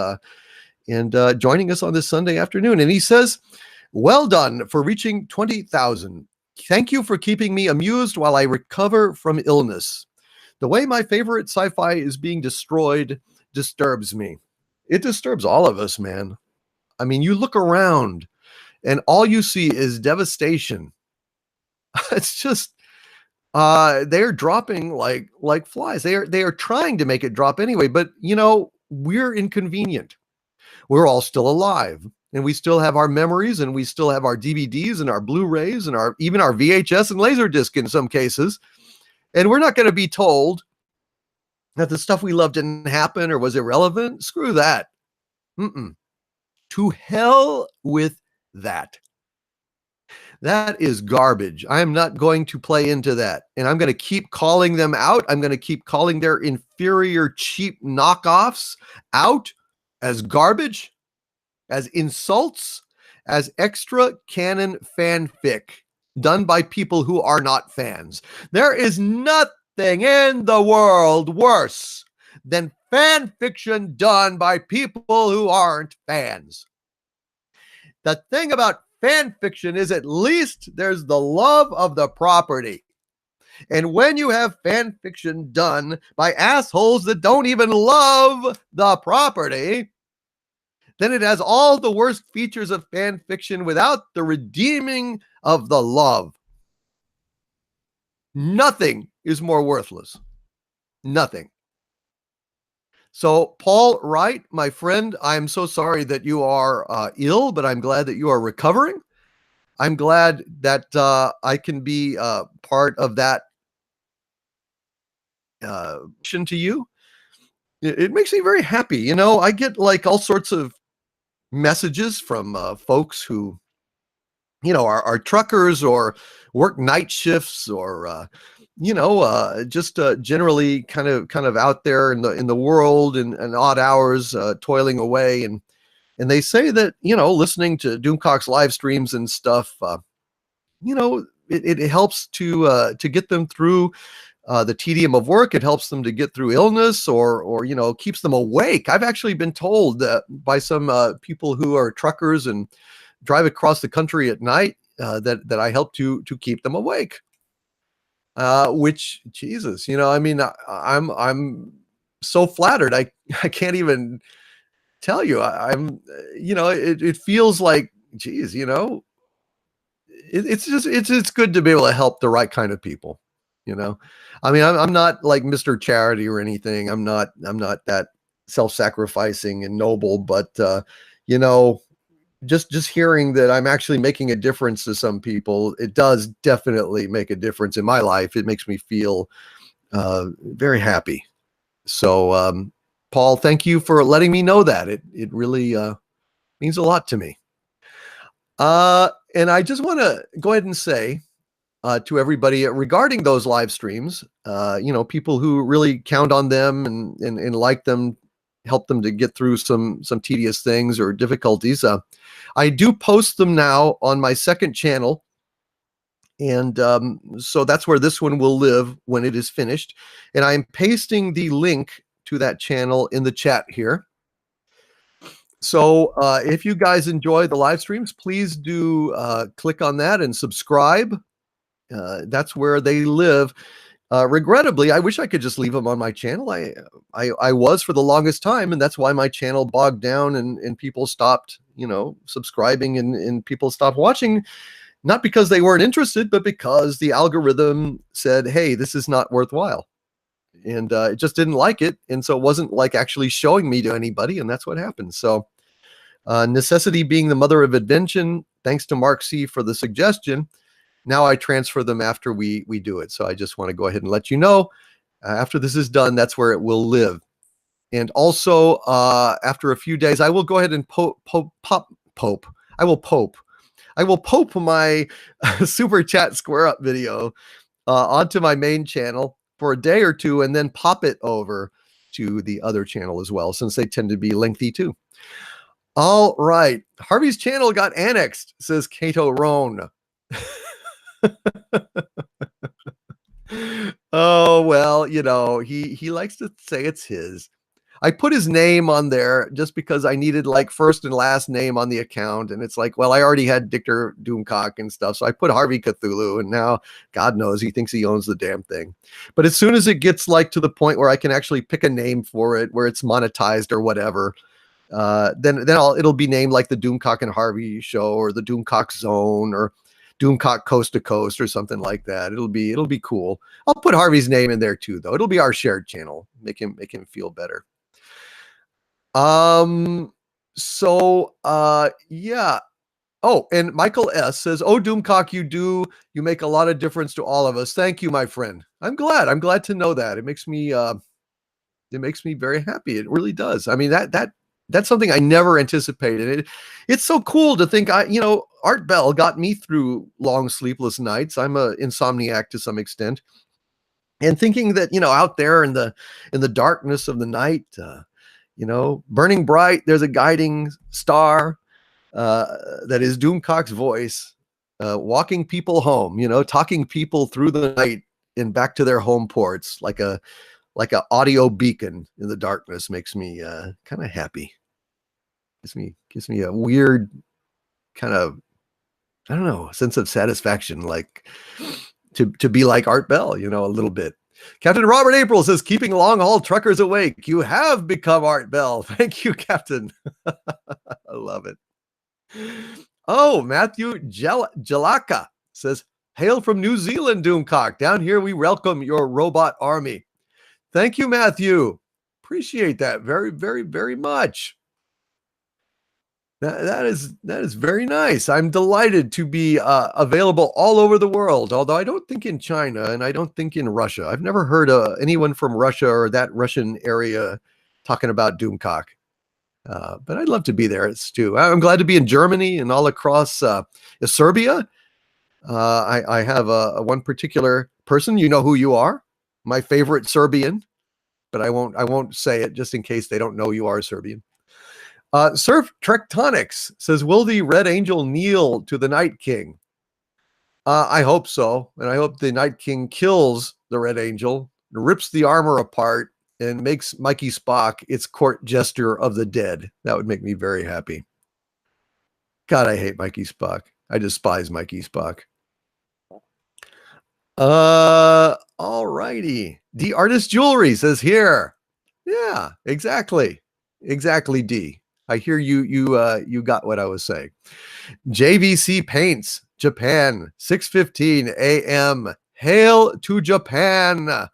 joining us on this Sunday afternoon. And he says, well done for reaching 20,000. Thank you for keeping me amused while I recover from illness. The way my favorite sci-fi is being destroyed disturbs me. It disturbs all of us, man. I mean, you look around and all you see is devastation. It's just they're dropping like flies. They are trying to make it drop anyway, but we're inconvenient. We're all still alive, and we still have our memories, and we still have our DVDs and our Blu-rays and even our VHS and Laserdisc in some cases. And we're not going to be told that the stuff we love didn't happen or was irrelevant. Screw that. To hell with that. That is garbage. I am not going to play into that. And I'm going to keep calling them out. I'm going to keep calling their inferior, cheap knockoffs out as garbage, as insults, as extra canon fanfic done by people who are not fans. There is nothing in the world worse than fan fiction done by people who aren't fans. The thing about fan fiction is at least there's the love of the property. And when you have fan fiction done by assholes that don't even love the property, then it has all the worst features of fan fiction without the redeeming of the love. Nothing is more worthless. Nothing. So, Paul Wright, my friend, I'm so sorry that you are ill, but I'm glad that you are recovering. I'm glad that I can be part of that to you. It makes me very happy. I get like all sorts of messages from folks who, are truckers or work night shifts or, just generally kind of out there in the world and odd hours, toiling away. And they say that, listening to Doomcock's live streams and stuff, it helps to get them through the tedium of work. It helps them to get through illness or keeps them awake. I've actually been told that by some people who are truckers and drive across the country at night that I help to keep them awake. Which, Jesus, I'm so flattered. I can't even tell you. It feels like, geez, it's good to be able to help the right kind of people. I'm not like Mr. Charity or anything. I'm not that self-sacrificing and noble, but just hearing that I'm actually making a difference to some people, it does definitely make a difference in my life. It makes me feel very happy. So, Paul, thank you for letting me know that. It really means a lot to me. And I just want to go ahead and say to everybody regarding those live streams, people who really count on them and like them, help them to get through some tedious things or difficulties. I do post them now on my second channel. And so that's where this one will live when it is finished. And I'm pasting the link to that channel in the chat here. So if you guys enjoy the live streams, please do click on that and subscribe. That's where they live. Regrettably, I wish I could just leave them on my channel. I was for the longest time, and that's why my channel bogged down and people stopped, subscribing and people stopped watching, not because they weren't interested, but because the algorithm said, hey, this is not worthwhile. And it just didn't like it. And so it wasn't like actually showing me to anybody. And that's what happened. So necessity being the mother of invention, thanks to Mark C for the suggestion. Now I transfer them after we do it. So I just want to go ahead and let you know after this is done, that's where it will live. And also, after a few days, I will go ahead and I will pope my super chat square up video onto my main channel for a day or two, and then pop it over to the other channel as well, since they tend to be lengthy too. All right. Harvey's channel got annexed, says Kato Roan. Oh, well, he likes to say it's his. I put his name on there just because I needed like first and last name on the account. And it's like, well, I already had Dictor Doomcock and stuff. So I put Harvey Cthulhu, and now God knows he thinks he owns the damn thing. But as soon as it gets like to the point where I can actually pick a name for it, where it's monetized or whatever, then it'll be named like the Doomcock and Harvey show, or the Doomcock Zone, or Doomcock Coast to Coast, or something like that. It'll be cool. I'll put Harvey's name in there too, though. It'll be our shared channel. Make him feel better. Yeah. Oh, and Michael S says, "Oh, Doomcock, you make a lot of difference to all of us. Thank you, my friend. I'm glad to know that. It makes me very happy. It really does. I mean, that's something I never anticipated. It's so cool to think Art Bell got me through long sleepless nights. I'm a insomniac to some extent. And thinking that, out there in the darkness of the night, burning bright, there's a guiding star that is Doomcock's voice, walking people home, talking people through the night and back to their home ports, like a audio beacon in the darkness. Makes me kind of happy. Gives me a weird kind of, I don't know, sense of satisfaction, like to be like Art Bell, a little bit. Captain Robert April says, "Keeping long haul truckers awake. You have become Art Bell." Thank you, Captain. I love it. Oh, Matthew Jalaka says, "Hail from New Zealand, Doomcock. Down here, we welcome your robot army." Thank you, Matthew. Appreciate that very, very, very much. That is very nice. I'm delighted to be available all over the world, although I don't think in China, and I don't think in Russia. I've never heard anyone from Russia or that Russian area talking about Doomcock. But I'd love to be there too. I'm glad to be in Germany and all across Serbia. I have one particular person. You know who you are. My favorite Serbian, but I won't say it just in case they don't know you are Serbian. Surf Tectonics says, "Will the Red Angel kneel to the Night King?" I hope so. And I hope the Night King kills the Red Angel, rips the armor apart, and makes Mikey Spock its court jester of the dead. That would make me very happy. God, I hate Mikey Spock. I despise Mikey Spock. All righty. D Artist Jewelry says here. Yeah, exactly. Exactly, D. I hear you got what I was saying. JVC Paints, Japan, 6:15 a.m. Hail to Japan.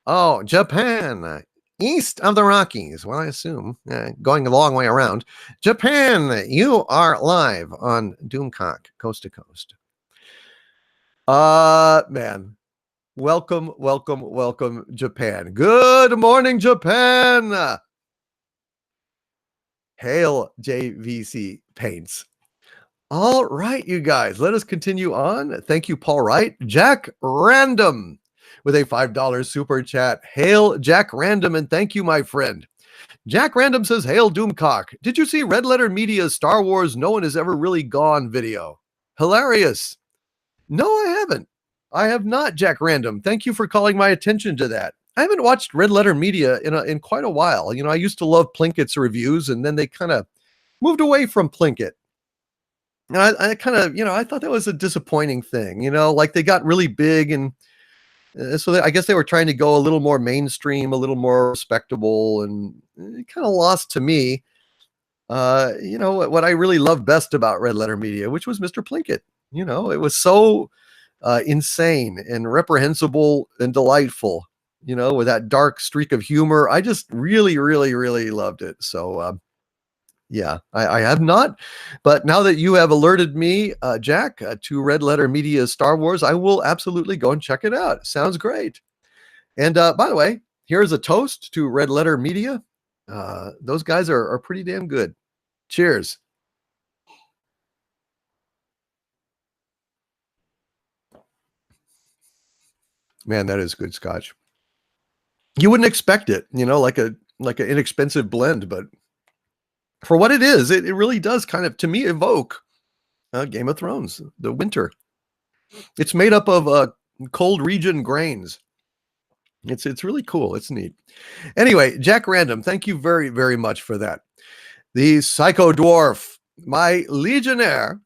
Oh, Japan. East of the Rockies. Well, I assume going a long way around. Japan, you are live on Doomcock, Coast to Coast. Man. Welcome, Japan. Good morning, Japan. Hail JVC Paints. All right, you guys, let us continue on. Thank you, Paul Wright. Jack Random with a $5 super chat. Hail Jack Random, and thank you, my friend. Jack Random says, "Hail Doomcock. Did you see Red Letter Media's Star Wars No One Has Ever Really Gone video? Hilarious." No, I haven't. I have not, Jack Random. Thank you for calling my attention to that. I haven't watched Red Letter Media in quite a while. I used to love Plinkett's reviews, and then they kind of moved away from Plinkett. And I kind of, I thought that was a disappointing thing. Like they got really big, and so I guess they were trying to go a little more mainstream, a little more respectable, and it kind of lost to me, what I really loved best about Red Letter Media, which was Mr. Plinkett. It was so insane and reprehensible and delightful. With that dark streak of humor. I just really, really, really loved it. So, yeah, I have not. But now that you have alerted me, Jack, to Red Letter Media's Star Wars, I will absolutely go and check it out. Sounds great. And by the way, here's a toast to Red Letter Media. Those guys are pretty damn good. Cheers. Man, that is good scotch. You wouldn't expect it, like an inexpensive blend, but for what it is, it really does kind of, to me, evoke Game of Thrones, the winter. It's made up of cold region grains. It's really cool. It's neat. Anyway, Jack Random, thank you very, very much for that. The Psycho Dwarf, my legionnaire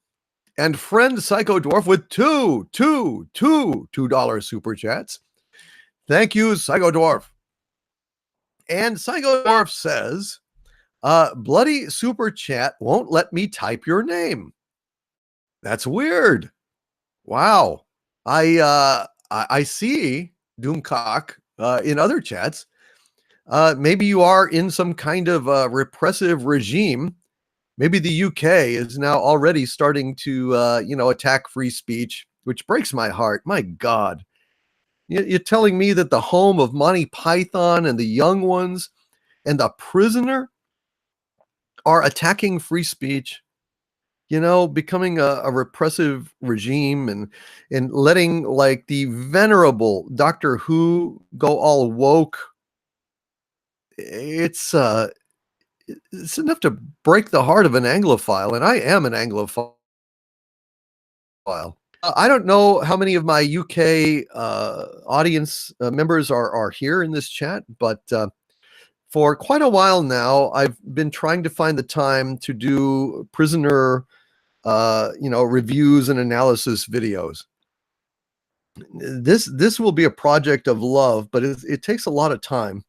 and friend Psycho Dwarf with two $2 super chats. Thank you, Psycho Dwarf. And Psycho Dwarf says, bloody super chat won't let me type your name. That's weird. Wow. I see Doomcock in other chats. Maybe you are in some kind of repressive regime. Maybe the UK is now already starting to, attack free speech, which breaks my heart. My God. You're telling me that the home of Monty Python and the Young Ones and The Prisoner are attacking free speech, becoming a repressive regime and letting like the venerable Doctor Who go all woke. It's enough to break the heart of an Anglophile, and I am an Anglophile. I don't know how many of my UK audience members are here in this chat, but for quite a while now, I've been trying to find the time to do prisoner, reviews and analysis videos. This will be a project of love, but it takes a lot of time.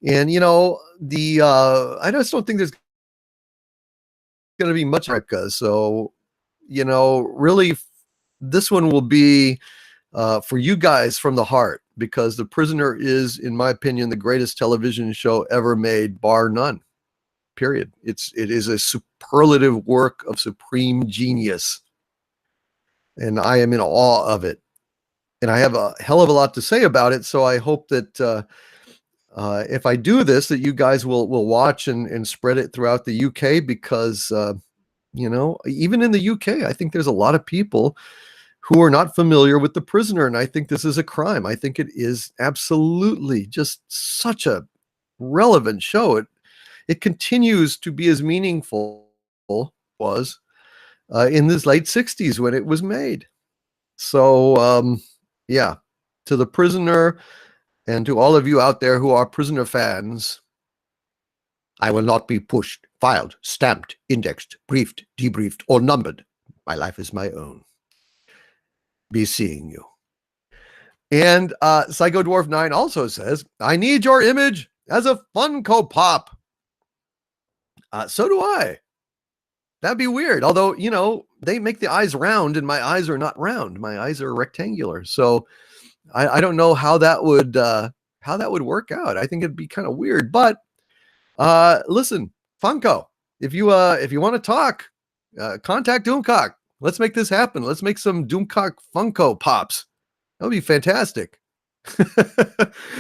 And I just don't think there's going to be much America. So, really, this one will be for you guys from the heart, because The Prisoner is, in my opinion, the greatest television show ever made, bar none. Period. It is a superlative work of supreme genius, and I am in awe of it. And I have a hell of a lot to say about it. So I hope that if I do this, that you guys will watch and spread it throughout the UK, because even in the UK, I think there's a lot of people who are not familiar with The Prisoner, and I think this is a crime. I think it is absolutely just such a relevant show. It continues to be as meaningful as it was in the late 60s when it was made. So, yeah, to The Prisoner and to all of you out there who are Prisoner fans, I will not be pushed, filed, stamped, indexed, briefed, debriefed, or numbered. My life is my own. Be seeing you. And Psycho Dwarf 9 also says, I need your image as a Funko Pop. So do I. That'd be weird. Although, they make the eyes round and my eyes are not round. My eyes are rectangular. So I don't know how that would work out. I think it'd be kind of weird. But listen, Funko, if you want to talk, contact Doomcock. Let's make this happen. Let's make some Doomcock Funko Pops. That would be fantastic.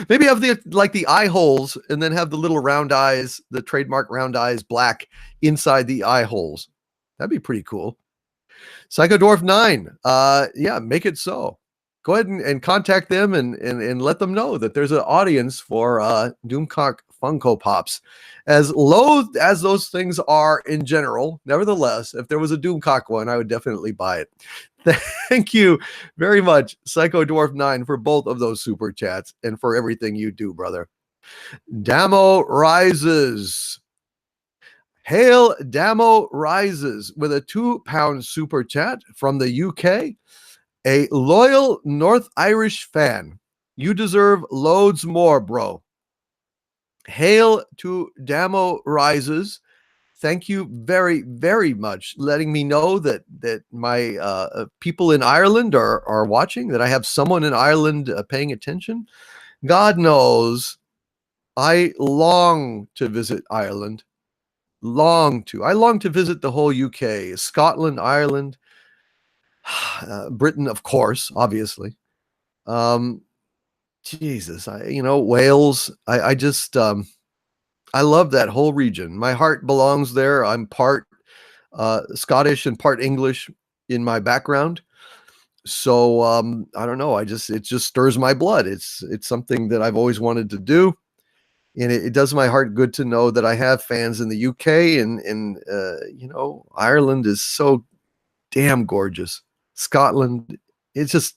Maybe have the eye holes and then have the little round eyes, the trademark round eyes, black inside the eye holes. That'd be pretty cool. Psycho Dwarf 9. Yeah, make it so. Go ahead and contact them and let them know that there's an audience for Doomcock Funko Pops. As loathed as those things are in general, nevertheless, if there was a Doomcock one, I would definitely buy it. Thank you very much, Psycho Dwarf 9, for both of those super chats and for everything you do, brother. Damo Rises. Hail Damo Rises with a £2 super chat from the UK. A loyal North Irish fan. You deserve loads more, bro. Hail to Damo Rises. Thank you very, very much letting me know that my people in Ireland are watching, that I have someone in Ireland paying attention. God knows I long to visit Ireland. I long to visit the whole UK, Scotland, Ireland, Britain, of course, obviously. Jesus, Wales. I I love that whole region. My heart belongs there. I'm part Scottish and part English in my background. So I don't know. It just stirs my blood. It's something that I've always wanted to do, and it does my heart good to know that I have fans in the UK and Ireland is so damn gorgeous. Scotland, it's just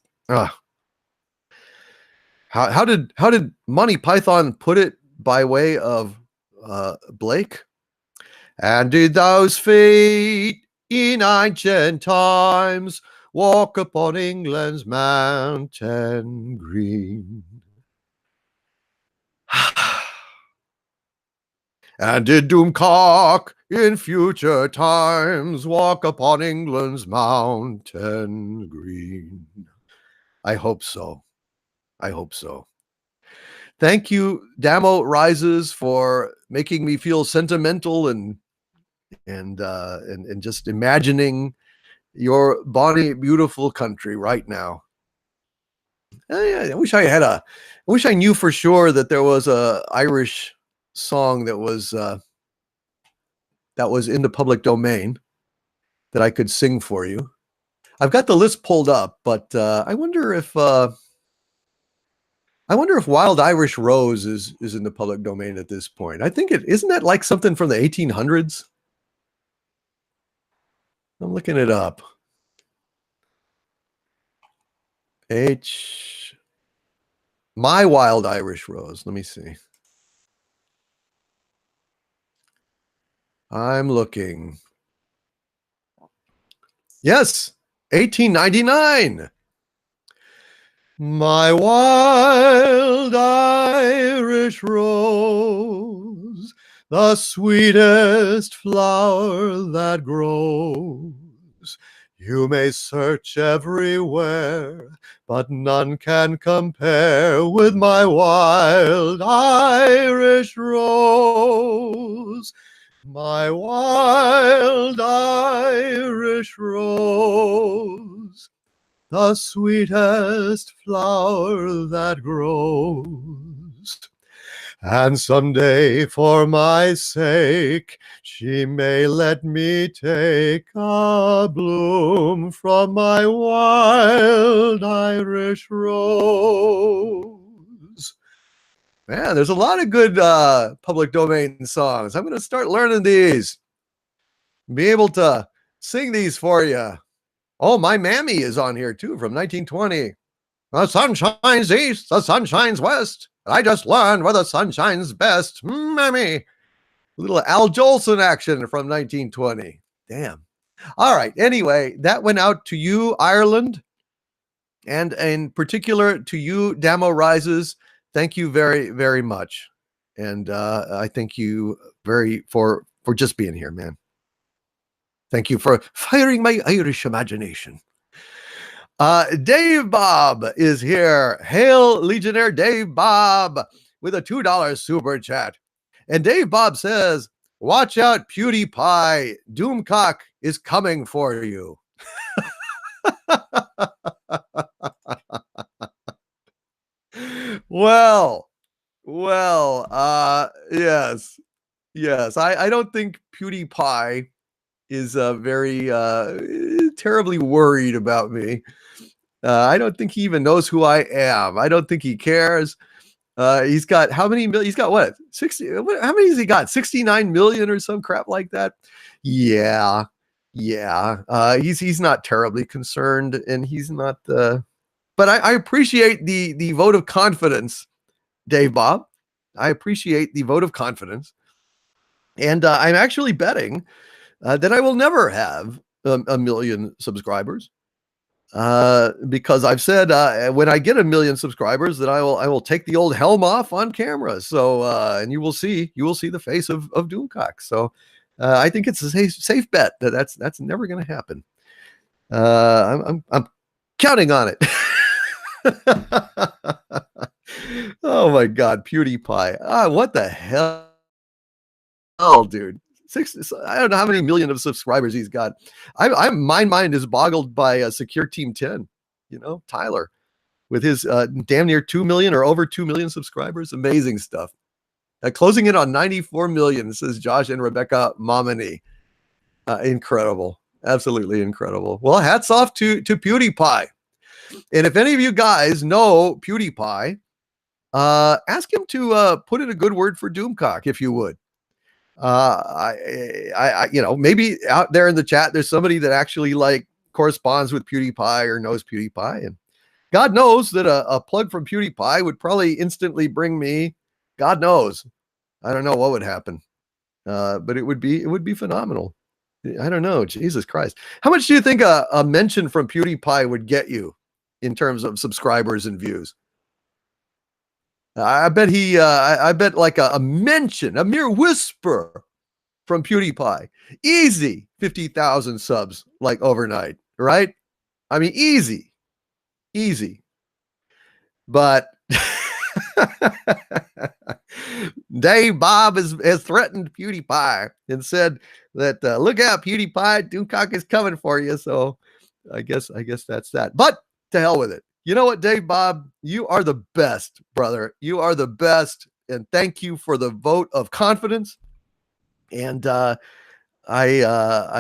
how did Monty Python put it by way of Blake? And did those feet in ancient times walk upon England's mountain green? And did Doomcock in future times walk upon England's mountain green? I hope so. I hope so. Thank you, Damo Rises, for making me feel sentimental and just imagining your bonny, beautiful country right now. I wish I knew for sure that there was a Irish song that was in the public domain that I could sing for you. I've got the list pulled up, but I wonder if Wild Irish Rose is in the public domain at this point. I think isn't that like something from the 1800s? I'm looking it up. My Wild Irish Rose. Let me see. I'm looking. Yes, 1899. My wild Irish rose, the sweetest flower that grows. You may search everywhere, but none can compare with my wild Irish rose. My wild Irish rose, the sweetest flower that grows. And someday, for my sake, she may let me take a bloom from my wild Irish rose. Man, there's a lot of good public domain songs. I'm going to start learning these. Be able to sing these for you. Oh, My Mammy is on here too from 1920. The sun shines east, the sun shines west. I just learned where the sun shines best. Mammy. A little Al Jolson action from 1920. Damn. All right. Anyway, that went out to you, Ireland, and in particular to you, Damo Rises. Thank you very, very much. And I thank you for just being here, man. Thank you for firing my Irish imagination. Dave Bob is here. Hail Legionnaire Dave Bob with a $2 super chat. And Dave Bob says, watch out, PewDiePie. Doomcock is coming for you. Well, yes. I don't think PewDiePie is very terribly worried about me. I don't think he even knows who I am. I don't think he cares. He's got how many million? He's got what? 60? How many has he got? 69 million or some crap like that? Yeah. He's not terribly concerned, and he's not. But I appreciate the vote of confidence, Dave Bob. I appreciate the vote of confidence, and I'm actually betting that I will never have a million subscribers. Because I've said when I get 1 million subscribers that I will take the old helm off on camera. So and you will see the face of Doomcock. So I think it's a safe bet that's never going to happen. I'm counting on it. Oh my God, PewDiePie! What the hell, dude? I don't know how many million of subscribers he's got. My mind is boggled by Secure Team 10, Tyler with his damn near 2 million or over 2 million subscribers. Amazing stuff. Closing in on 94 million, says Josh and Rebecca Momini. Incredible. Absolutely incredible. Well, hats off to PewDiePie. And if any of you guys know PewDiePie, ask him to put in a good word for Doomcock, if you would. You know, maybe out there in the chat, there's somebody that actually like corresponds with PewDiePie or knows PewDiePie. And God knows that a plug from PewDiePie would probably instantly bring me, God knows, I don't know what would happen. But it would be phenomenal. I don't know. Jesus Christ. How much do you think a mention from PewDiePie would get you in terms of subscribers and views? I bet I bet like a mention, a mere whisper from PewDiePie. Easy 50,000 subs like overnight, right? I mean, easy. But Dave Bob has threatened PewDiePie and said that look out, PewDiePie, Doomcock is coming for you. So I guess that's that. But to hell with it. You know what, Dave Bob? You are the best, brother. You are the best. And thank you for the vote of confidence. And I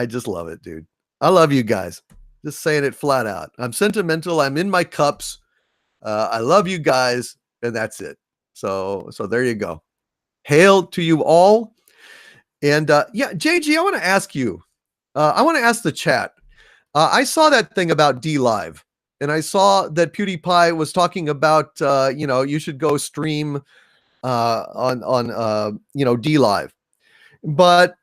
just love it, dude. I love you guys. Just saying it flat out. I'm sentimental. I'm in my cups. I love you guys, and that's it. So there you go. Hail to you all. And yeah, JG, I want to ask you. I want to ask the chat. I saw that thing about D Live, and I saw that PewDiePie was talking about you know, you should go stream on you know, D Live. But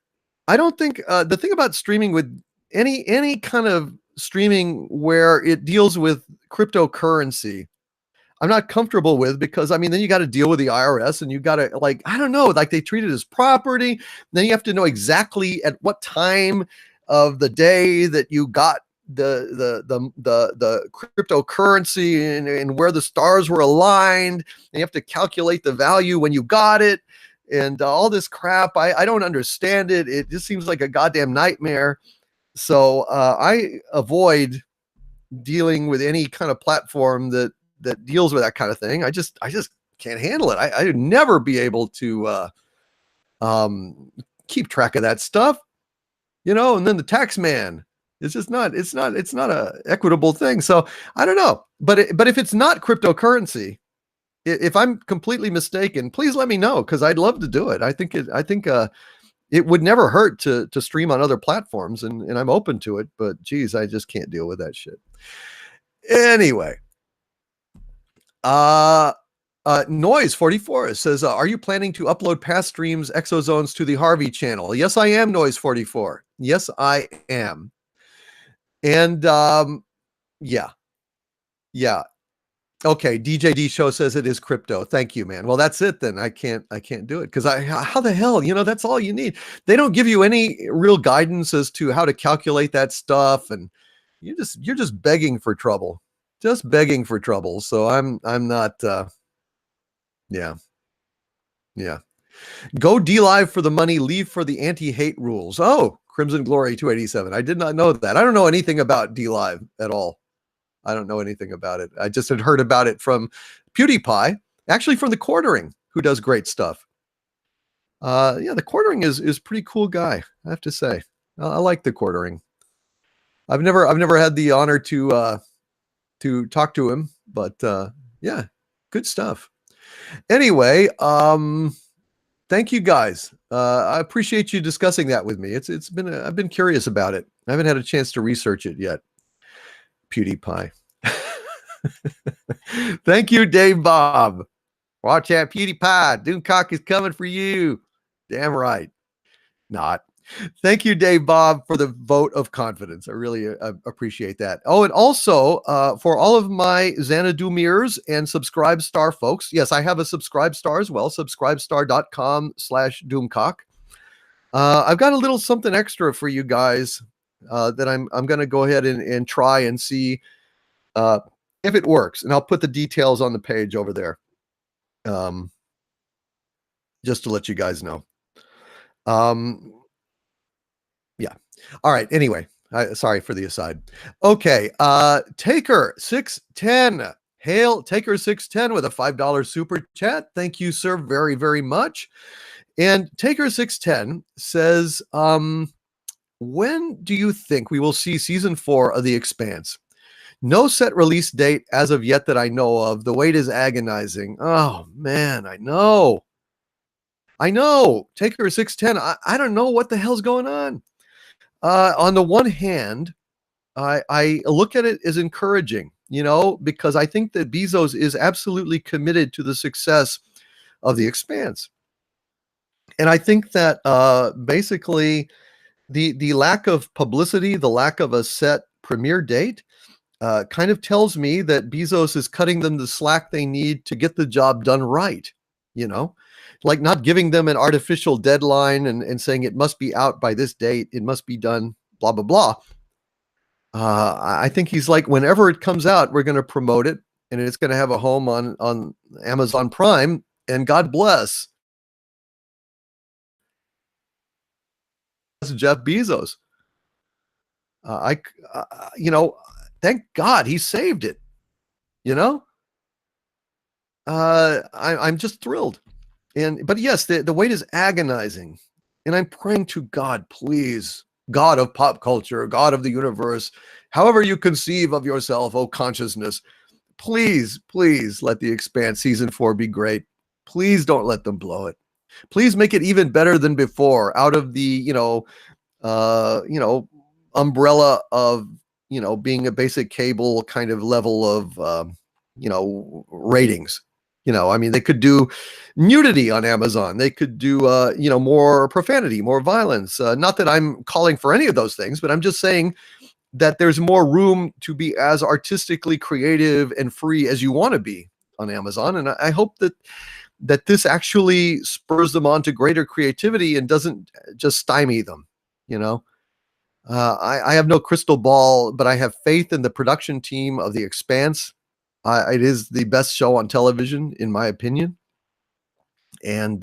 I don't think the thing about streaming with any kind of streaming where it deals with cryptocurrency, I'm not comfortable with, because I mean, then you got to deal with the IRS, and you got to, like, I don't know, like they treat it as property. Then you have to know exactly at what time of the day that you got the cryptocurrency, and where the stars were aligned. And you have to calculate the value when you got it, and all this crap. I don't understand it. It just seems like a goddamn nightmare. So I avoid dealing with any kind of platform that deals with that kind of thing. I just can't handle it. I'd never be able to keep track of that stuff, you know. And then the tax man, it's not a equitable thing. So I don't know. But if it's not cryptocurrency, if I'm completely mistaken, please let me know, because I'd love to do it. I think it would never hurt to stream on other platforms, and I'm open to it. But geez, I just can't deal with that shit. Anyway. Noise 44 says, are you planning to upload past streams exozones to the Harvey channel? Yes, I am, Noise 44. Yes, I am. And yeah. Okay, DJ D Show says it is crypto. Thank you, man. Well, that's it then. I can't do it, because how the hell, you know, that's all you need. They don't give you any real guidance as to how to calculate that stuff, and you're just begging for trouble. Just begging for trouble. So I'm not yeah. Go D Live for the money, leave for the anti-hate rules. Oh, Crimson Glory 287. I did not know that. I don't know anything about D Live at all. I don't know anything about it. I just had heard about it from PewDiePie, actually from the Quartering, who does great stuff. Yeah, the Quartering is pretty cool guy, I have to say. I like the Quartering. I've never had the honor to talk to him, but yeah, good stuff. Anyway, thank you guys. I appreciate you discussing that with me. I've been curious about it. I haven't had a chance to research it yet. PewDiePie. Thank you, Dave Bob. Watch out, PewDiePie. Doomcock is coming for you. Damn right. Not. Thank you, Dave Bob, for the vote of confidence. I really appreciate that. Oh, and also for all of my Xanadumirs and Subscribe Star folks, yes, I have a Subscribe Star as well, subscribestar.com/Doomcock. I've got a little something extra for you guys that I'm going to go ahead and try and see if it works. And I'll put the details on the page over there, just to let you guys know. Yeah. All right. Anyway, sorry for the aside. Okay. Taker 610. Hail Taker 610 with a $5 super chat. Thank you, sir, very, very much. And Taker 610 says, when do you think we will see season 4 of The Expanse? No set release date as of yet that I know of. The wait is agonizing. Oh man, I know. Taker 610. I don't know what the hell's going on. On the one hand, I look at it as encouraging, because I think that Bezos is absolutely committed to the success of The Expanse. And I think that basically the lack of publicity, the lack of a set premiere date, kind of tells me that Bezos is cutting them the slack they need to get the job done right, like not giving them an artificial deadline and saying it must be out by this date, it must be done, blah, blah, blah. I think he's like, whenever it comes out, we're going to promote it, and it's going to have a home on Amazon Prime, and God bless Jeff Bezos. Thank God he saved it. I'm just thrilled. But yes, the wait is agonizing, and I'm praying to God, please, God of pop culture, God of the universe, however you conceive of yourself, oh consciousness, please, please let The Expanse season 4 be great. Please don't let them blow it. Please make it even better than before, out of the umbrella of being a basic cable kind of level of ratings. They could do nudity on Amazon. They could do more profanity, more violence. Not that I'm calling for any of those things, but I'm just saying that there's more room to be as artistically creative and free as you want to be on Amazon. And I hope that this actually spurs them on to greater creativity and doesn't just stymie them. I have no crystal ball, but I have faith in the production team of The Expanse. It is the best show on television, in my opinion. And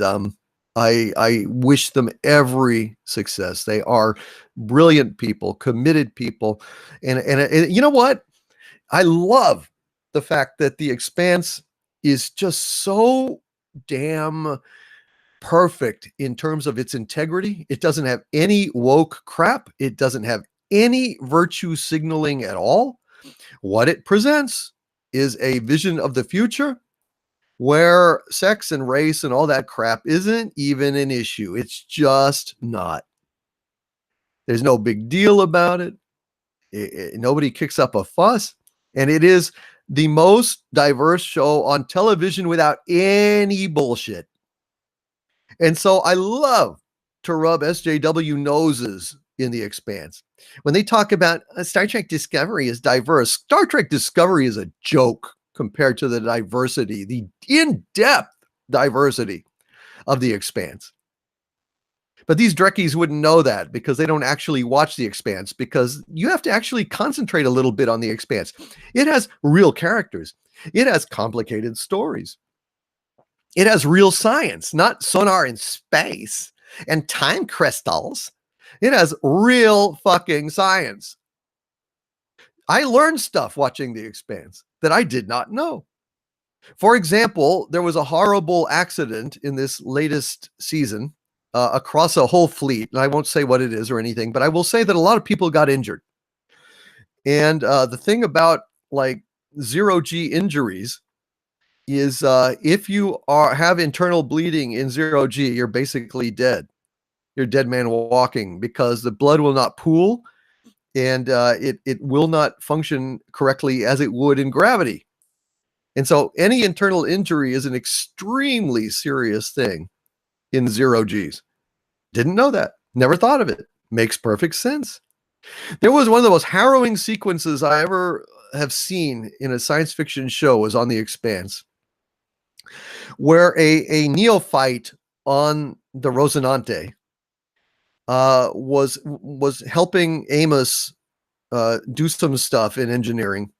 I wish them every success. They are brilliant people, committed people. And you know what? I love the fact that The Expanse is just so damn perfect in terms of its integrity. It doesn't have any woke crap. It doesn't have any virtue signaling at all. What it presents is a vision of the future where sex and race and all that crap isn't even an issue. It's just not. There's no big deal about it. Nobody kicks up a fuss. And it is the most diverse show on television without any bullshit. And so I love to rub SJW noses in The Expanse. When they talk about Star Trek Discovery is diverse, Star Trek Discovery is a joke compared to the diversity, the in-depth diversity of The Expanse. But these Drekkies wouldn't know that because they don't actually watch The Expanse, because you have to actually concentrate a little bit on The Expanse. It has real characters. It has complicated stories. It has real science, not sonar in space and time crystals. It has real fucking science. I learned stuff watching The Expanse that I did not know. For example, there was a horrible accident in this latest season across a whole fleet. And I won't say what it is or anything, but I will say that a lot of people got injured. And the thing about like zero-G injuries is if you have internal bleeding in zero-G, you're basically dead. You're dead man walking, because the blood will not pool and it will not function correctly as it would in gravity. And so any internal injury is an extremely serious thing in zero-Gs. Didn't know that. Never thought of it. Makes perfect sense. There was one of the most harrowing sequences I ever have seen in a science fiction show was on The Expanse, where a neophyte on the Rosinante was helping Amos do some stuff in engineering.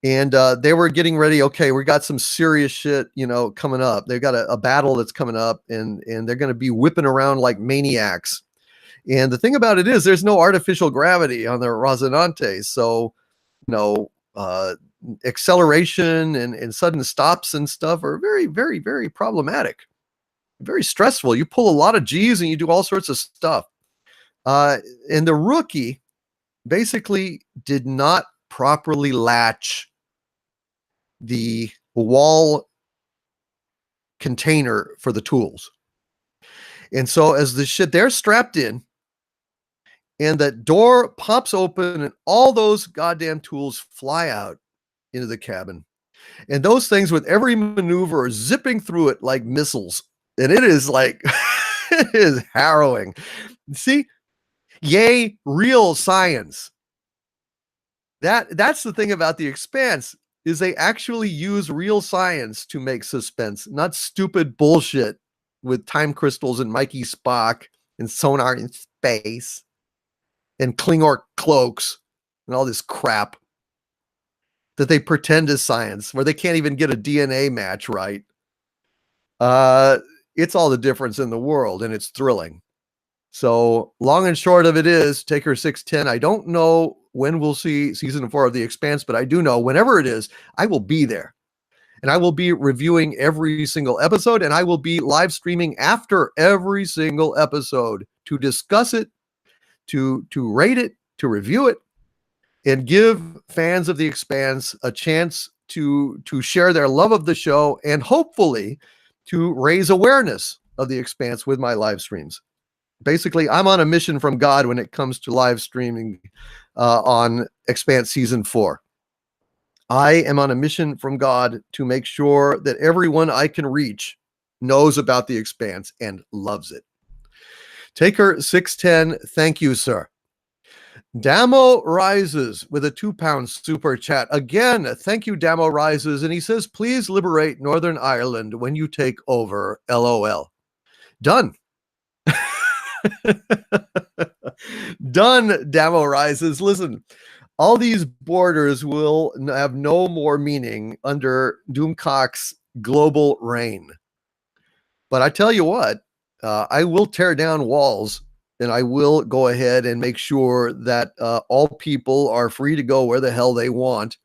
And they were getting ready. Okay, we got some serious shit, coming up. They've got a battle that's coming up, and they're going to be whipping around like maniacs. And the thing about it is, there's no artificial gravity on the Rosinante, so acceleration and sudden stops and stuff are very, very, very problematic, very stressful. You pull a lot of G's and you do all sorts of stuff. And the rookie basically did not properly latch the wall container for the tools. And so as they're strapped in, and that door pops open and all those goddamn tools fly out into the cabin. And those things with every maneuver are zipping through it like missiles. And it is like, it is harrowing. See, yay, real science. That's the thing about The Expanse, is they actually use real science to make suspense, not stupid bullshit with time crystals and Mikey Spock and sonar in space and Klingor cloaks and all this crap that they pretend is science, where they can't even get a DNA match right. It's all the difference in the world, and it's thrilling. So long and short of it is, Taker 610, I don't know when we'll see season 4 of The Expanse, but I do know whenever it is, I will be there. And I will be reviewing every single episode, and I will be live streaming after every single episode to discuss it, to rate it, to review it, and give fans of The Expanse a chance to share their love of the show and hopefully to raise awareness of The Expanse with my live streams. Basically, I'm on a mission from God when it comes to live streaming on Expanse Season 4. I am on a mission from God to make sure that everyone I can reach knows about The Expanse and loves it. Taker 610, thank you, sir. Damo Rises with a £2 super chat. Again, thank you, Damo Rises. And he says, please liberate Northern Ireland when you take over. LOL. Done. Done, Damo Rises. Listen, all these borders will have no more meaning under Doomcock's global reign. But I tell you what, I will tear down walls, and I will go ahead and make sure that all people are free to go where the hell they want.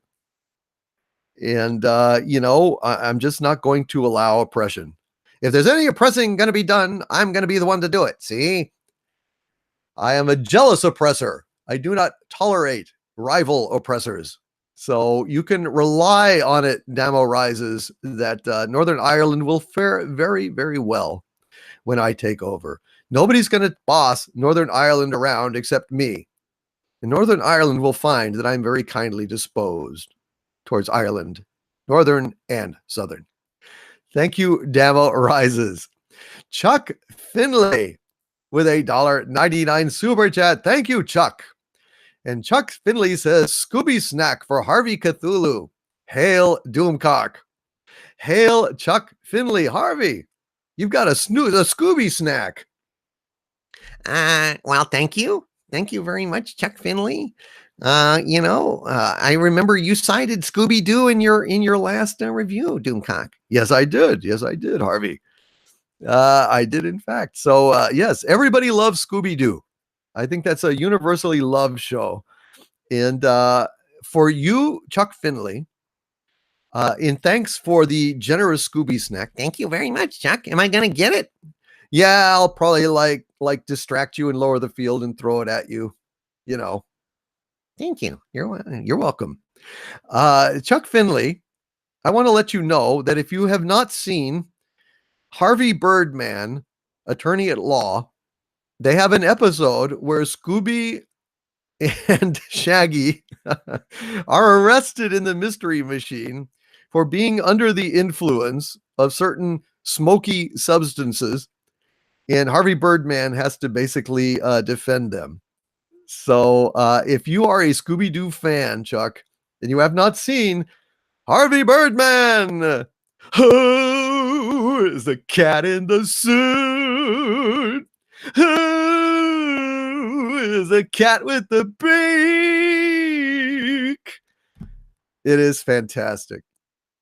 And, I'm just not going to allow oppression. If there's any oppressing going to be done, I'm going to be the one to do it. See? I am a jealous oppressor. I do not tolerate rival oppressors. So you can rely on it, Damo Rises, that Northern Ireland will fare very, very well when I take over. Nobody's going to boss Northern Ireland around except me. And Northern Ireland will find that I'm very kindly disposed towards Ireland, Northern and Southern. Thank you, Damo Rises. Chuck Finlay with a $1.99 super chat. Thank you, Chuck. And Chuck Finlay says, Scooby snack for Harvey Cthulhu. Hail Doomcock. Hail Chuck Finlay. Harvey, you've got a Scooby snack. Well, thank you. Thank you very much, Chuck Finlay. I remember you cited Scooby-Doo in your last review, Doomcock. Yes, I did. Yes, I did, Harvey. I did, in fact. So, yes, everybody loves Scooby-Doo. I think that's a universally loved show. And for you, Chuck Finlay, in thanks for the generous Scooby snack. Thank you very much, Chuck. Am I going to get it? Yeah, I'll probably like distract you and lower the field and throw it at you. Thank you. You're welcome. Chuck Finlay, I want to let you know that if you have not seen Harvey Birdman, Attorney at Law, they have an episode where Scooby and Shaggy are arrested in the Mystery Machine for being under the influence of certain smoky substances, and Harvey Birdman has to basically defend them. So if you are a Scooby-Doo fan, Chuck, and you have not seen Harvey Birdman, who is the cat in the suit? Who is the cat with the beak? It is fantastic.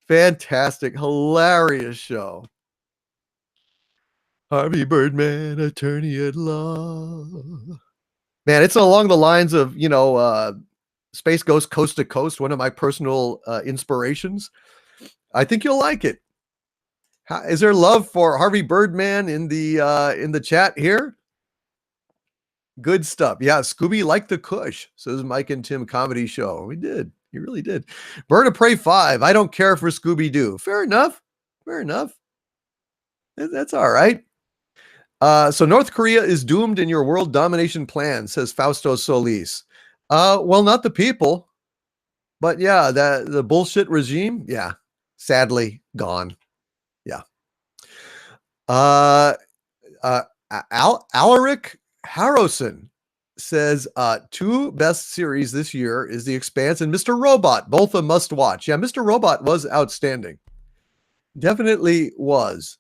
Fantastic, hilarious show. Harvey Birdman, Attorney at Law. Man, it's along the lines of, Space Ghost Coast to Coast, one of my personal inspirations. I think you'll like it. Is there love for Harvey Birdman in the chat here? Good stuff. Yeah, Scooby liked the Kush, says Mike and Tim Comedy Show. We did. He really did. Bird of Prey 5. I don't care for Scooby-Doo. Fair enough. Fair enough. That's all right. So North Korea is doomed in your world domination plan, says Fausto Solis. Well, not the people, but yeah, the bullshit regime. Yeah, sadly gone. Yeah. Alaric Harrison says 2 best series this year is The Expanse and Mr. Robot, both a must watch. Yeah, Mr. Robot was outstanding. Definitely was.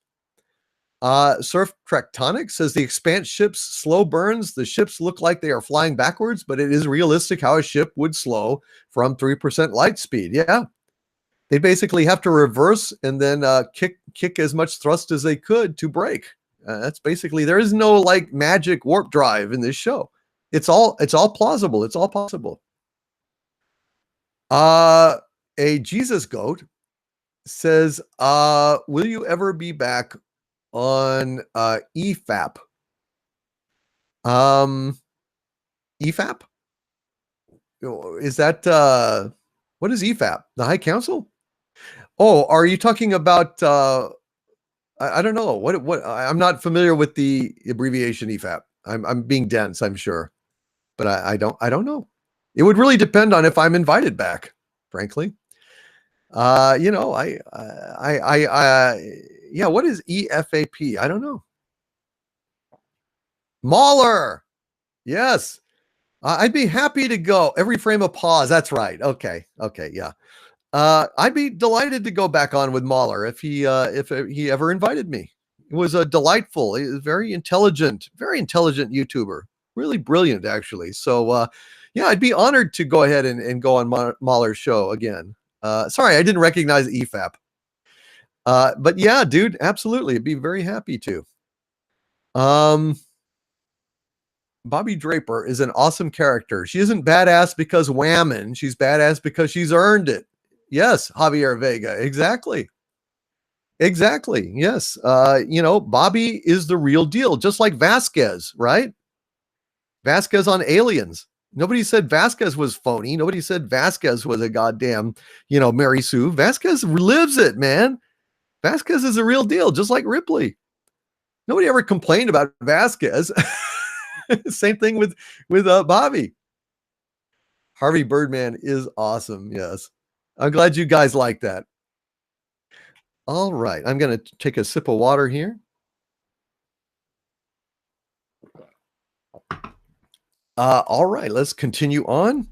Surf Tractonic says The Expanse ships slow burns. The ships look like they are flying backwards, but it is realistic how a ship would slow from 3% light speed. Yeah. They basically have to reverse and then kick as much thrust as they could to brake. That's basically, there is no like magic warp drive in this show. It's all plausible. It's all possible. A Jesus Goat says, will you ever be back on EFAP? EFAP? Is that what is EFAP? The High Council? Oh, are you talking about I don't know. What I'm not familiar with the abbreviation EFAP. I'm being dense, I'm sure. But I don't know. It would really depend on if I'm invited back, frankly. You know, yeah, what is EFAP? I don't know. Mahler. Yes. I'd be happy to go. Every frame of pause. That's right. Okay. Yeah. I'd be delighted to go back on with Mahler if he ever invited me. It was a delightful, he was very intelligent YouTuber. Really brilliant, actually. So, yeah, I'd be honored to go ahead and go on Mahler's show again. Sorry, I didn't recognize EFAP. But yeah, dude, absolutely. I'd be very happy to. Bobby Draper is an awesome character. She isn't badass because whammon. She's badass because she's earned it. Yes, Javier Vega. Exactly. Yes. You know, Bobby is the real deal, just like Vasquez, right? Vasquez on Aliens. Nobody said Vasquez was phony. Nobody said Vasquez was a goddamn, you know, Mary Sue. Vasquez lives it, man. Vasquez is a real deal, just like Ripley. Nobody ever complained about Vasquez. Same thing with Bobby. Harvey Birdman is awesome. Yes. I'm glad you guys like that. All right. I'm going to take a sip of water here. All right. Let's continue on.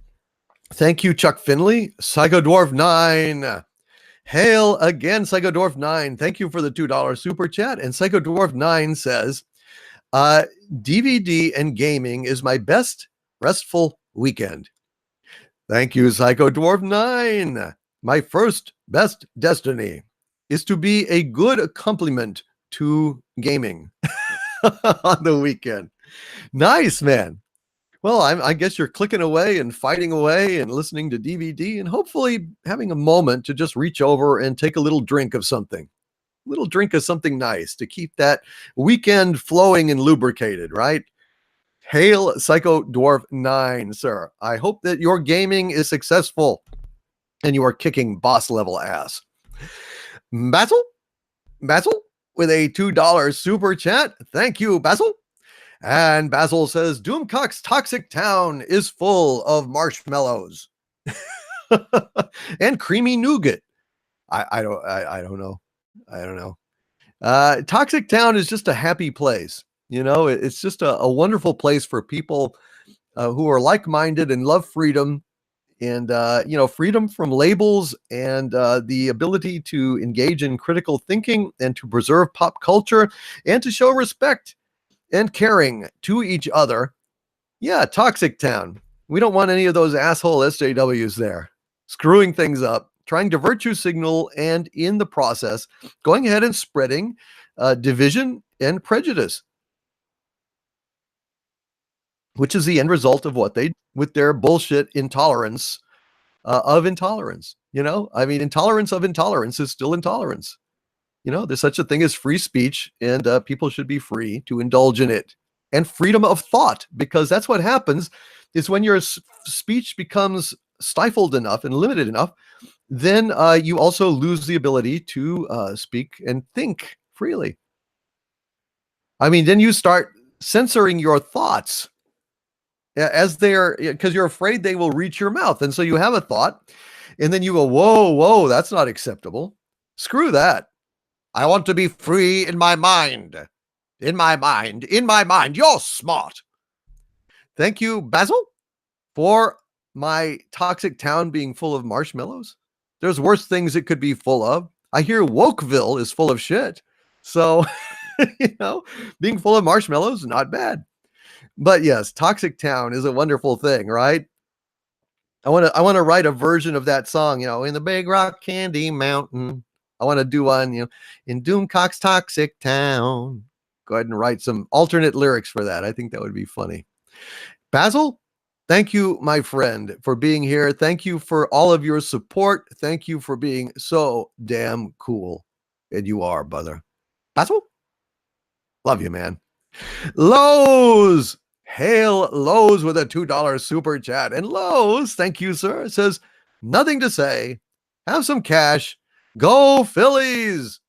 Thank you, Chuck Finley. Psycho Dwarf 9. Hail again, Psycho Dwarf 9. Thank you for the $2 super chat. And Psycho Dwarf 9 says, DVD and gaming is my best restful weekend. Thank you, Psycho Dwarf 9. My first best destiny is to be a good accompaniment to gaming on the weekend. Nice, man. Well, I guess you're clicking away and fighting away and listening to DVD and hopefully having a moment to just reach over and take a little drink of something. A little drink of something nice to keep that weekend flowing and lubricated, right? Hail, Psycho Dwarf 9, sir. I hope that your gaming is successful and you are kicking boss level ass. Basil with a $2 super chat. Thank you, Basil. And Basil says, Doomcock's Toxic Town is full of marshmallows and creamy nougat. I don't know. Toxic Town is just a happy place. You know, it's just a wonderful place for people who are like-minded and love freedom and, you know, freedom from labels and the ability to engage in critical thinking and to preserve pop culture and to show respect and caring to each other. Yeah, Toxic Town. We don't want any of those asshole SJWs there, screwing things up, trying to virtue signal, and in the process, going ahead and spreading division and prejudice. which is the end result of what they with their bullshit intolerance of intolerance. I mean, intolerance of intolerance is still intolerance. There's such a thing as free speech, and people should be free to indulge in it, and freedom of thought, because that's what happens is when your speech becomes stifled enough and limited enough, then you also lose the ability to speak and think freely. I mean, then you start censoring your thoughts as they're, because you're afraid they will reach your mouth. And so you have a thought, and then you go, whoa, that's not acceptable. Screw that. I want to be free in my mind. In my mind. You're smart. Thank you, Basil, for my toxic town being full of marshmallows. There's worse things it could be full of. I hear Wokeville is full of shit. So, being full of marshmallows, not bad. But yes, toxic town is a wonderful thing, right? I want to write a version of that song, in the Big Rock Candy Mountain. I want to do one, in Doomcock's toxic town. Go ahead and write some alternate lyrics for that. I think that would be funny. Basil, thank you, my friend, for being here. Thank you for all of your support. Thank you for being so damn cool. And you are, brother. Basil, love you, man. Lowe's, hail Lowe's with a $2 super chat. And Lowe's, thank you, sir, says, nothing to say. Have some cash. Go Phillies.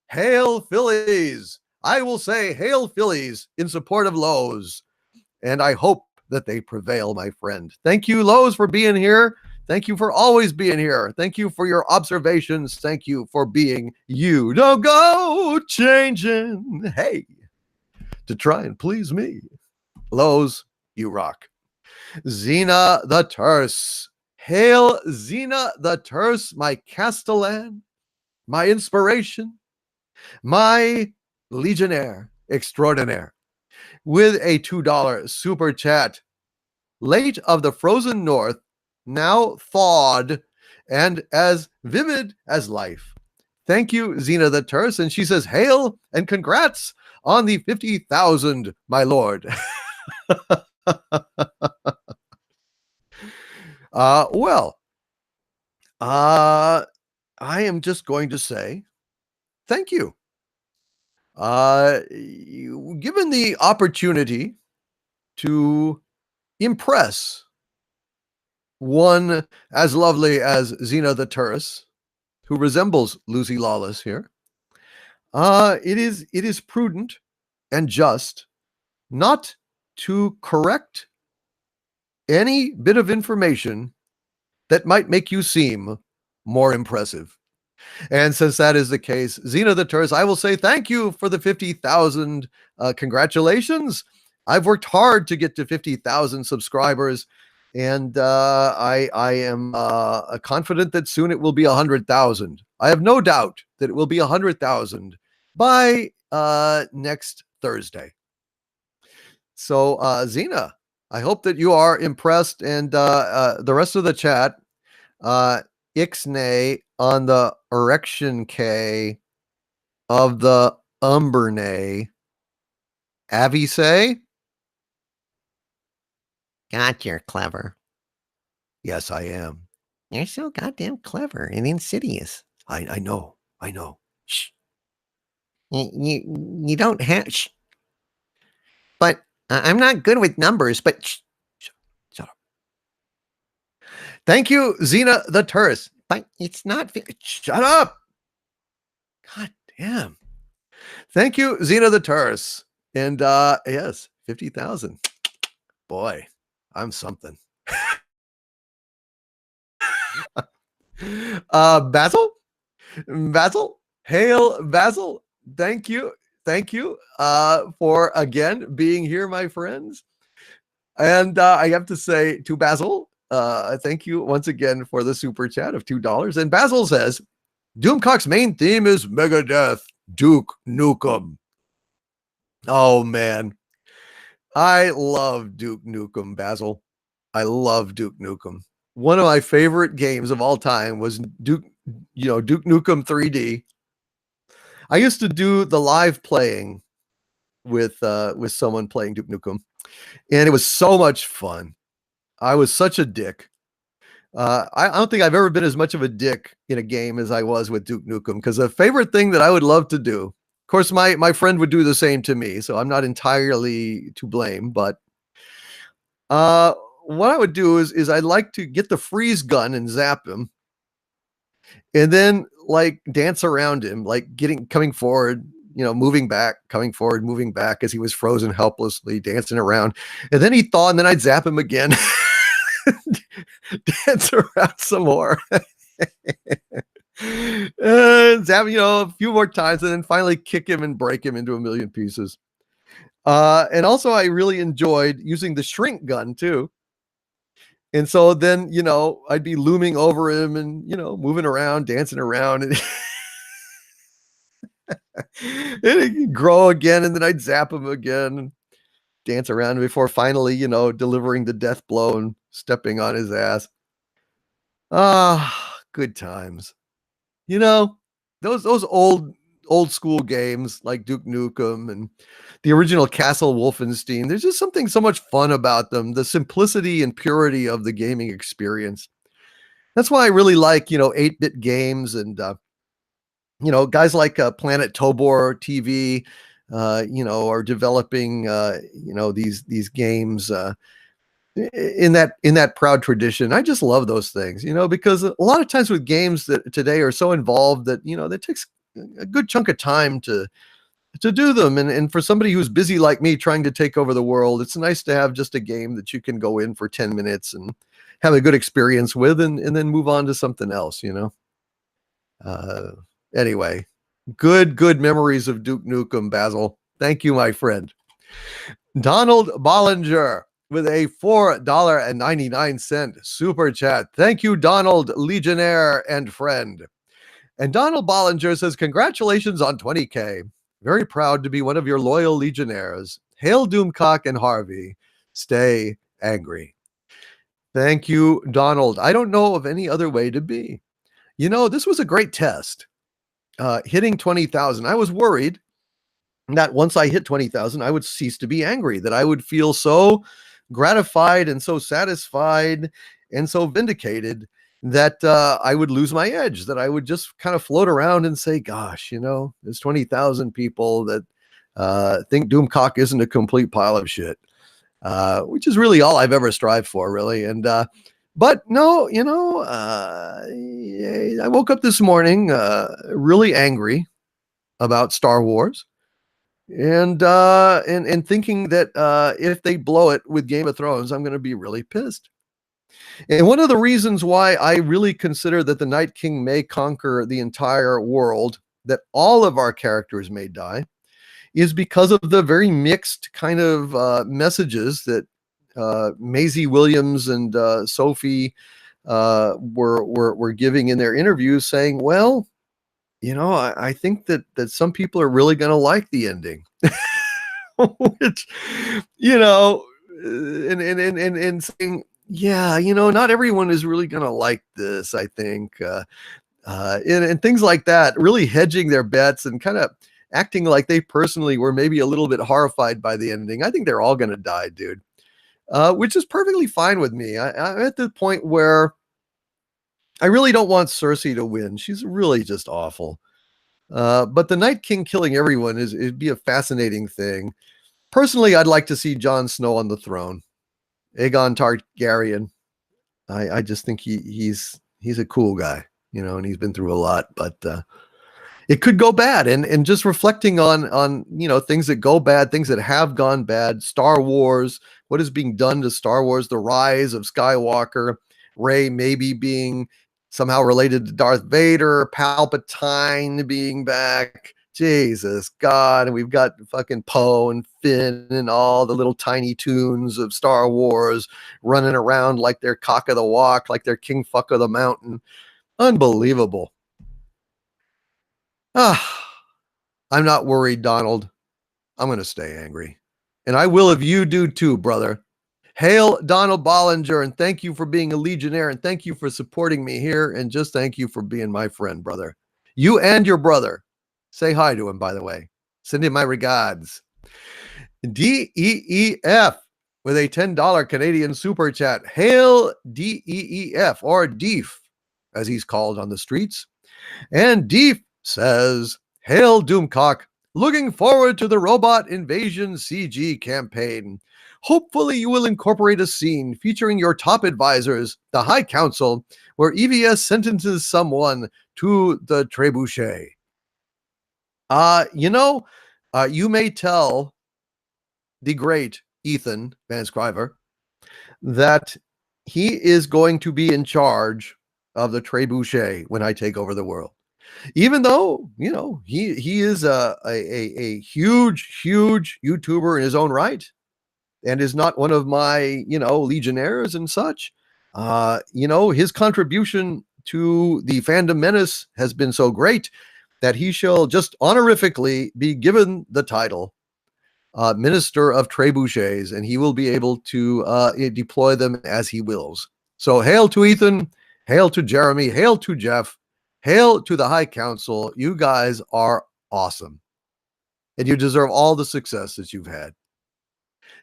Hail Phillies. I will say hail Phillies in support of Lowe's. And I hope that they prevail, my friend. Thank you, Lowe's, for being here. Thank you for always being here. Thank you for your observations. Thank you for being you. Don't go changing. Hey, to try and please me. Lowe's, you rock. Xena the Terse. Hail Xena the Terse, my Castellan, my inspiration, my legionnaire extraordinaire, with a $2 super chat. Late of the frozen north, now thawed and as vivid as life. Thank you, Xena the Terse. And she says, hail and congrats on the 50,000, my lord. I am just going to say thank you. Given the opportunity to impress one as lovely as Xena the Terse, who resembles Lucy Lawless here, it is prudent and just not to correct any bit of information that might make you seem more impressive. And since that is the case, Xena the Terse, I will say thank you for the 50,000. Congratulations. I've worked hard to get to 50,000 subscribers, and I am confident that soon it will be 100,000. I have no doubt that it will be 100,000 by next Thursday. So, Xena, I hope that you are impressed, and the rest of the chat, Ixnay on the erection K of the Umbernay. Avi say? God, you're clever. Yes, I am. You're so goddamn clever and insidious. I know. Shh. You don't have. Shh. But I'm not good with numbers. But shh. Shut up. Thank you, Xena the Terse. But it's not. Shut up. God damn. Thank you, Xena the Terse. And yes, 50,000. Boy, I'm something. Basil, hail Basil. Thank you for again being here, my friends. And I have to say to Basil, thank you once again for the super chat of $2. And Basil says, Doomcock's main theme is Megadeth, Duke Nukem. Oh man, I love Duke Nukem, Basil. I love Duke Nukem. One of my favorite games of all time was Duke Nukem 3D. I used to do the live playing with someone playing Duke Nukem. And it was so much fun. I was such a dick. I don't think I've ever been as much of a dick in a game as I was with Duke Nukem, because a favorite thing that I would love to do, of course, my friend would do the same to me, so I'm not entirely to blame, but uh, what I would do is I'd like to get the freeze gun and zap him, and then like dance around him, like coming forward, moving back, coming forward, moving back as he was frozen helplessly, dancing around, and then he'd thaw, and then I'd zap him again. Dance around some more. Zap, a few more times, and then finally kick him and break him into a million pieces. And also, I really enjoyed using the shrink gun too. And so then, I'd be looming over him and, moving around, dancing around, and, and he'd grow again, and then I'd zap him again and dance around before finally, delivering the death blow and stepping on his ass. Ah, good times. Those old school games like Duke Nukem and the original Castle Wolfenstein, there's just something so much fun about them, the simplicity and purity of the gaming experience. That's why I really like, 8-bit games and, guys like Planet Tobor TV, are developing, these games in that proud tradition. I just love those things, because a lot of times with games that today are so involved that, that takes a good chunk of time to do them. And for somebody who's busy like me trying to take over the world, it's nice to have just a game that you can go in for 10 minutes and have a good experience with and then move on to something else, Anyway, good memories of Duke Nukem, Basil. Thank you, my friend. Donald Bollinger with a $4.99 super chat. Thank you, Donald, Legionnaire and friend. And Donald Bollinger says, congratulations on 20K. Very proud to be one of your loyal Legionnaires. Hail Doomcock and Harvey. Stay angry. Thank you, Donald. I don't know of any other way to be. This was a great test. Hitting 20,000. I was worried that once I hit 20,000, I would cease to be angry, that I would feel so gratified and so satisfied and so vindicated that I would lose my edge, that I would just kind of float around and say, gosh, there's 20,000 people that think Doomcock isn't a complete pile of shit, which is really all I've ever strived for, really. And but no, I woke up this morning really angry about Star Wars. And thinking that if they blow it with Game of Thrones, I'm going to be really pissed. And one of the reasons why I really consider that the Night King may conquer the entire world, that all of our characters may die, is because of the very mixed kind of messages that Maisie Williams and Sophie were giving in their interviews, saying, well, I think that some people are really going to like the ending, which, and saying, yeah, not everyone is really going to like this, I think, and things like that, really hedging their bets and kind of acting like they personally were maybe a little bit horrified by the ending. I think they're all going to die, dude, which is perfectly fine with me. I'm at the point where I really don't want Cersei to win. She's really just awful. But the Night King killing everyone it'd be a fascinating thing. Personally, I'd like to see Jon Snow on the throne. Aegon Targaryen. I just think he's a cool guy, and he's been through a lot, but it could go bad. And just reflecting on things that go bad, things that have gone bad, Star Wars, what is being done to Star Wars, the rise of Skywalker, Rey maybe being somehow related to Darth Vader, Palpatine being back, Jesus God, and we've got fucking Poe and Finn and all the little tiny toons of Star Wars running around like they're cock of the walk, like they're king fuck of the mountain. Unbelievable. I'm not worried, Donald. I'm going to stay angry. And I will if you do too, brother. Hail Donald Bollinger, and thank you for being a Legionnaire, and thank you for supporting me here, and just thank you for being my friend, brother. You and your brother. Say hi to him, by the way. Send him my regards. DEEF with a $10 Canadian super chat. Hail DEEF, or Deef, as he's called on the streets. And Deef says, Hail Doomcock, looking forward to the robot invasion CG campaign. Hopefully you will incorporate a scene featuring your top advisors, the High Council, where EVS sentences someone to the trebuchet. You may tell the great Ethan Van Scriver that he is going to be in charge of the trebuchet when I take over the world. Even though, he is a huge YouTuber in his own right and is not one of my, legionnaires and such. His contribution to the fandom menace has been so great that he shall just honorifically be given the title Minister of Trebuchets, and he will be able to deploy them as he wills. So hail to Ethan, hail to Jeremy, hail to Jeff, hail to the High Council. You guys are awesome, and you deserve all the success that you've had.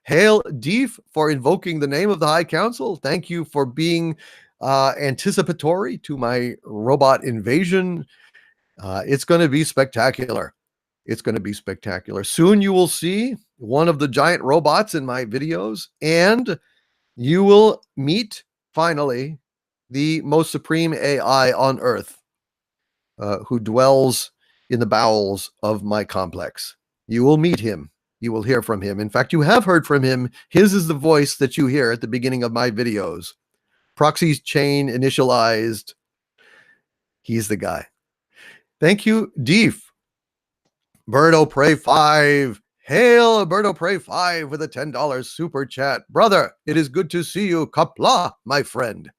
Hail Deef for invoking the name of the High Council. Thank you for being anticipatory to my robot invasion. It's going to be spectacular. It's going to be spectacular. Soon you will see one of the giant robots in my videos, and you will meet, finally, the most supreme AI on Earth, who dwells in the bowels of my complex. You will meet him. You will hear from him. In fact, you have heard from him. His is the voice that you hear at the beginning of my videos. Proxy chain initialized. He's the guy. Thank you, Deef. Birdo Prey 5. Hail, Birdo Prey 5 with a $10 super chat. Brother, it is good to see you. Kapla, my friend.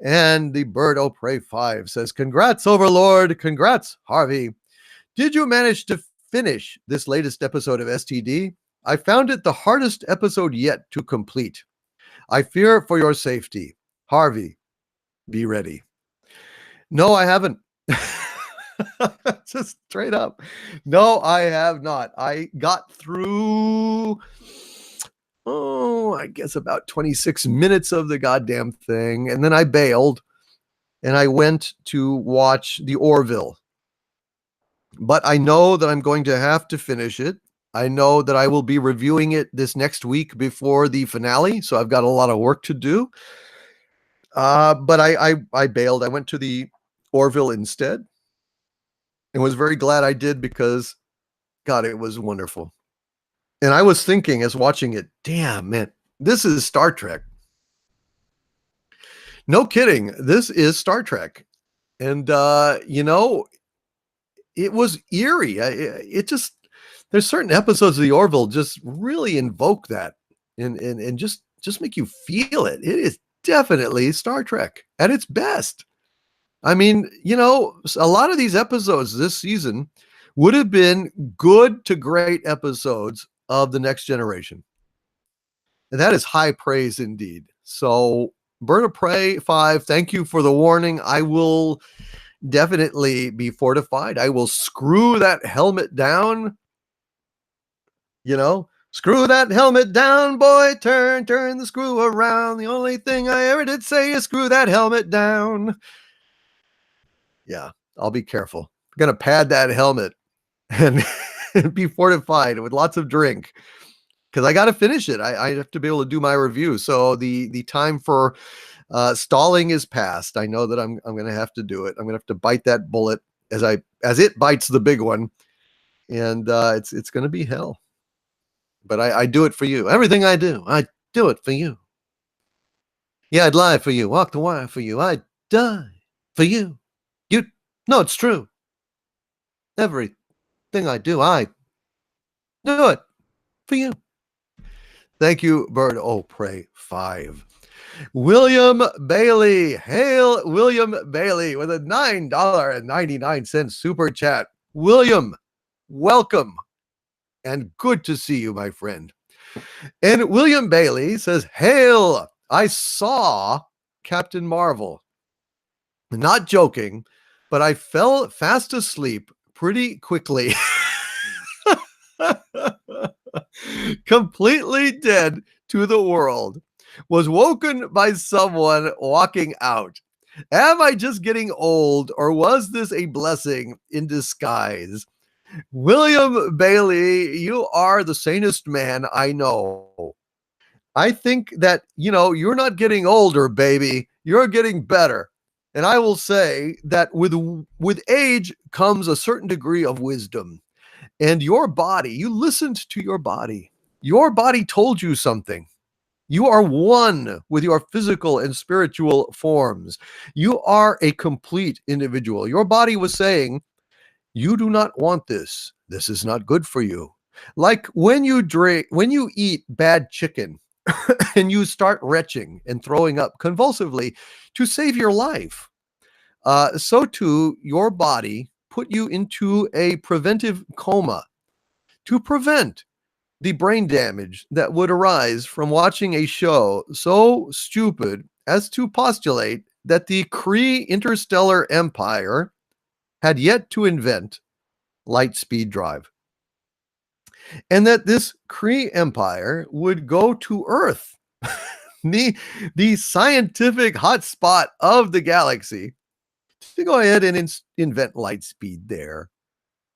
And the Birdo Prey 5 says, congrats, Overlord. Congrats, Harvey. Did you manage to finish this latest episode of STD? I found it the hardest episode yet to complete. I fear for your safety. Harvey, be ready. No, I haven't. Just straight up. No, I have not. I got through, I guess about 26 minutes of the goddamn thing. And then I bailed and I went to watch the Orville. But I know that I'm going to have to finish it. I know that I will be reviewing it this next week before the finale. So I've got a lot of work to do. But I bailed. I went to the Orville instead. And was very glad I did because, God, it was wonderful. And I was thinking as watching it, damn, man, this is Star Trek. No kidding. This is Star Trek. And, it was eerie. There's certain episodes of the Orville just really invoke that and just make you feel it. It is definitely Star Trek at its best. I mean, a lot of these episodes this season would have been good to great episodes of The Next Generation. And that is high praise indeed. So, Bird of Prey 5, thank you for the warning. I will definitely be fortified. I will screw that helmet down. Screw that helmet down, boy. Turn the screw around. The only thing I ever did say is screw that helmet down. Yeah, I'll be careful. I'm going to pad that helmet and be fortified with lots of drink because I got to finish it. I have to be able to do my review. So the time for stalling is past. I know that I'm going to have to do it. I'm going to have to bite that bullet as it bites the big one. And it's going to be hell. But I do it for you. Everything I do it for you. Yeah, I'd lie for you. Walk the wire for you. I'd die for you. No, it's true. Everything I do it for you. Thank you, Bird. Oh, Prey 5. William Bailey. Hail, William Bailey, with a $9.99 super chat. William, welcome. And good to see you, my friend. And William Bailey says, hail, I saw Captain Marvel. Not joking, but I fell fast asleep pretty quickly. Completely dead to the world was woken by someone walking out. Am I just getting old, or was this a blessing in disguise? William Bailey, you are the sanest man I know. I think that, you're not getting older, baby. You're getting better. And I will say that with age comes a certain degree of wisdom. And your body, you listened to your body. Your body told you something. You are one with your physical and spiritual forms. You are a complete individual. Your body was saying, you do not want this. This is not good for you. Like when you eat bad chicken and you start retching and throwing up convulsively to save your life. So too, your body put you into a preventive coma to prevent the brain damage that would arise from watching a show so stupid as to postulate that the Kree interstellar empire had yet to invent light speed drive, and that this Kree empire would go to Earth, the scientific hotspot of the galaxy, to go ahead and invent light speed there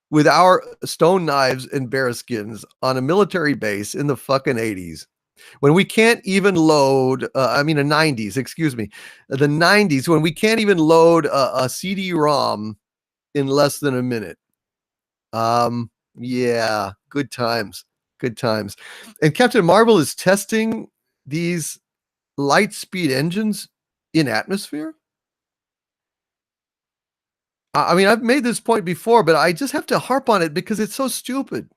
with our stone knives and bearskins on a military base in the fucking 80s, when we can't even load, the 90s, excuse me, the 90s, when we can't even load a CD-ROM in less than a minute. Yeah, good times. And Captain Marvel is testing these light speed engines in atmosphere. I've made this point before, but I just have to harp on it because it's so stupid.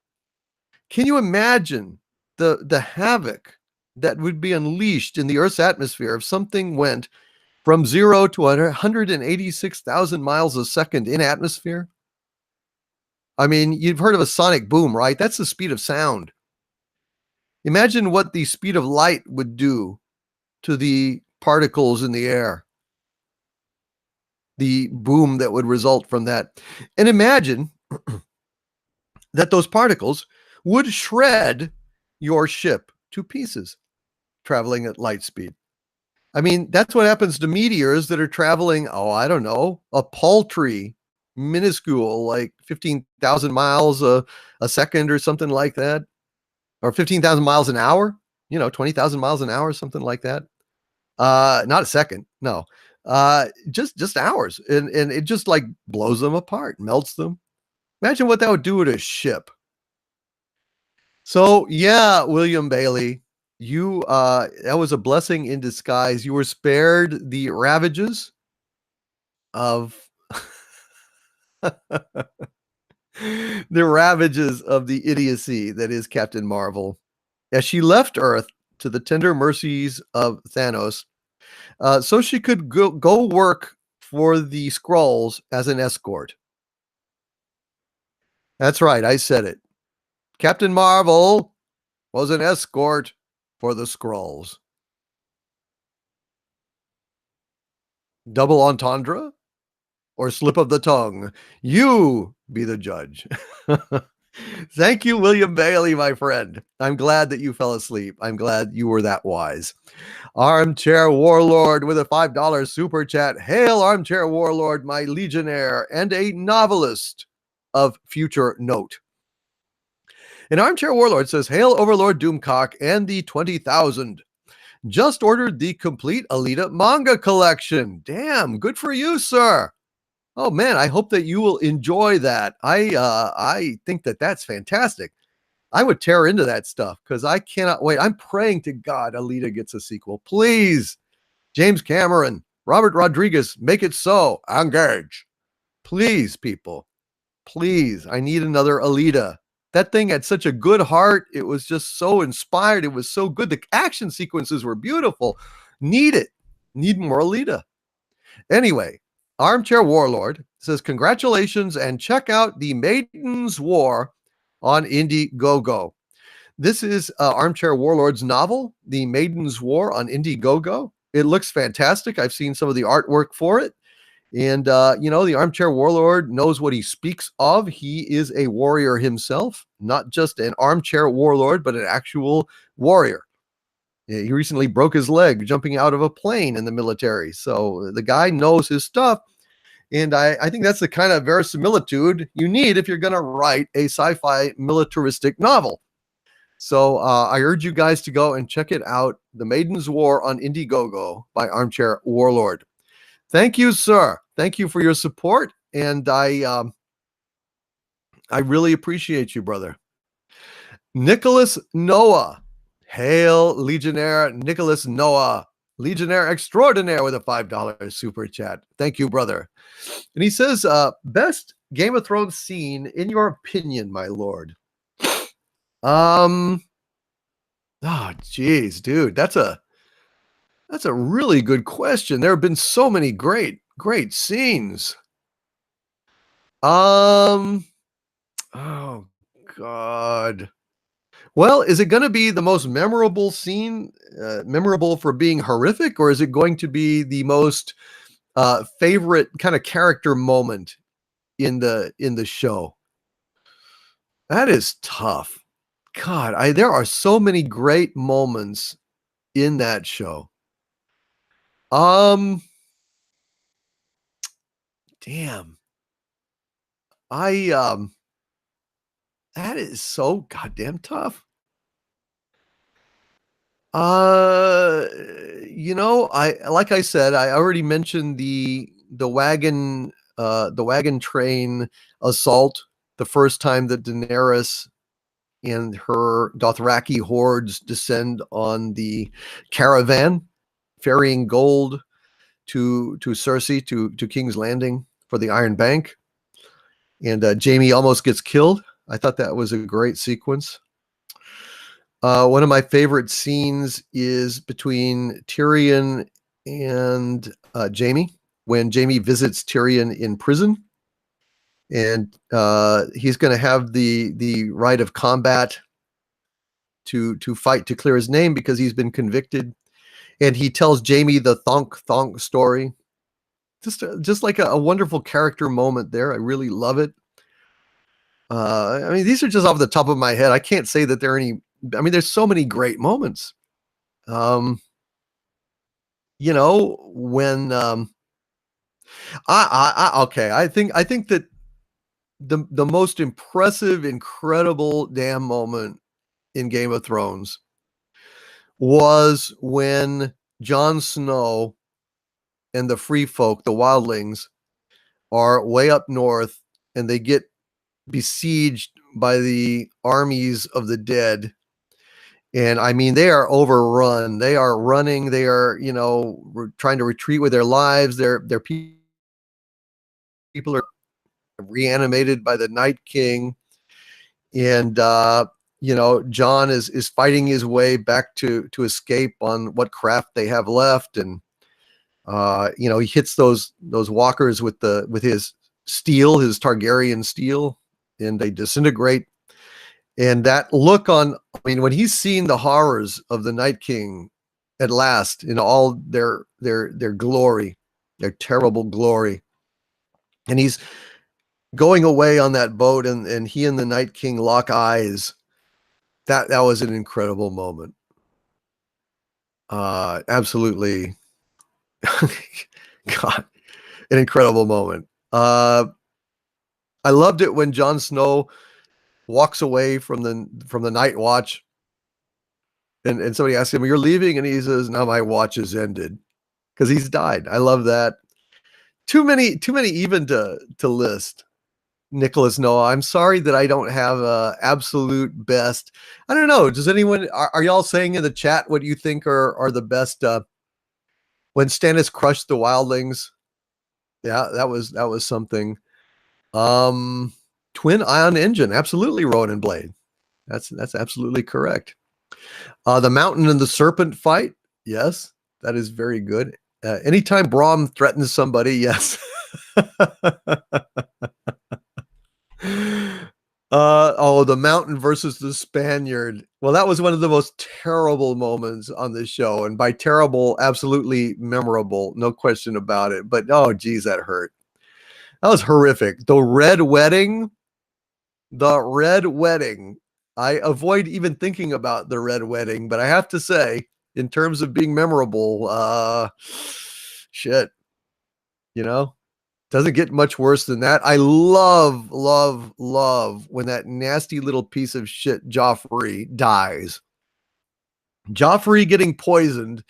Can you imagine the havoc that would be unleashed in the Earth's atmosphere if something went from 0 to 186,000 miles a second in atmosphere? You've heard of a sonic boom, right? That's the speed of sound. Imagine what the speed of light would do to the particles in the air. The boom that would result from that. And imagine that those particles would shred your ship to pieces traveling at light speed. That's what happens to meteors that are traveling, a paltry, minuscule, like 15,000 miles a second or something like that, or 15,000 miles an hour, 20,000 miles an hour, something like that. Not a second, no. Just hours, and it just like blows them apart, melts them. Imagine what that would do to a ship. So yeah, William Bailey, you that was a blessing in disguise. You were spared the ravages of the ravages of the idiocy that is Captain Marvel, as she left Earth to the tender mercies of Thanos, so she could go work for the Skrulls as an escort. That's right, I said it. Captain Marvel was an escort for the Skrulls. Double entendre or slip of the tongue? You be the judge. Thank you, William Bailey, my friend. I'm glad that you fell asleep. I'm glad you were that wise. Armchair Warlord with a $5 super chat. Hail, Armchair Warlord, my legionnaire and a novelist of future note. And Armchair Warlord says, hail, Overlord Doomcock and the 20,000. Just ordered the complete Alita manga collection. Damn, good for you, sir. Oh man, I hope that you will enjoy that. I think that that's fantastic. I would tear into that stuff because I cannot wait. I'm praying to God Alita gets a sequel. Please, James Cameron, Robert Rodriguez, make it so. Engage. Please, people. Please, I need another Alita. That thing had such a good heart. It was just so inspired. It was so good. The action sequences were beautiful. Need it. Need more Alita. Anyway, Armchair Warlord says, congratulations and check out The Maiden's War on Indiegogo. This is Armchair Warlord's novel, The Maiden's War on Indiegogo. It looks fantastic. I've seen some of the artwork for it. And, the Armchair Warlord knows what he speaks of. He is a warrior himself, not just an armchair warlord, but an actual warrior. He recently broke his leg jumping out of a plane in the military. So the guy knows his stuff. And I think that's the kind of verisimilitude you need if you're going to write a sci-fi militaristic novel. So I urge you guys to go and check it out. The Maiden's War on Indiegogo by Armchair Warlord. Thank you, sir. Thank you for your support. And I really appreciate you, brother. Nicholas Noah. Hail, Legionnaire Nicholas Noah. Legionnaire extraordinaire with a $5 super chat. Thank you, brother. And he says, best Game of Thrones scene in your opinion, my lord. Oh, geez, dude, that's a really good question. There have been so many great scenes. Oh God. Well, is it going to be the most memorable scene, memorable for being horrific, or is it going to be the most favorite kind of character moment in the show? That is tough. God, there are so many great moments in that show. Damn. That is so goddamn tough. Like I said, I already mentioned the wagon train assault the first time that Daenerys and her Dothraki hordes descend on the caravan ferrying gold to Cersei, to King's Landing for the Iron Bank. And Jaime almost gets killed. I thought that was a great sequence. One of my favorite scenes is between Tyrion and Jaime, when Jaime visits Tyrion in prison. And he's going to have the right of combat to fight to clear his name because he's been convicted. And he tells Jaime the thonk story. Just like a wonderful character moment there. I really love it. I mean, these are just off the top of my head. I can't say that there are any. I mean, there's so many great moments. When I think that the most impressive, incredible damn moment in Game of Thrones was when Jon Snow and the free folk, the wildlings, are way up north and they get besieged by the armies of the dead. And I mean, they are overrun. They are running. They are, trying to retreat with their lives. Their people are reanimated by the Night King. And, Jon is fighting his way back to escape on what craft they have left. And, he hits those walkers with his steel, his Targaryen steel, and they disintegrate. And that look when he's seen the horrors of the Night King at last in all their glory, their terrible glory, and he's going away on that boat, and he and the Night King lock eyes. That was an incredible moment. Absolutely. God, an incredible moment. I loved it when Jon Snow walks away from the Night Watch, and somebody asks him, "You're leaving?" And he says, "No, my watch has ended," because he's died. I love that. Too many even to list. Nicholas Noah, I'm sorry that I don't have a absolute best. I don't know. Does anyone, are y'all saying in the chat what you think are the best? When Stannis crushed the wildlings, yeah, that was something. Twin ion engine, absolutely, Rowan and Blade. That's absolutely correct. The mountain and the serpent fight, yes, that is very good. Anytime Braum threatens somebody, yes. The mountain versus the Spaniard. Well, that was one of the most terrible moments on the show, and by terrible, absolutely memorable, no question about it. But oh, geez, that hurt. That was horrific. The red wedding. I avoid even thinking about the red wedding, but I have to say, in terms of being memorable. Shit, you know, doesn't get much worse than that. I love when that nasty little piece of shit Joffrey dies. Joffrey getting poisoned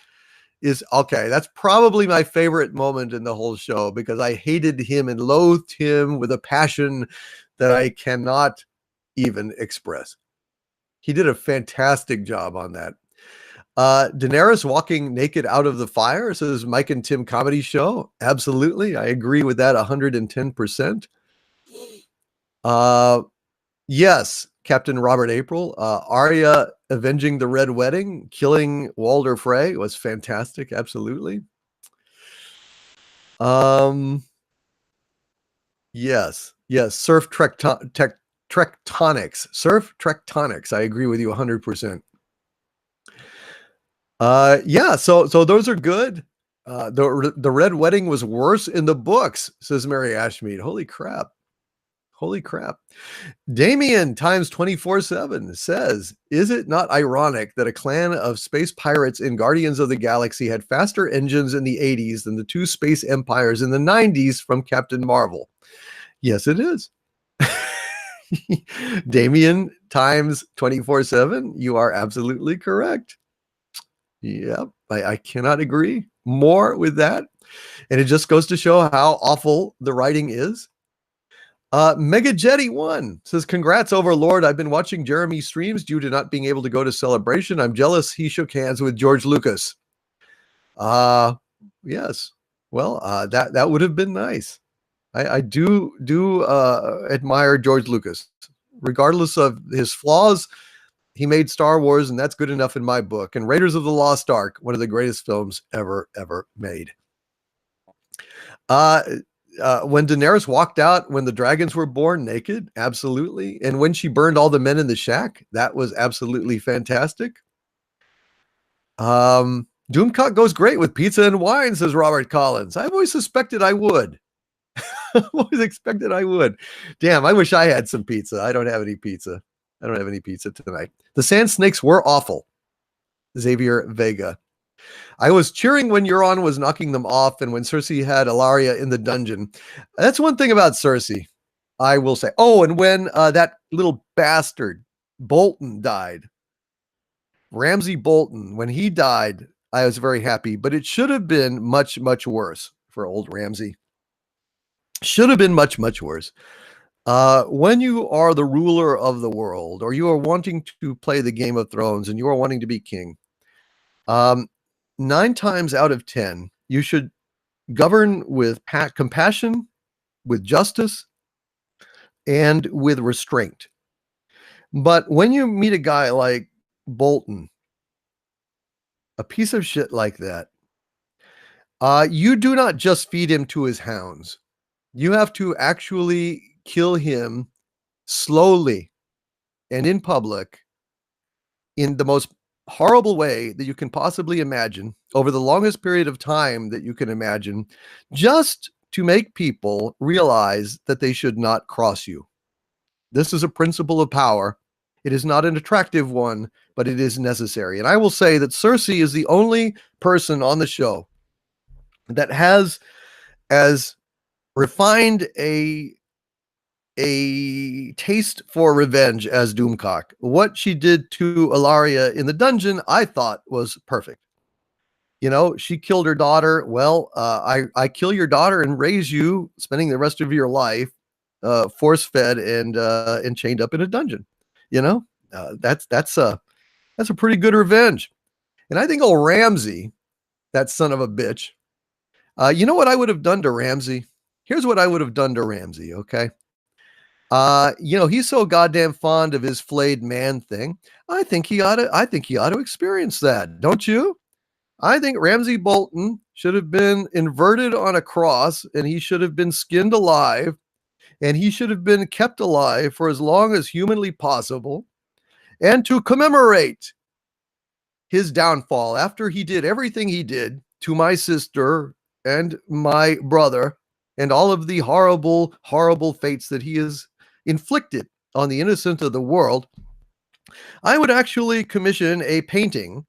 is okay. That's probably my favorite moment in the whole show because I hated him and loathed him with a passion that I cannot even express. He did a fantastic job on that. Daenerys walking naked out of the fire, says Mike and Tim Comedy Show. Absolutely. I agree with that 110%. Yes, Captain Robert April. Arya avenging the Red Wedding, killing Walder Frey was fantastic. Absolutely. Yes. Surf Tectonics. Surf Tectonics. I agree with you 100%. Yeah, so those are good. The Red Wedding was worse in the books, says Mary Ashmead. Holy crap. Damien times 24/7 says, is it not ironic that a clan of space pirates in Guardians of the Galaxy had faster engines in the 80s than the two space empires in the 90s from Captain Marvel? Yes, it is. Damien times 24/7, you are absolutely correct. Yep, I cannot agree more with that. And it just goes to show how awful the writing is. Mega Jetty 1 says, congrats, Overlord. I've been watching Jeremy's streams due to not being able to go to Celebration. I'm jealous he shook hands with George Lucas. Yes. Well, that would have been nice. I do admire George Lucas. Regardless of his flaws, he made Star Wars, and that's good enough in my book. And Raiders of the Lost Ark, one of the greatest films ever made. When Daenerys walked out when the dragons were born naked, absolutely. And when she burned all the men in the shack, that was absolutely fantastic. Doomcock goes great with pizza and wine, says Robert Collins. I've always suspected I would. I've always expected I would. Damn, I wish I had some pizza. I don't have any pizza. I don't have any pizza tonight. The Sand Snakes were awful. Xavier Vega. I was cheering when Euron was knocking them off and when Cersei had Ilaria in the dungeon. That's one thing about Cersei, I will say. Oh, and when that little bastard Bolton died, Ramsay Bolton, when he died, I was very happy, but it should have been much worse for old Ramsay. Should have been much worse. When you are the ruler of the world, or you are wanting to play the Game of Thrones and you are wanting to be king, 9 times out of 10, you should govern with compassion, with justice, and with restraint. But when you meet a guy like Bolton, a piece of shit like that, you do not just feed him to his hounds. You have to actually kill him slowly and in public in the most horrible way that you can possibly imagine over the longest period of time that you can imagine, just to make people realize that they should not cross you. This is a principle of power. It is not an attractive one, but it is necessary. And I will say that Cersei is the only person on the show that has as refined a taste for revenge as Doomcock. What she did to Ilaria in the dungeon, I thought was perfect. You know, she killed her daughter. Well, I kill your daughter and raise you, spending the rest of your life force-fed and chained up in a dungeon. You know, that's a pretty good revenge. And I think old Ramsay, that son of a bitch, you know what I would have done to Ramsay? Here's what I would have done to Ramsay, okay? You know, he's so goddamn fond of his flayed man thing. I think he ought to experience that, don't you? I think Ramsay Bolton should have been inverted on a cross and he should have been skinned alive and he should have been kept alive for as long as humanly possible. And to commemorate his downfall after he did everything he did to my sister and my brother and all of the horrible fates that he has inflicted on the innocent of the world, I would actually commission a painting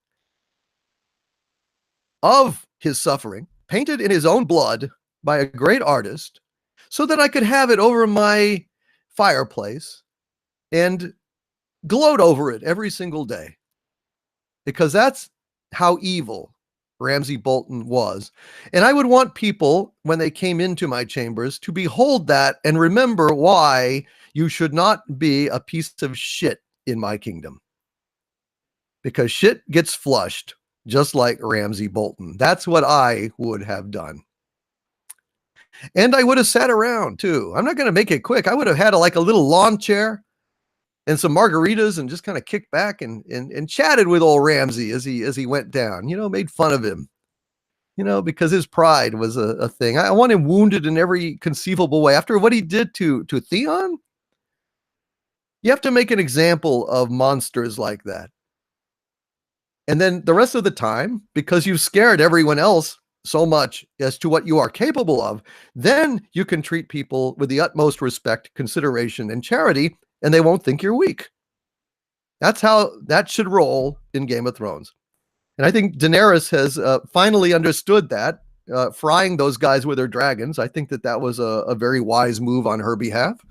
of his suffering, painted in his own blood by a great artist, so that I could have it over my fireplace and gloat over it every single day. Because that's how evil Ramsay Bolton was. And I would want people, when they came into my chambers, to behold that and remember why you should not be a piece of shit in my kingdom. Because shit gets flushed, just like Ramsay Bolton. That's what I would have done. And I would have sat around too. I'm not going to make it quick. I would have had a little lawn chair and some margaritas and just kind of kicked back and chatted with old Ramsay as he went down, made fun of him, because his pride was a thing. I want him wounded in every conceivable way. After what he did to Theon, you have to make an example of monsters like that. And then the rest of the time, because you've scared everyone else so much as to what you are capable of, then you can treat people with the utmost respect, consideration, and charity, and they won't think you're weak. That's how that should roll in Game of Thrones. And I think Daenerys has finally understood that, frying those guys with her dragons. I think that was a very wise move on her behalf.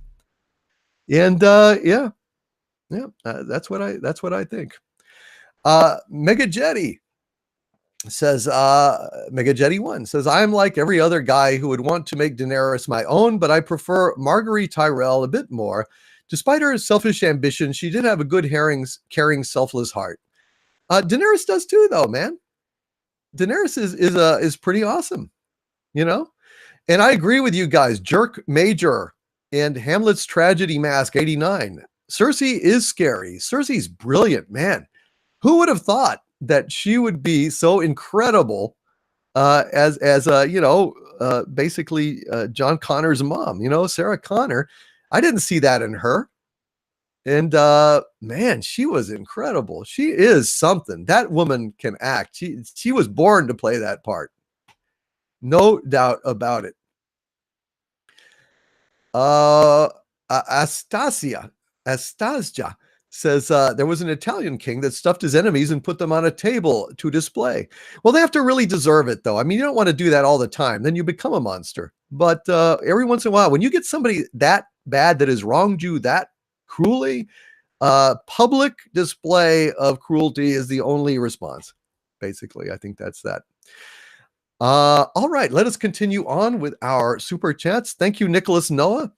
And that's what I think. Mega Jetty says, Mega Jetty 1 says, I'm like every other guy who would want to make Daenerys my own, but I prefer Marguerite Tyrell a bit more. Despite her selfish ambition, she did have a good, caring, selfless heart. Daenerys does too, though, man. Daenerys is pretty awesome, And I agree with you guys. Jerk Major and Hamlet's Tragedy Mask 89. Cersei is scary. Cersei's brilliant, man. Who would have thought that she would be so incredible as basically John Connor's mom, Sarah Connor. I didn't see that in her. And man, she was incredible. She is something. That woman can act. She was born to play that part. No doubt about it. Astasia says there was an Italian king that stuffed his enemies and put them on a table to display. Well, they have to really deserve it, though. I mean, you don't want to do that all the time. Then you become a monster. But every once in a while, when you get somebody that bad that has wronged you that cruelly, public display of cruelty is the only response. Basically, I think that's that. All right, let us continue on with our super chats. Thank you, Nicholas Noah.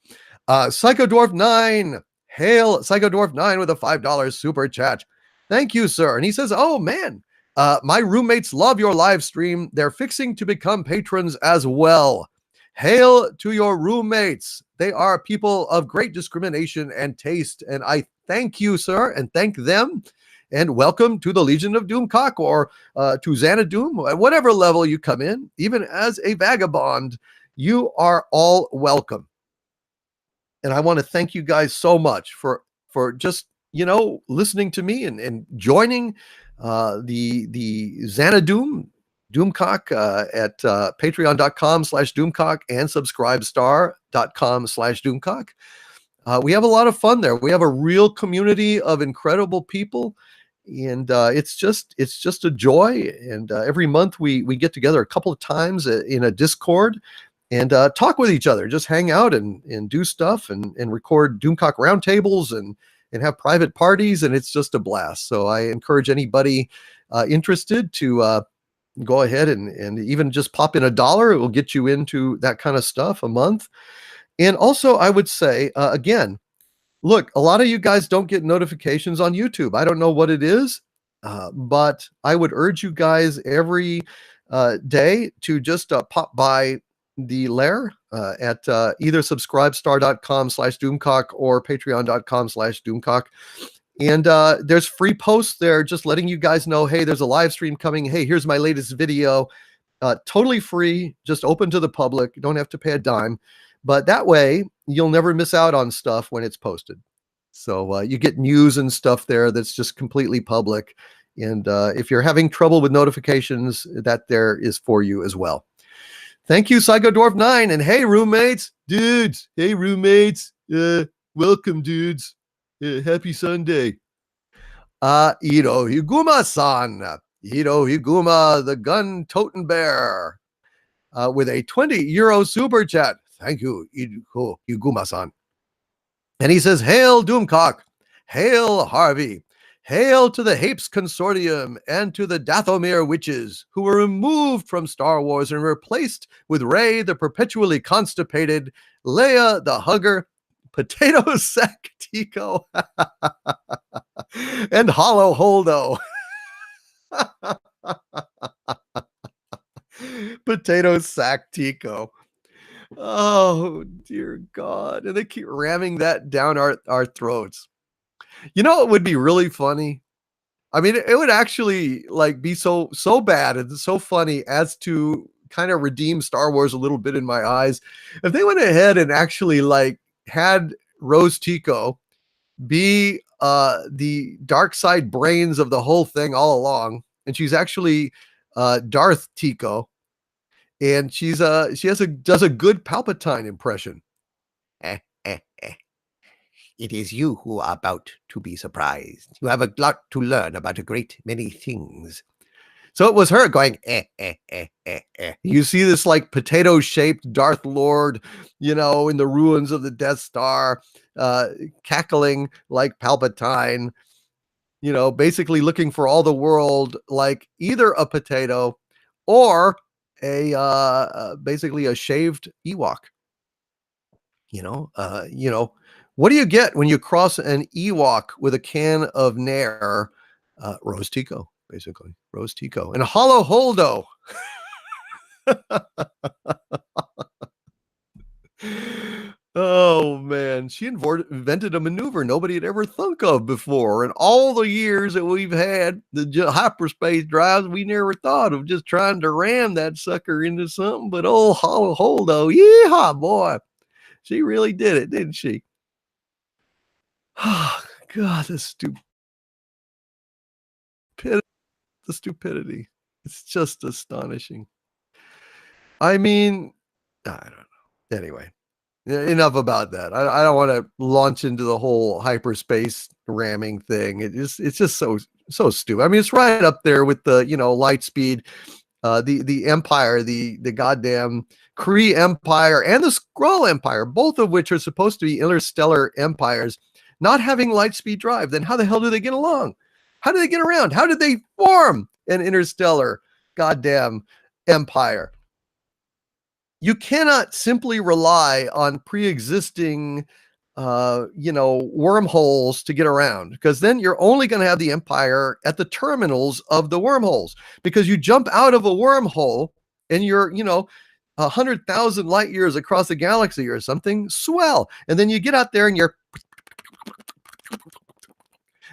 Psychodwarf 9. Hail Psychodwarf 9 with a $5 super chat. Thank you, sir. And he says, oh, man, my roommates love your live stream. They're fixing to become patrons as well. Hail to your roommates. They are people of great discrimination and taste. And I thank you, sir, and thank them. And welcome to the Legion of Doomcock or to Xanadu, at whatever level you come in, even as a vagabond, you are all welcome. And I want to thank you guys so much for just, listening to me and joining the Xanadu Doomcock at patreon.com/Doomcock and subscribestar.com/Doomcock. We have a lot of fun there. We have a real community of incredible people. And it's just a joy. And every month we get together a couple of times in a Discord and talk with each other, just hang out and do stuff and record Doomcock roundtables and have private parties. And it's just a blast. So I encourage anybody interested to go ahead and even just pop in $1. It will get you into that kind of stuff a month. And also I would say, again, look, a lot of you guys don't get notifications on YouTube. I don't know what it is, but I would urge you guys every day to just pop by the lair at either subscribestar.com/Doomcock or patreon.com/Doomcock. And there's free posts there just letting you guys know, hey, there's a live stream coming. Hey, here's my latest video. Totally free, just open to the public. You don't have to pay a dime. But that way, you'll never miss out on stuff when it's posted. So you get news and stuff there that's just completely public. And if you're having trouble with notifications, that there is for you as well. Thank you, Psychodwarf 9. And hey, roommates, dudes. Hey, roommates. Welcome, dudes. Happy Sunday. Higuma-san. Ito Higuma, the gun toting bear, with a 20 euro super chat. Thank you, Ito Higuma-san. And he says, "Hail Doomcock, hail Harvey, hail to the Hapes Consortium and to the Dathomir witches who were removed from Star Wars and replaced with Rey the perpetually constipated, Leia the hugger, Potato Sack Tico, and Hollow Holdo." Potato Sack Tico. Oh, dear God. And they keep ramming that down our throats. You know, it would be really funny. I mean, it would actually like be so bad and so funny as to kind of redeem Star Wars a little bit in my eyes. If they went ahead and actually like had Rose Tico be the dark side brains of the whole thing all along, and she's actually Darth Tico, and she does a good Palpatine impression. Eh, eh, eh. It is you who are about to be surprised. You have a lot to learn about a great many things. So it was her going, eh, eh, eh, eh, eh. You see this like potato-shaped Darth Lord, you know, in the ruins of the Death Star, cackling like Palpatine, you know, basically looking for all the world like either a potato or basically a shaved Ewok. You know, what do you get when you cross an Ewok with a can of Nair? Rose Tico, basically. Rose Tico. And Hollow Holdo. Oh, man. She invented a maneuver nobody had ever thunk of before. In all the years that we've had the hyperspace drives, we never thought of just trying to ram that sucker into something. But oh, Hollow Holdo, yeehaw, boy. She really did it, didn't she? Oh, God, the stupidity. It's just astonishing. I mean, I don't know. Anyway, enough about that. I don't want to launch into the whole hyperspace ramming thing. It's just so stupid. I mean, it's right up there with the, you know, light speed, the Empire, the goddamn Kree Empire and the Skrull Empire, both of which are supposed to be interstellar empires, not having light speed drive. Then how the hell do they get along? How do they get around? How did they form an interstellar goddamn empire? You cannot simply rely on pre-existing wormholes to get around, because then you're only going to have the empire at the terminals of the wormholes, because you jump out of a wormhole and you're 100,000 light years across the galaxy or something, swell, and then you get out there and you're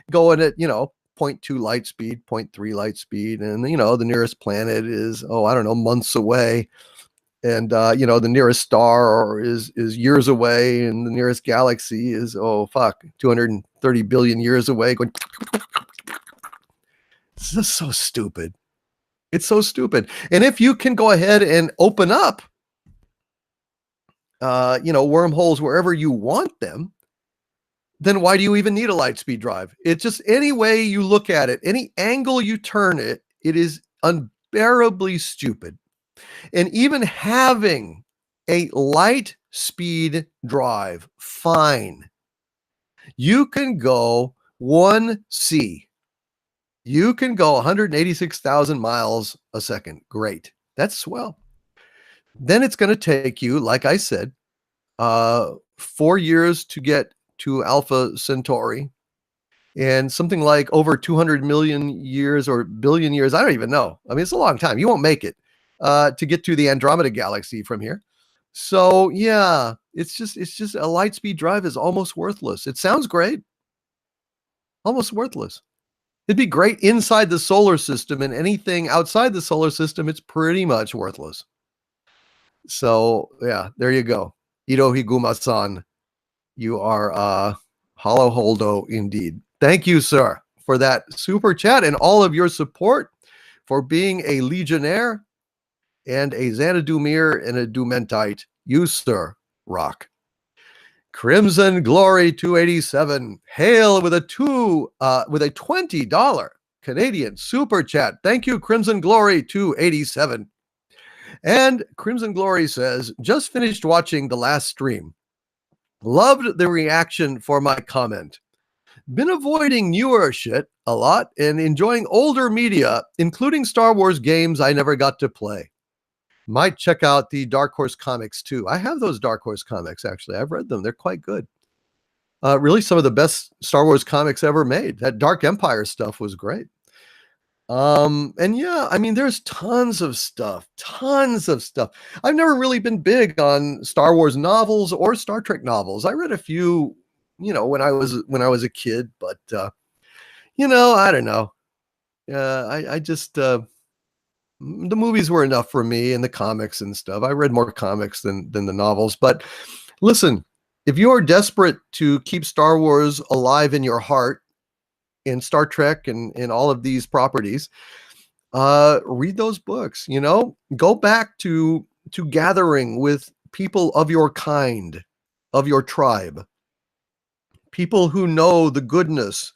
going at 0.2 light speed, 0.3 light speed, and the nearest planet is months away. And the nearest star is years away, and the nearest galaxy is 230 billion years away. Going, it's just so stupid. It's so stupid. And if you can go ahead and open up, wormholes wherever you want them, then why do you even need a light speed drive? It's just any way you look at it, any angle you turn it, it is unbearably stupid. And even having a light speed drive, fine. You can go 1C. You can go 186,000 miles a second. Great. That's swell. Then it's going to take you, like I said, 4 years to get to Alpha Centauri, and something like over 200 million years or billion years. I don't even know. I mean, it's a long time. You won't make it to get to the Andromeda galaxy from here. So yeah, it's just a light speed drive is almost worthless. It sounds great. Almost worthless. It'd be great inside the solar system, and anything outside the solar system, it's pretty much worthless. So yeah, there you go. Ito Higuma-san, you are Hollow Holdo indeed. Thank you, sir, for that super chat and all of your support, for being a Legionnaire and a Xanadumir and a Dumentite. You, sir, rock. Crimson Glory 287. Hail with a $20 Canadian super chat. Thank you, Crimson Glory 287. And Crimson Glory says, just finished watching the last stream. Loved the reaction for my comment. Been avoiding newer shit a lot and enjoying older media, including Star Wars games I never got to play. Might check out the Dark Horse comics too. I have those Dark Horse comics, actually. I've read them. They're quite good. Really some of the best Star Wars comics ever made. That Dark Empire stuff was great. And yeah, I mean, there's tons of stuff. I've never really been big on Star Wars novels or Star Trek novels. I read a few, when I was a kid, but I don't know. I just the movies were enough for me, and the comics and stuff. I read more comics than the novels. But listen, if you are desperate to keep Star Wars alive in your heart, in Star Trek and in all of these properties, read those books. Go back to gathering with people of your kind, of your tribe, people who know the goodness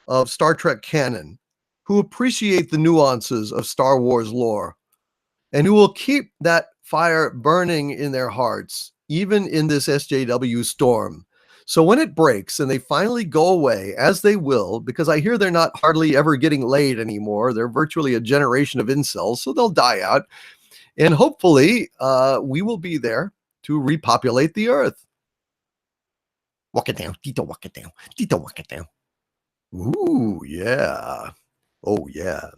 of Star Trek canon, who appreciate the nuances of Star Wars lore, and who will keep that fire burning in their hearts, even in this SJW storm. So when it breaks and they finally go away, as they will, because I hear they're not hardly ever getting laid anymore. They're virtually a generation of incels, so they'll die out. And hopefully we will be there to repopulate the earth. Walk it down. Tito, walk it down. Tito, walk it down. Ooh, yeah. Oh, yeah.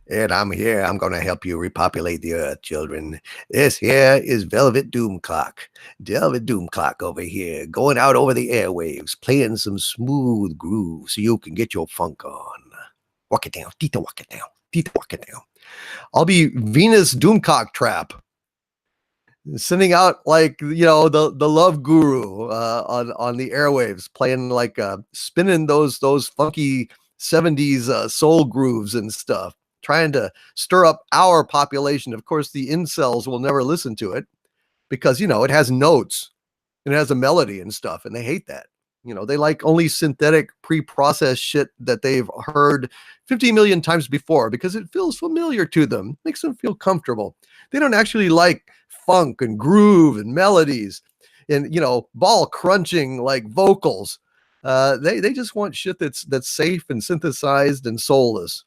And I'm here. I'm going to help you repopulate the earth, children. This here is Velvet Doomcock. Velvet Doomcock over here, going out over the airwaves, playing some smooth groove so you can get your funk on. Walk it down. Tito, walk it down. Tito, walk it down. I'll be Venus Doomcock Trap, sending out like, the love guru on the airwaves, playing like spinning those funky 70s soul grooves and stuff, trying to stir up our population. Of course, the incels will never listen to it because, it has notes and it has a melody and stuff, and they hate that. They like only synthetic pre-processed shit that they've heard 50 million times before because it feels familiar to them, makes them feel comfortable. They don't actually like funk and groove and melodies and, ball crunching like vocals. They just want shit that's safe and synthesized and soulless,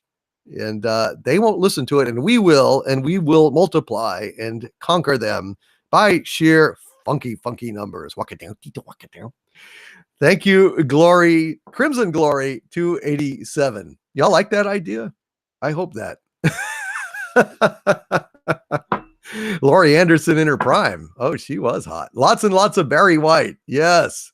and they won't listen to it, and we will multiply and conquer them by sheer funky numbers. Walk it down, Tito, walk it down. Thank you, Glory, Crimson Glory 287. Y'all like that idea? I hope that. Laurie Anderson in her prime. Oh, she was hot. Lots and lots of Barry White. Yes.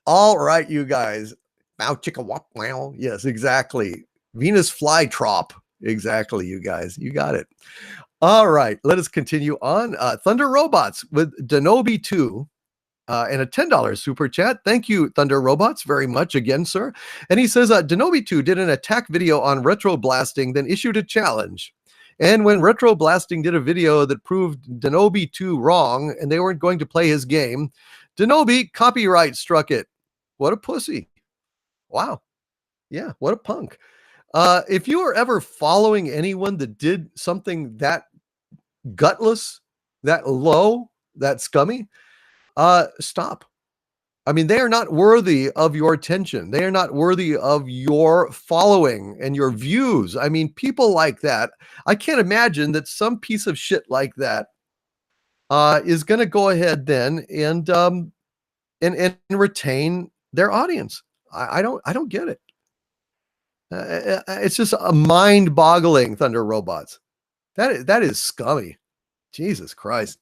All right, you guys. Bow chicka wop wow. Yes, exactly. Venus flytrop. Exactly, you guys. You got it. All right, let us continue on. Thunder Robots with Denobi 2 and a $10 super chat. Thank you, Thunder Robots, very much again, sir. And he says, Denobi 2 did an attack video on retro blasting, then issued a challenge. And when retro blasting did a video that proved Denobi 2 wrong and they weren't going to play his game, Denobi copyright struck it. What a pussy. Wow. Yeah, what a punk. If you are ever following anyone that did something that gutless, that low, that scummy, stop. I mean, they are not worthy of your attention. They are not worthy of your following and your views. I mean, people like that, I can't imagine that some piece of shit like that is going to go ahead then and retain their audience. I don't get it. It's just a mind-boggling, Thunder Robots. That is scummy. Jesus Christ.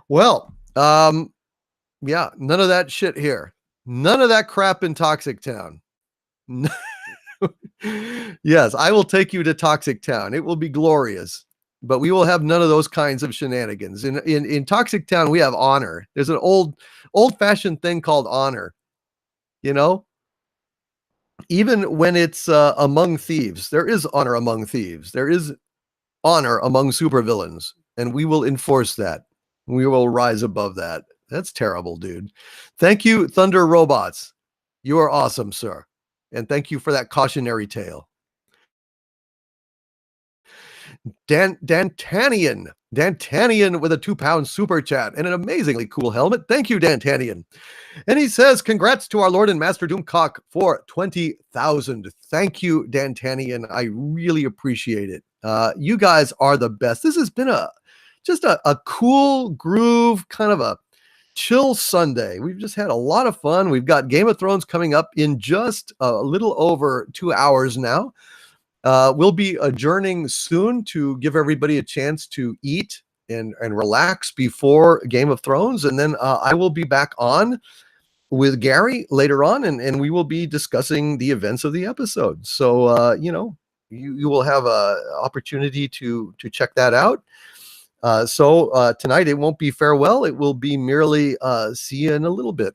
Well, yeah, none of that shit here. None of that crap in Toxic Town. Yes, I will take you to Toxic Town. It will be glorious. But we will have none of those kinds of shenanigans. In Toxic Town, we have honor. There's an old-fashioned thing called honor. Even when it's among thieves, there is honor among thieves. There is honor among supervillains, and we will enforce that. We will rise above that. That's terrible, dude. Thank you, Thunder Robots. You are awesome, sir. And thank you for that cautionary tale. Dantanian with a 2-pound super chat and an amazingly cool helmet. Thank you, Dantanian. And he says, congrats to our Lord and Master Doomcock for 20,000. Thank you, Dantanian. I really appreciate it. You guys are the best. This has been just a cool groove, kind of a chill Sunday. We've just had a lot of fun. We've got Game of Thrones coming up in just a little over 2 hours now. We'll be adjourning soon to give everybody a chance to eat and relax before Game of Thrones. And then I will be back on with Gary later on, and we will be discussing the events of the episode. So, you will have a opportunity to check that out. So tonight it won't be farewell. It will be merely see you in a little bit.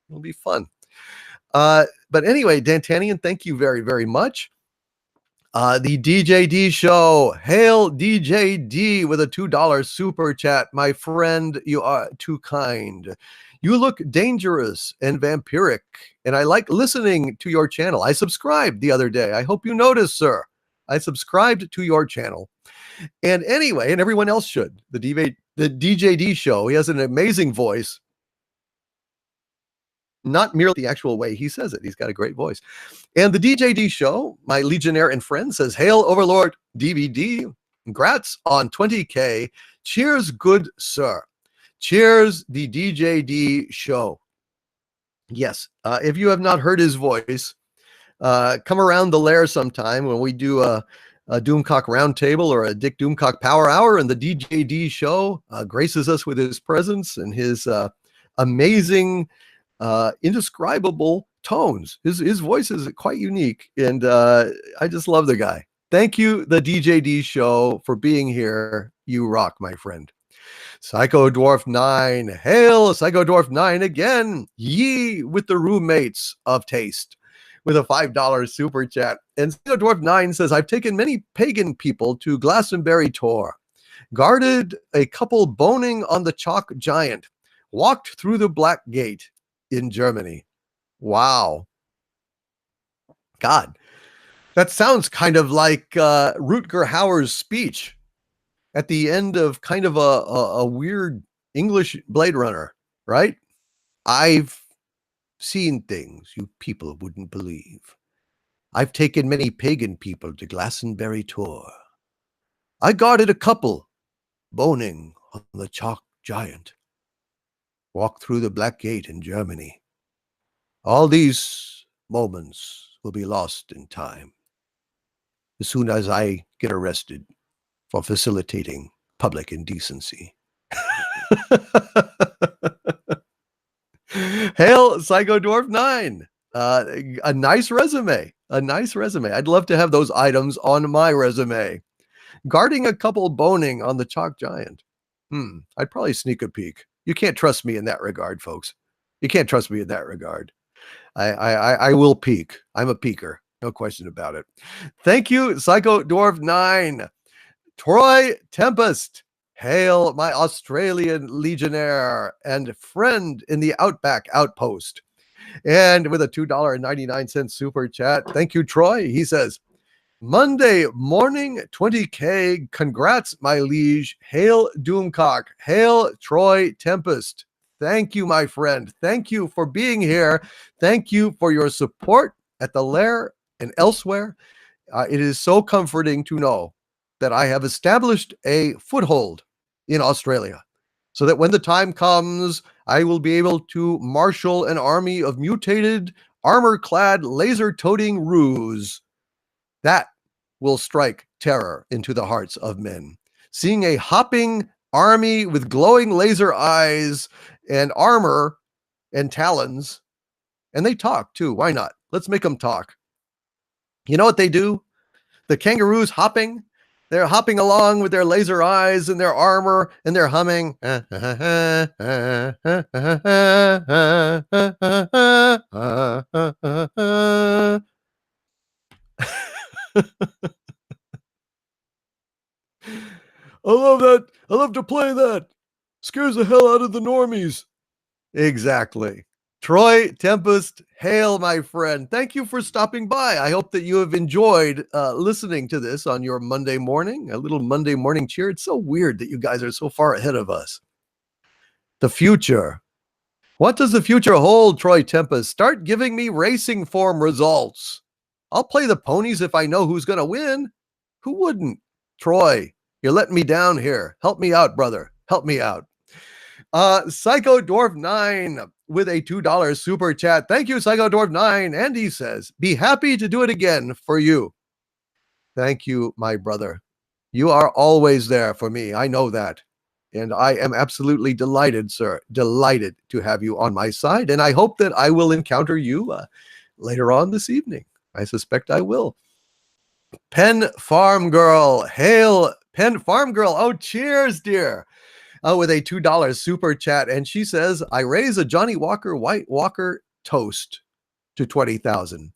It'll be fun. But anyway, Dantanian, thank you very, very much. The DJD show. Hail DJD with a $2 super chat. My friend, you are too kind. You look dangerous and vampiric, and I like listening to your channel. I subscribed the other day. I hope you noticed, sir. I subscribed to your channel. And anyway, and everyone else should. The DJD show. He has an amazing voice. Not merely the actual way he says it. He's got a great voice. And the DJD show, my Legionnaire and friend, says, Hail Overlord DVD. Congrats on 20K. Cheers, good sir. Cheers, the DJD show. Yes, if you have not heard his voice, come around the lair sometime when we do a Doomcock Roundtable or a Dick Doomcock Power Hour, and the DJD show graces us with his presence and his amazing, indescribable tones. His voice is quite unique, and I just love the guy. Thank you, the DJD show, for being here. You rock, my friend. Psycho Dwarf 9. Hail, Psycho Dwarf 9 again. Ye with the roommates of taste. With a $5 super chat. And Psycho Dwarf 9 says, I've taken many pagan people to Glastonbury Tor, guarded a couple boning on the chalk giant, walked through the Black Gate in Germany. Wow. God, that sounds kind of like Rutger Hauer's speech at the end of kind of a weird English Blade Runner, right? I've seen things you people wouldn't believe. I've taken many pagan people to Glastonbury Tor. I guarded a couple boning on the chalk giant, walked through the Black Gate in Germany. All these moments will be lost in time as soon as I get arrested for facilitating public indecency. Hail, Psycho Dwarf 9. A nice resume. A nice resume. I'd love to have those items on my resume. Guarding a couple boning on the chalk giant. I'd probably sneak a peek. You can't trust me in that regard, folks. You can't trust me in that regard. I will peek. I'm a peeker. No question about it. Thank you, Psycho Dwarf 9. Troy Tempest. Hail, my Australian Legionnaire and friend in the Outback Outpost. And with a $2.99 super chat, thank you, Troy. He says, Monday morning, 20K. Congrats, my liege. Hail, Doomcock. Hail, Troy Tempest. Thank you, my friend. Thank you for being here. Thank you for your support at the lair and elsewhere. It is so comforting to know that I have established a foothold in Australia, so that when the time comes, I will be able to marshal an army of mutated, armor-clad, laser-toting roos that will strike terror into the hearts of men. Seeing a hopping army with glowing laser eyes and armor and talons, and they talk too. Why not? Let's make them talk. You know what they do? The kangaroos hopping. They're hopping along with their laser eyes and their armor, and they're humming. I love that. I love to play that. Scares the hell out of the normies. Exactly. Troy Tempest, hail, my friend. Thank you for stopping by. I hope that you have enjoyed listening to this on your Monday morning, a little Monday morning cheer. It's so weird that you guys are so far ahead of us. The future. What does the future hold, Troy Tempest? Start giving me racing form results. I'll play the ponies if I know who's going to win. Who wouldn't? Troy, you're letting me down here. Help me out, brother. Help me out. Psycho Dwarf 9 with a $2 super chat. Thank you, Psycho Dwarf 9. And he says, be happy to do it again for you. Thank you, my brother. You are always there for me. I know that. And I am absolutely delighted, sir. Delighted to have you on my side. And I hope that I will encounter you later on this evening. I suspect I will. Penn Farm Girl. Hail, Penn Farm Girl. Oh, cheers, dear. With a $2 super chat. And she says, I raise a Johnny Walker White Walker toast to 20,000.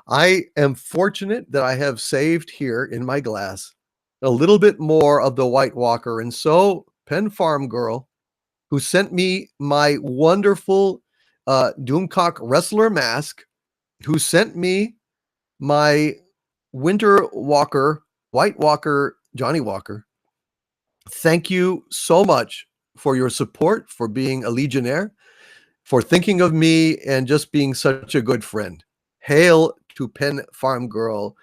I am fortunate that I have saved here in my glass a little bit more of the White Walker. And so Penn Farm Girl, who sent me my wonderful Doomcock wrestler mask, who sent me my Winter Walker, White Walker, Johnny Walker. Thank you so much for your support, for being a Legionnaire, for thinking of me, and just being such a good friend. Hail to Penn Farm Girl,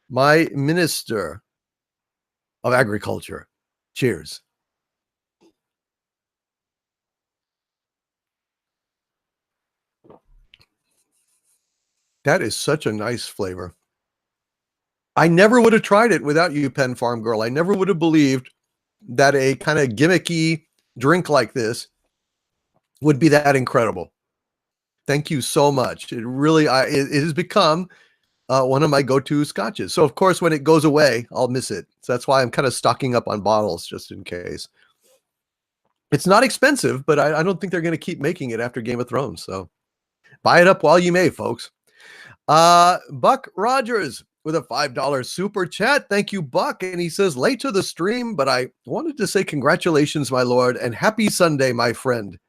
my Minister of Agriculture. Cheers. That is such a nice flavor. I never would have tried it without you, Penn Farm Girl. I never would have believed that a kind of gimmicky drink like this would be that incredible. Thank you so much. It really, it has become one of my go-to scotches. So of course, when it goes away, I'll miss it. So that's why I'm kind of stocking up on bottles just in case. It's not expensive, but I don't think they're going to keep making it after Game of Thrones. So buy it up while you may, folks. Buck Rogers with a $5 super chat. Thank you, Buck. And he says, late to the stream, but I wanted to say congratulations, my lord, and happy Sunday, my friend.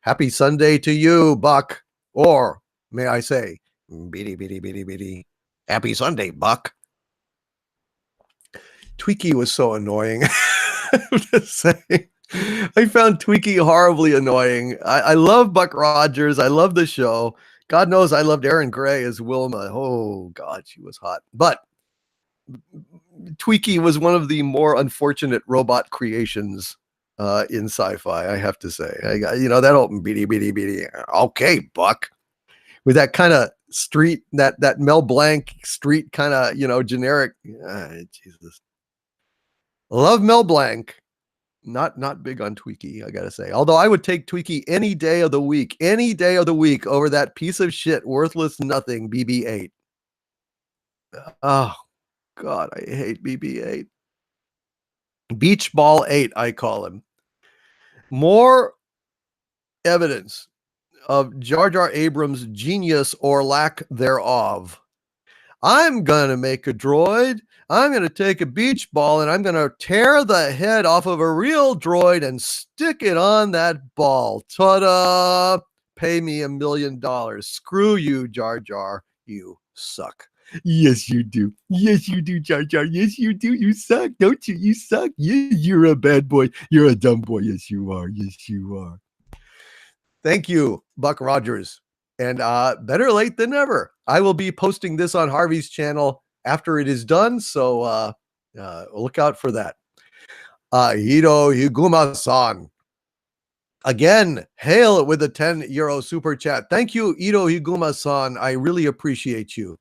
Happy Sunday to you, Buck. Or may I say, beady, beady, beady, beady. Happy Sunday, Buck. Tweaky was so annoying. I'm just saying. I found Tweaky horribly annoying. I love Buck Rogers. I love the show. God knows I loved Erin Gray as Wilma. Oh, God, she was hot. But Tweaky was one of the more unfortunate robot creations in sci-fi, I have to say. That old beady, beady, beady. Okay, Buck. With that kind of street, that Mel Blanc street kind of, generic. Jesus. Love Mel Blanc. Not big on Tweaky, I gotta say. Although I would take Tweaky any day of the week over that piece of shit, worthless nothing, BB-8. Oh, God, I hate BB-8. Beach Ball 8, I call him. More evidence of Jar Jar Abrams' genius or lack thereof. I'm gonna make a droid. I'm going to take a beach ball and I'm going to tear the head off of a real droid and stick it on that ball. Ta-da! Pay me $1 million. Screw you, Jar Jar. You suck. Yes, you do. Yes, you do, Jar Jar. Yes, you do. You suck, don't you? You suck. Yes, you're a bad boy. You're a dumb boy. Yes, you are. Yes, you are. Thank you, Buck Rogers. And better late than never. I will be posting this on Harvey's channel after it is done, so look out for that. Hiro Higuma-san. Again, hail with a €10 super chat. Thank you, Hiro Higuma-san. I really appreciate you.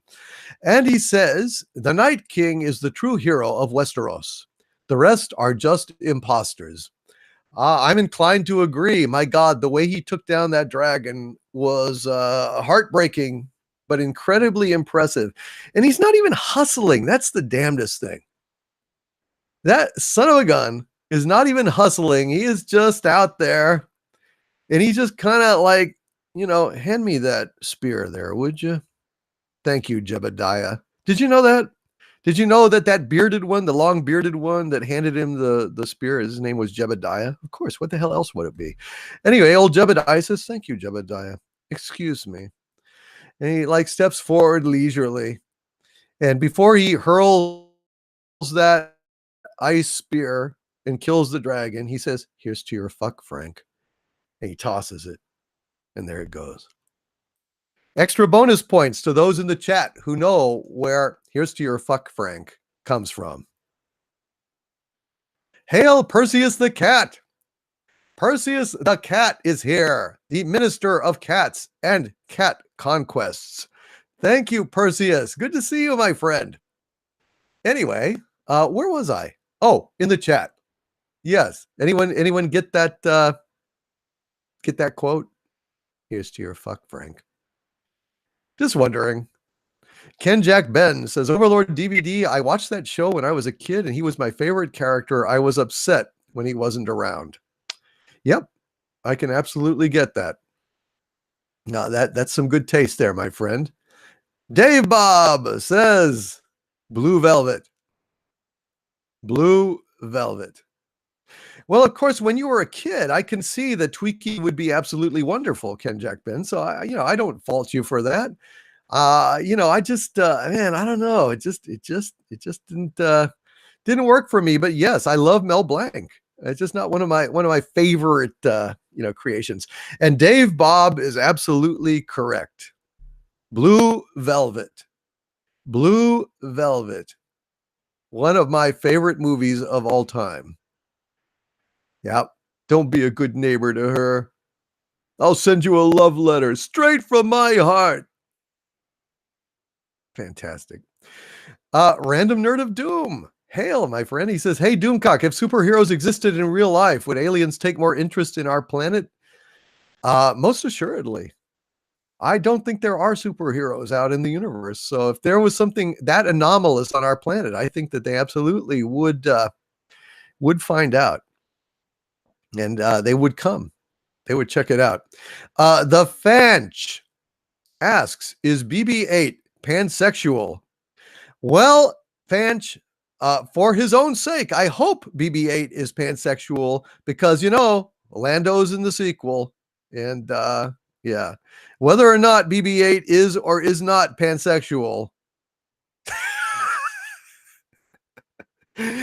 And he says, the Night King is the true hero of Westeros. The rest are just imposters. I'm inclined to agree. My God, the way he took down that dragon was heartbreaking, but incredibly impressive. And he's not even hustling. That's the damnedest thing. That son of a gun is not even hustling. He is just out there. And he's just kind of like, hand me that spear there, would you? Thank you, Jebediah. Did you know that? Did you know that bearded one, the long bearded one that handed him the spear, his name was Jebediah? Of course, what the hell else would it be? Anyway, old Jebediah says, thank you, Jebediah. excuse me. And he like steps forward leisurely. And before he hurls that ice spear and kills the dragon, he says, "Here's to your fuck, Frank." And he tosses it. And there it goes. Extra bonus points to those in the chat who know where "Here's to your fuck, Frank" comes from. Hail Perseus the cat. Perseus the cat is here, the minister of cats and cat conquests. Thank you, Perseus. Good to see you, my friend. Anyway, where was I? Oh, in the chat. Yes. Anyone get that quote? "Here's to your fuck, Frank." Just wondering. Ken Jack Ben says, "Overlord DVD, I watched that show when I was a kid and he was my favorite character. I was upset when he wasn't around." Yep, I can absolutely get that. Now that's some good taste there, my friend. Dave Bob says, "Blue Velvet." Blue Velvet. Well, of course, when you were a kid, I can see that Tweaky would be absolutely wonderful, Ken Jack Ben. So I don't fault you for that. I just man, I don't know. It just didn't work for me. But yes, I love Mel Blanc. It's just not one of my favorite creations. And Dave Bob is absolutely correct. Blue Velvet. Blue Velvet. One of my favorite movies of all time. Yep. Don't be a good neighbor to her. I'll send you a love letter straight from my heart. Fantastic. Random Nerd of Doom. Hail, my friend. He says, "Hey, Doomcock, if superheroes existed in real life, would aliens take more interest in our planet?" Most assuredly. I don't think there are superheroes out in the universe. So if there was something that anomalous on our planet, I think that they absolutely would find out. And they would come. They would check it out. The Fanch asks, "Is BB-8 pansexual?" Well, Fanch, for his own sake, I hope BB-8 is pansexual because, Lando's in the sequel. And yeah, whether or not BB-8 is or is not pansexual,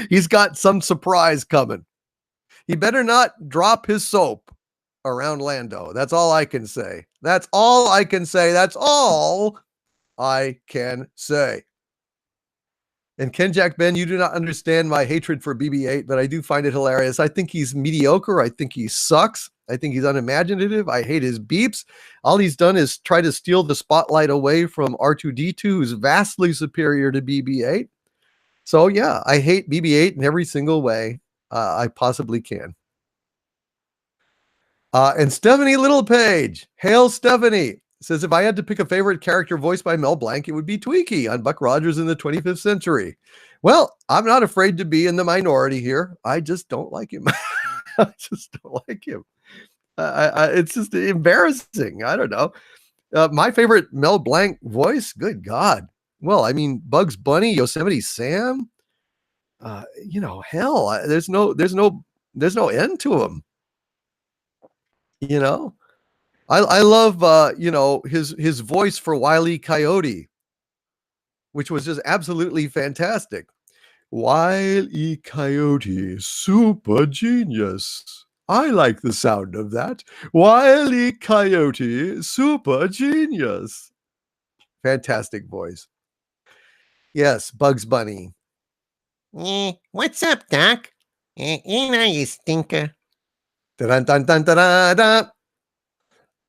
he's got some surprise coming. He better not drop his soap around Lando. That's all I can say. That's all I can say. That's all I can say. And Ken Jack Ben, you do not understand my hatred for BB-8, but I do find it hilarious. I think he's mediocre. I think he sucks. I think he's unimaginative. I hate his beeps. All he's done is try to steal the spotlight away from R2-D2, who's vastly superior to BB-8. So yeah, I hate BB-8 in every single way I possibly can. And Stephanie Littlepage, hail Stephanie, says, "If I had to pick a favorite character voiced by Mel Blanc, it would be Tweaky on Buck Rogers in the 25th Century." Well, I'm not afraid to be in the minority here. I just don't like him. I just don't like him. It's just embarrassing. I don't know. My favorite Mel Blanc voice, good God. Well, I mean, Bugs Bunny, Yosemite Sam. Hell, there's no end to him. I love his voice for Wile E. Coyote, which was just absolutely fantastic. Wile E. Coyote, super genius. I like the sound of that. Wile E. Coyote, super genius. Fantastic voice. Yes, Bugs Bunny. What's up, Doc? Ain't I you stinker? Dun, dun, dun, dun, dun, dun.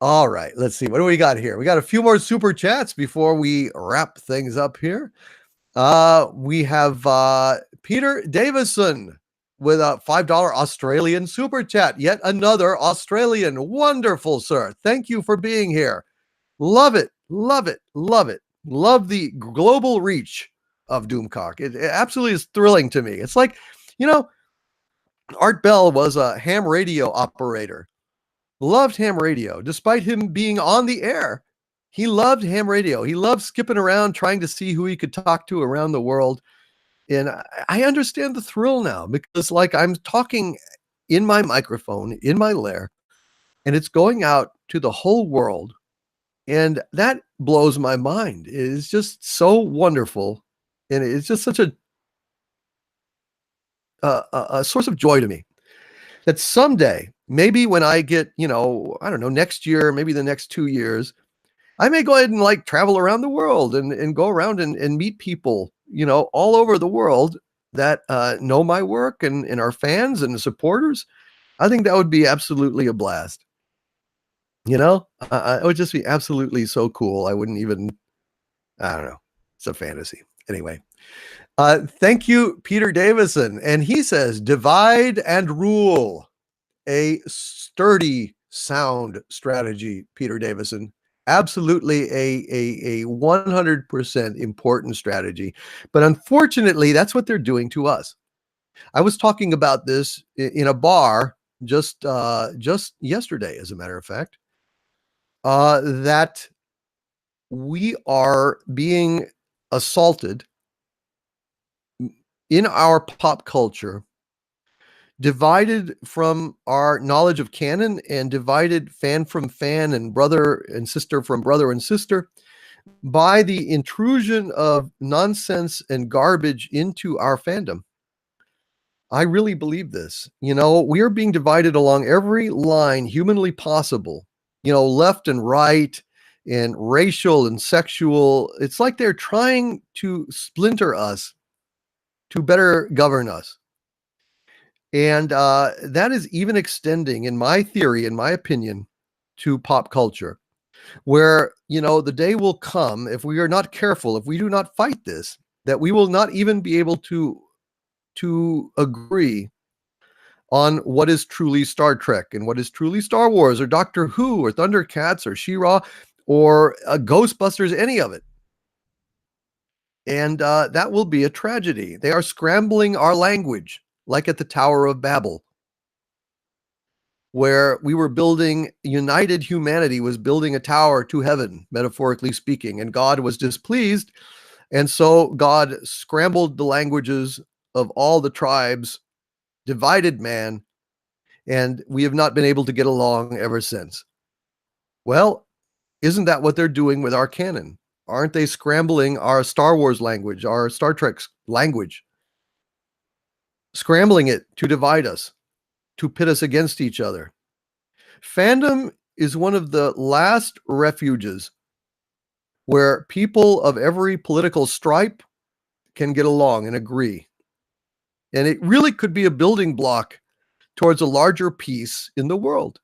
All right, let's see. What do we got here? We got a few more super chats before we wrap things up here. We have Peter Davison with a $5 Australian super chat. Yet another Australian. Wonderful, sir. Thank you for being here. Love it. Love it. Love it. Love the global reach of Doomcock. It absolutely is thrilling to me. It's like, Art Bell was a ham radio operator. Loved ham radio. Despite him being on the air, he loved ham radio. He loved skipping around, trying to see who he could talk to around the world. And I understand the thrill now because, I'm talking in my microphone, in my lair, and it's going out to the whole world And that blows my mind. It is just so wonderful. And it's just such a source of joy to me that someday, maybe when I get, I don't know, next year, maybe the next 2 years, I may go ahead and like travel around the world and go around and meet people, all over the world that know my work and are fans and supporters. I think that would be absolutely a blast. It would just be absolutely so cool. I wouldn't even, I don't know. It's a fantasy. Anyway, thank you, Peter Davison. And he says, divide and rule, a sturdy, sound strategy, Peter Davison. Absolutely a 100% important strategy. But unfortunately, that's what they're doing to us. I was talking about this in a bar just yesterday, as a matter of fact, that we are being assaulted in our pop culture, divided from our knowledge of canon, and divided fan from fan and brother and sister from brother and sister by the intrusion of nonsense and garbage into our fandom. I really believe this. We are being divided along every line humanly possible, left and right, and racial and sexual. It's like they're trying to splinter us to better govern us. And that is even extending, in my theory, in my opinion, to pop culture, where, the day will come, if we are not careful, if we do not fight this, that we will not even be able to agree on what is truly Star Trek and what is truly Star Wars or Doctor Who or Thundercats or She-Ra or Ghostbusters, any of it. And that will be a tragedy. They are scrambling our language, like at the Tower of Babel, where we were building, united humanity was building a tower to heaven, metaphorically speaking, and God was displeased. And so God scrambled the languages of all the tribes, divided man, and we have not been able to get along ever since. Well, isn't that what they're doing with our canon? Aren't they scrambling our Star Wars language, our Star Trek language? Scrambling it to divide us, to pit us against each other. Fandom is one of the last refuges where people of every political stripe can get along and agree. And it really could be a building block towards a larger peace in the world.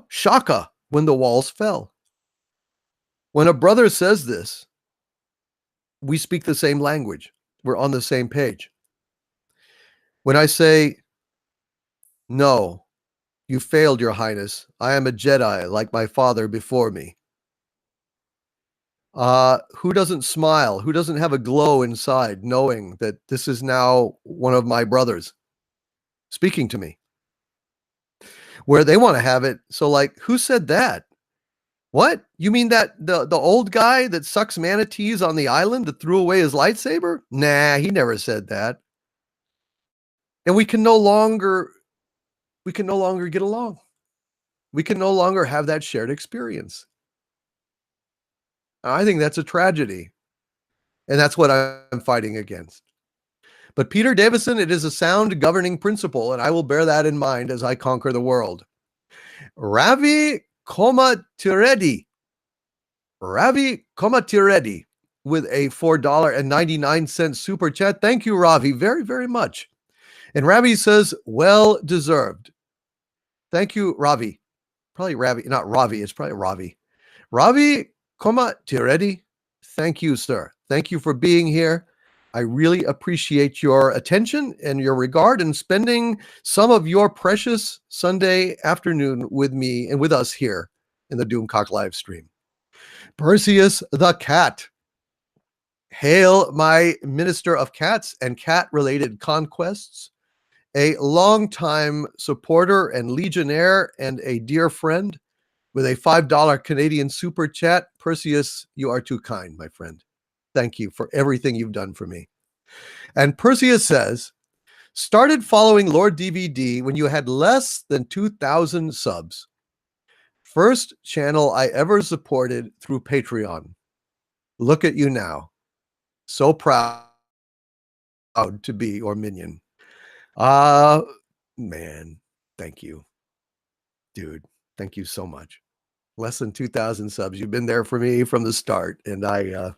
Shaka, when the walls fell. When a brother says this, we speak the same language. We're on the same page. When I say, no, you failed, Your Highness. I am a Jedi like my father before me. Who doesn't smile? Who doesn't have a glow inside knowing that this is now one of my brothers speaking to me? Where they want to have it. So like, who said that? What? You mean that the old guy that sucks manatees on the island that threw away his lightsaber? Nah, he never said that. And we can no longer get along. We can no longer have that shared experience. I think that's a tragedy. And that's what I'm fighting against. But Peter Davison, it is a sound governing principle, and I will bear that in mind as I conquer the world. Ravi Komatiredi with a $4.99 super chat. Thank you, Ravi, very, very much. And Ravi says, well deserved. Thank you, Ravi. Probably Ravi, not Ravi. It's probably Ravi. Ravi Komatiredi, thank you, sir. Thank you for being here. I really appreciate your attention and your regard and spending some of your precious Sunday afternoon with me and with us here in the Doomcock live stream. Perseus the Cat. Hail, my minister of cats and cat-related conquests, a longtime supporter and legionnaire and a dear friend with a $5 Canadian super chat. Perseus, you are too kind, my friend. Thank you for everything you've done for me. And Perseus says, started following Lord DVD when you had less than 2,000 subs. First channel I ever supported through Patreon. Look at you now. So proud to be your minion. Man, thank you, dude. Thank you so much. Less than 2,000 subs. You've been there for me from the start, and I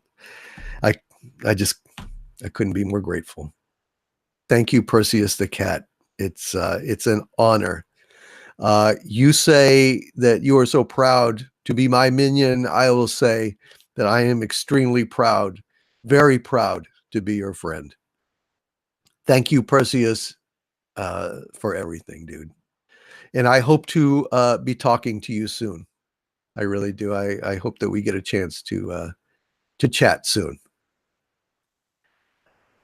couldn't be more grateful. Thank you, Perseus the cat. It's an honor. You say that you are so proud to be my minion. I will say that I am extremely proud, very proud to be your friend. Thank you, Perseus, for everything, dude. And I hope to be talking to you soon. I really do. I hope that we get a chance to chat soon.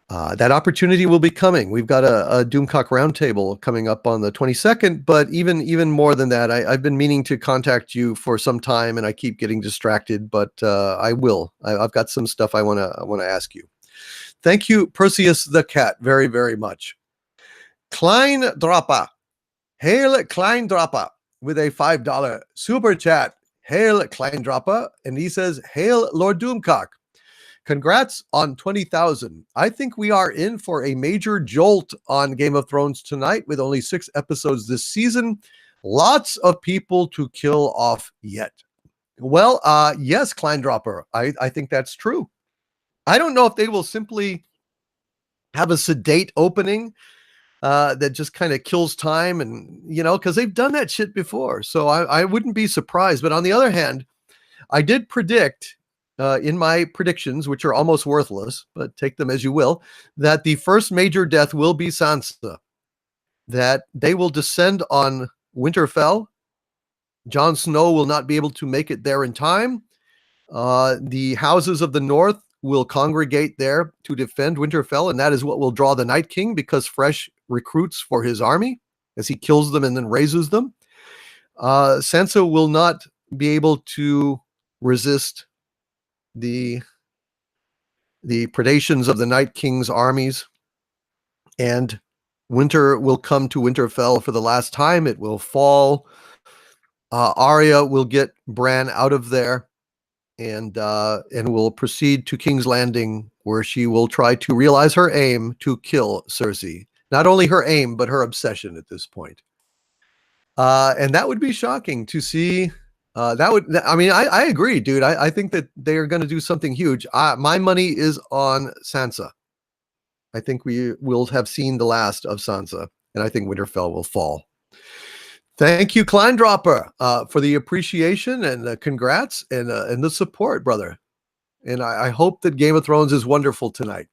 That opportunity will be coming. We've got a Doomcock roundtable coming up on the 22nd, but even more than that, I've been meaning to contact you for some time, and I keep getting distracted. But I will. I've got some stuff I want to ask you. Thank you, Perseus the cat, very, very much. Klein Dropper, hail Klein Dropper with a $5 super chat. Hail Klein Dropper, and he says, "Hail Lord Doomcock. Congrats on 20,000. I think we are in for a major jolt on Game of Thrones tonight with only 6 episodes this season. Lots of people to kill off yet." Well, yes, Kleindropper. I think that's true. I don't know if they will simply have a sedate opening that just kind of kills time, and because they've done that shit before. So I wouldn't be surprised. But on the other hand, I did predict in my predictions, which are almost worthless, but take them as you will, that the first major death will be Sansa, that they will descend on Winterfell. Jon Snow will not be able to make it there in time. The houses of the north will congregate there to defend Winterfell, and that is what will draw the Night King, because fresh recruits for his army as he kills them and then raises them. Sansa will not be able to resist the predations of the Night King's armies, and winter will come to Winterfell for the last time. It will fall. Arya will get Bran out of there, and will proceed to King's Landing, where she will try to realize her aim to kill Cersei. Not only her aim, but her obsession at this point. And that would be shocking to see. I agree, dude. I think that they are going to do something huge. My money is on Sansa. I think we will have seen the last of Sansa, and I think Winterfell will fall. Thank you, Kleindropper, for the appreciation and the congrats and the support, brother. And I hope that Game of Thrones is wonderful tonight.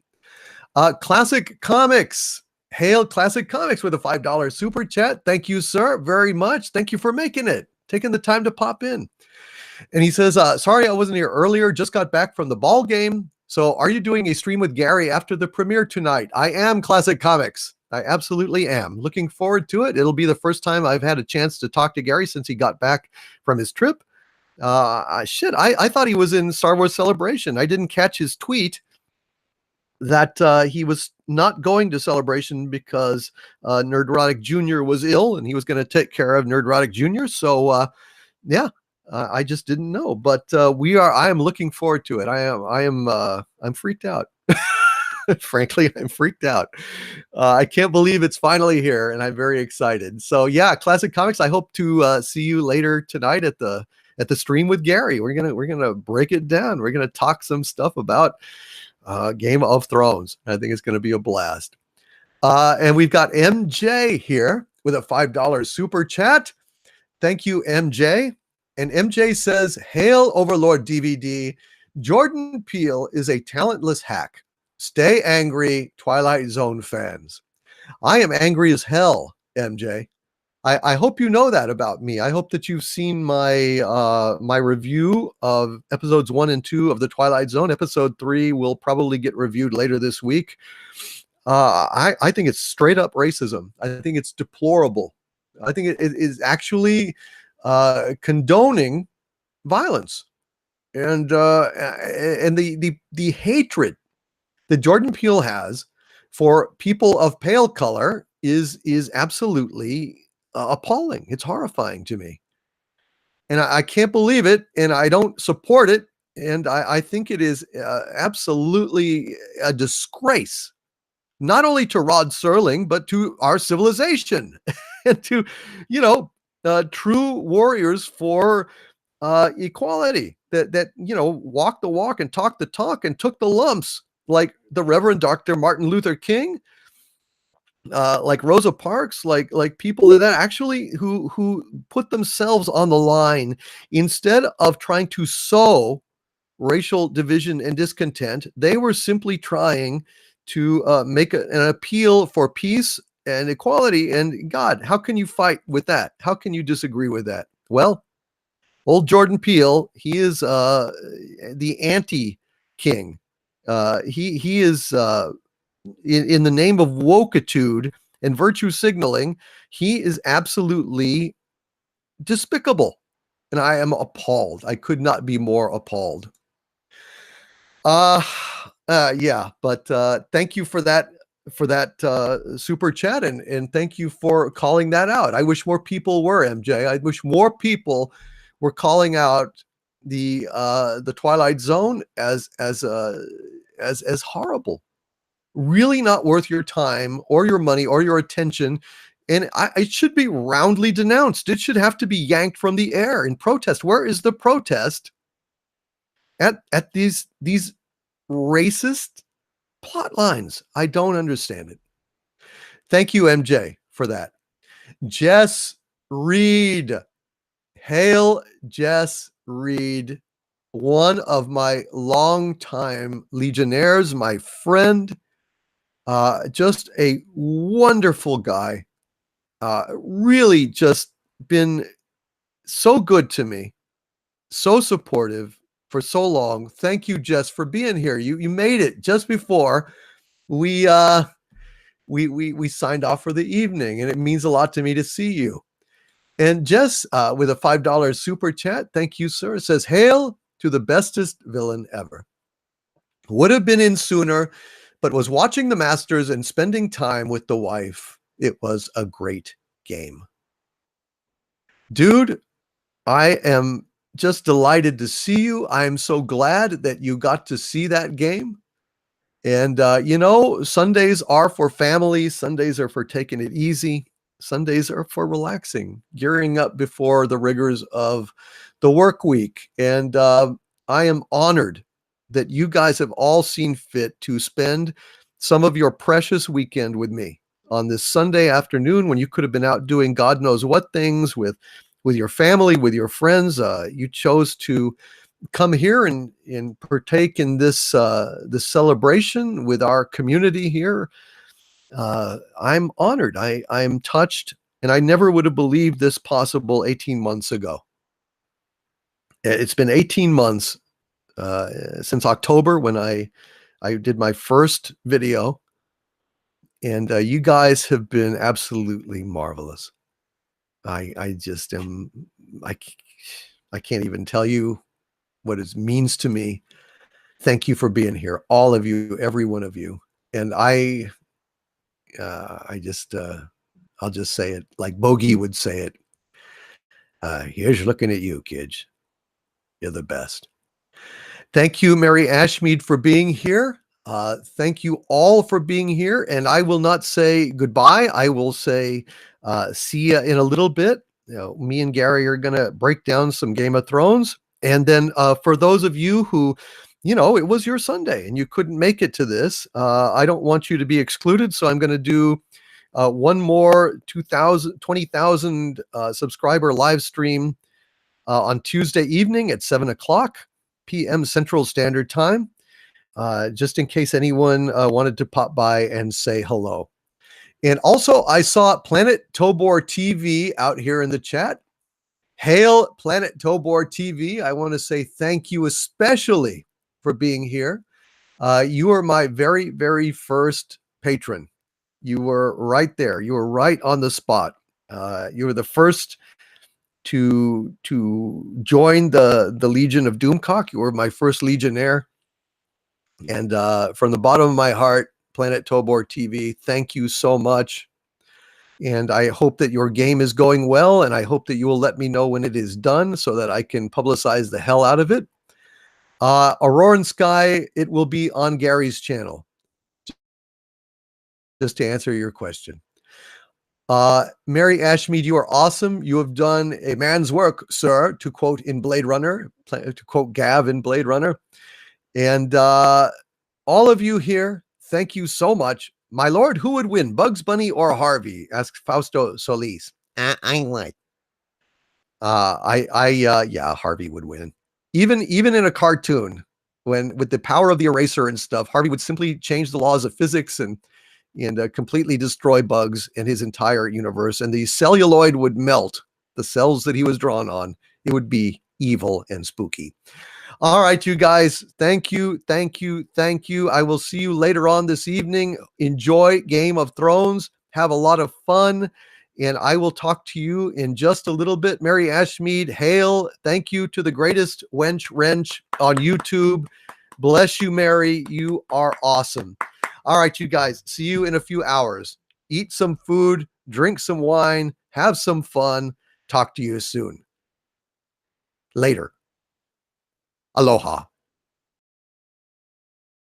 Classic Comics. Hail Classic Comics with a $5 super chat. Thank you, sir, very much. Thank you for making it, taking the time to pop in. And he says, sorry I wasn't here earlier, just got back from the ball game. So are you doing a stream with Gary after the premiere tonight? I am, Classic Comics. I absolutely am. Looking forward to it. It'll be the first time I've had a chance to talk to Gary since he got back from his trip. I thought he was in Star Wars Celebration. I didn't catch his tweet that he was not going to Celebration because Nerdrotic Jr. was ill, and he was going to take care of Nerdrotic Jr. So I just didn't know. But I am looking forward to it. I'm freaked out. Frankly, I'm freaked out. I can't believe it's finally here, and I'm very excited. So yeah, Classic Comics. I hope to see you later tonight at the stream with Gary. We're gonna break it down. We're gonna talk some stuff about Game of Thrones. I think it's gonna be a blast. And we've got MJ here with a $5 super chat. Thank you, MJ. And MJ says, "Hail Overlord DVD. Jordan Peele is a talentless hack. Stay angry, Twilight Zone fans." I am angry as hell, MJ. I hope you know that about me. I hope that you've seen my my review of episodes 1 and 2 of the Twilight Zone. Episode 3 will probably get reviewed later this week. I think it's straight up racism. I think it's deplorable. I think it is actually condoning violence, and the hatred that Jordan Peele has for people of pale color is absolutely appalling. It's horrifying to me. And I can't believe it, and I don't support it, and I think it is absolutely a disgrace, not only to Rod Serling, but to our civilization and to, you know, true warriors for equality that walked the walk and talked the talk and took the lumps, like the Reverend Dr. Martin Luther King, like Rosa Parks, like people that actually who put themselves on the line instead of trying to sow racial division and discontent. They were simply trying to make an appeal for peace and equality. And God, how can you fight with that? How can you disagree with that? Well, old Jordan Peele, he is the anti-king. He is in the name of wokeitude and virtue signaling. He is absolutely despicable, and I am appalled. I could not be more appalled. Uh, yeah, but thank you for that super chat, and thank you for calling that out. I wish more people were, MJ. I wish more people were calling out the Twilight Zone as horrible. Really not worth your time or your money or your attention. And it should be roundly denounced. It should have to be yanked from the air in protest. Where is the protest at these racist plot lines? I don't understand it. Thank you, MJ, for that. Jess Reed. Hail Jess Reed, one of my longtime Legionnaires, my friend, just a wonderful guy. Really just been so good to me, so supportive for so long. Thank you, Jess, for being here. You made it just before we signed off for the evening, and it means a lot to me to see you. And Jess, with a $5 super chat, thank you, sir, says, hail to the bestest villain ever. Would have been in sooner, but was watching the Masters and spending time with the wife. It was a great game. Dude, I am just delighted to see you. I am so glad that you got to see that game. And, Sundays are for family. Sundays are for taking it easy. Sundays are for relaxing, gearing up before the rigors of the work week. And I am honored that you guys have all seen fit to spend some of your precious weekend with me on this Sunday afternoon when you could have been out doing God knows what things with your family, with your friends. You chose to come here and partake in this celebration with our community here. I'm honored. I'm touched, and I never would have believed this possible 18 months ago. It's been 18 months since October when I did my first video, and you guys have been absolutely marvelous. I just am. I can't even tell you what it means to me. Thank you for being here, all of you, every one of you, and I'll just say it like Bogey would say it. Here's looking at you, kids. You're the best. Thank you, Mary Ashmead, for being here. Thank you all for being here. And I will not say goodbye. I will say see you in a little bit. Me and Gary are going to break down some Game of Thrones. And then for those of you who, it was your Sunday and you couldn't make it to this, I don't want you to be excluded. So I'm going to do one more 20,000 subscriber live stream on Tuesday evening at 7:00 p.m. Central Standard Time, just in case anyone wanted to pop by and say hello. And also, I saw Planet Tobor TV out here in the chat. Hail Planet Tobor TV. I want to say thank you especially for being here. You are my very, very first patron. You were right there. You were right on the spot. You were the first to join the Legion of Doomcock. You were my first Legionnaire. And from the bottom of my heart, Planet Tobor TV, thank you so much. And I hope that your game is going well, and I hope that you will let me know when it is done so that I can publicize the hell out of it. Auroran Sky, it will be on Gary's channel, just to answer your question. Mary Ashmead, you are awesome. You have done a man's work, sir, to quote in Blade Runner, to quote Gav in Blade Runner. And all of you here, thank you so much. My lord, who would win, Bugs Bunny or Harvey? Asked Fausto Solis. I would. Yeah, Harvey would win. Even in a cartoon, when with the power of the eraser and stuff, Harvey would simply change the laws of physics and completely destroy Bugs and his entire universe, and the celluloid would melt, the cells that he was drawn on. It would be evil and spooky. All right, you guys, thank you. I will see you later on this evening. Enjoy Game of Thrones. Have a lot of fun. And I will talk to you in just a little bit. Mary Ashmead, hail. Thank you to the greatest wench wrench on YouTube. Bless you, Mary. You are awesome. All right, you guys, see you in a few hours. Eat some food, drink some wine, have some fun. Talk to you soon. Later. Aloha.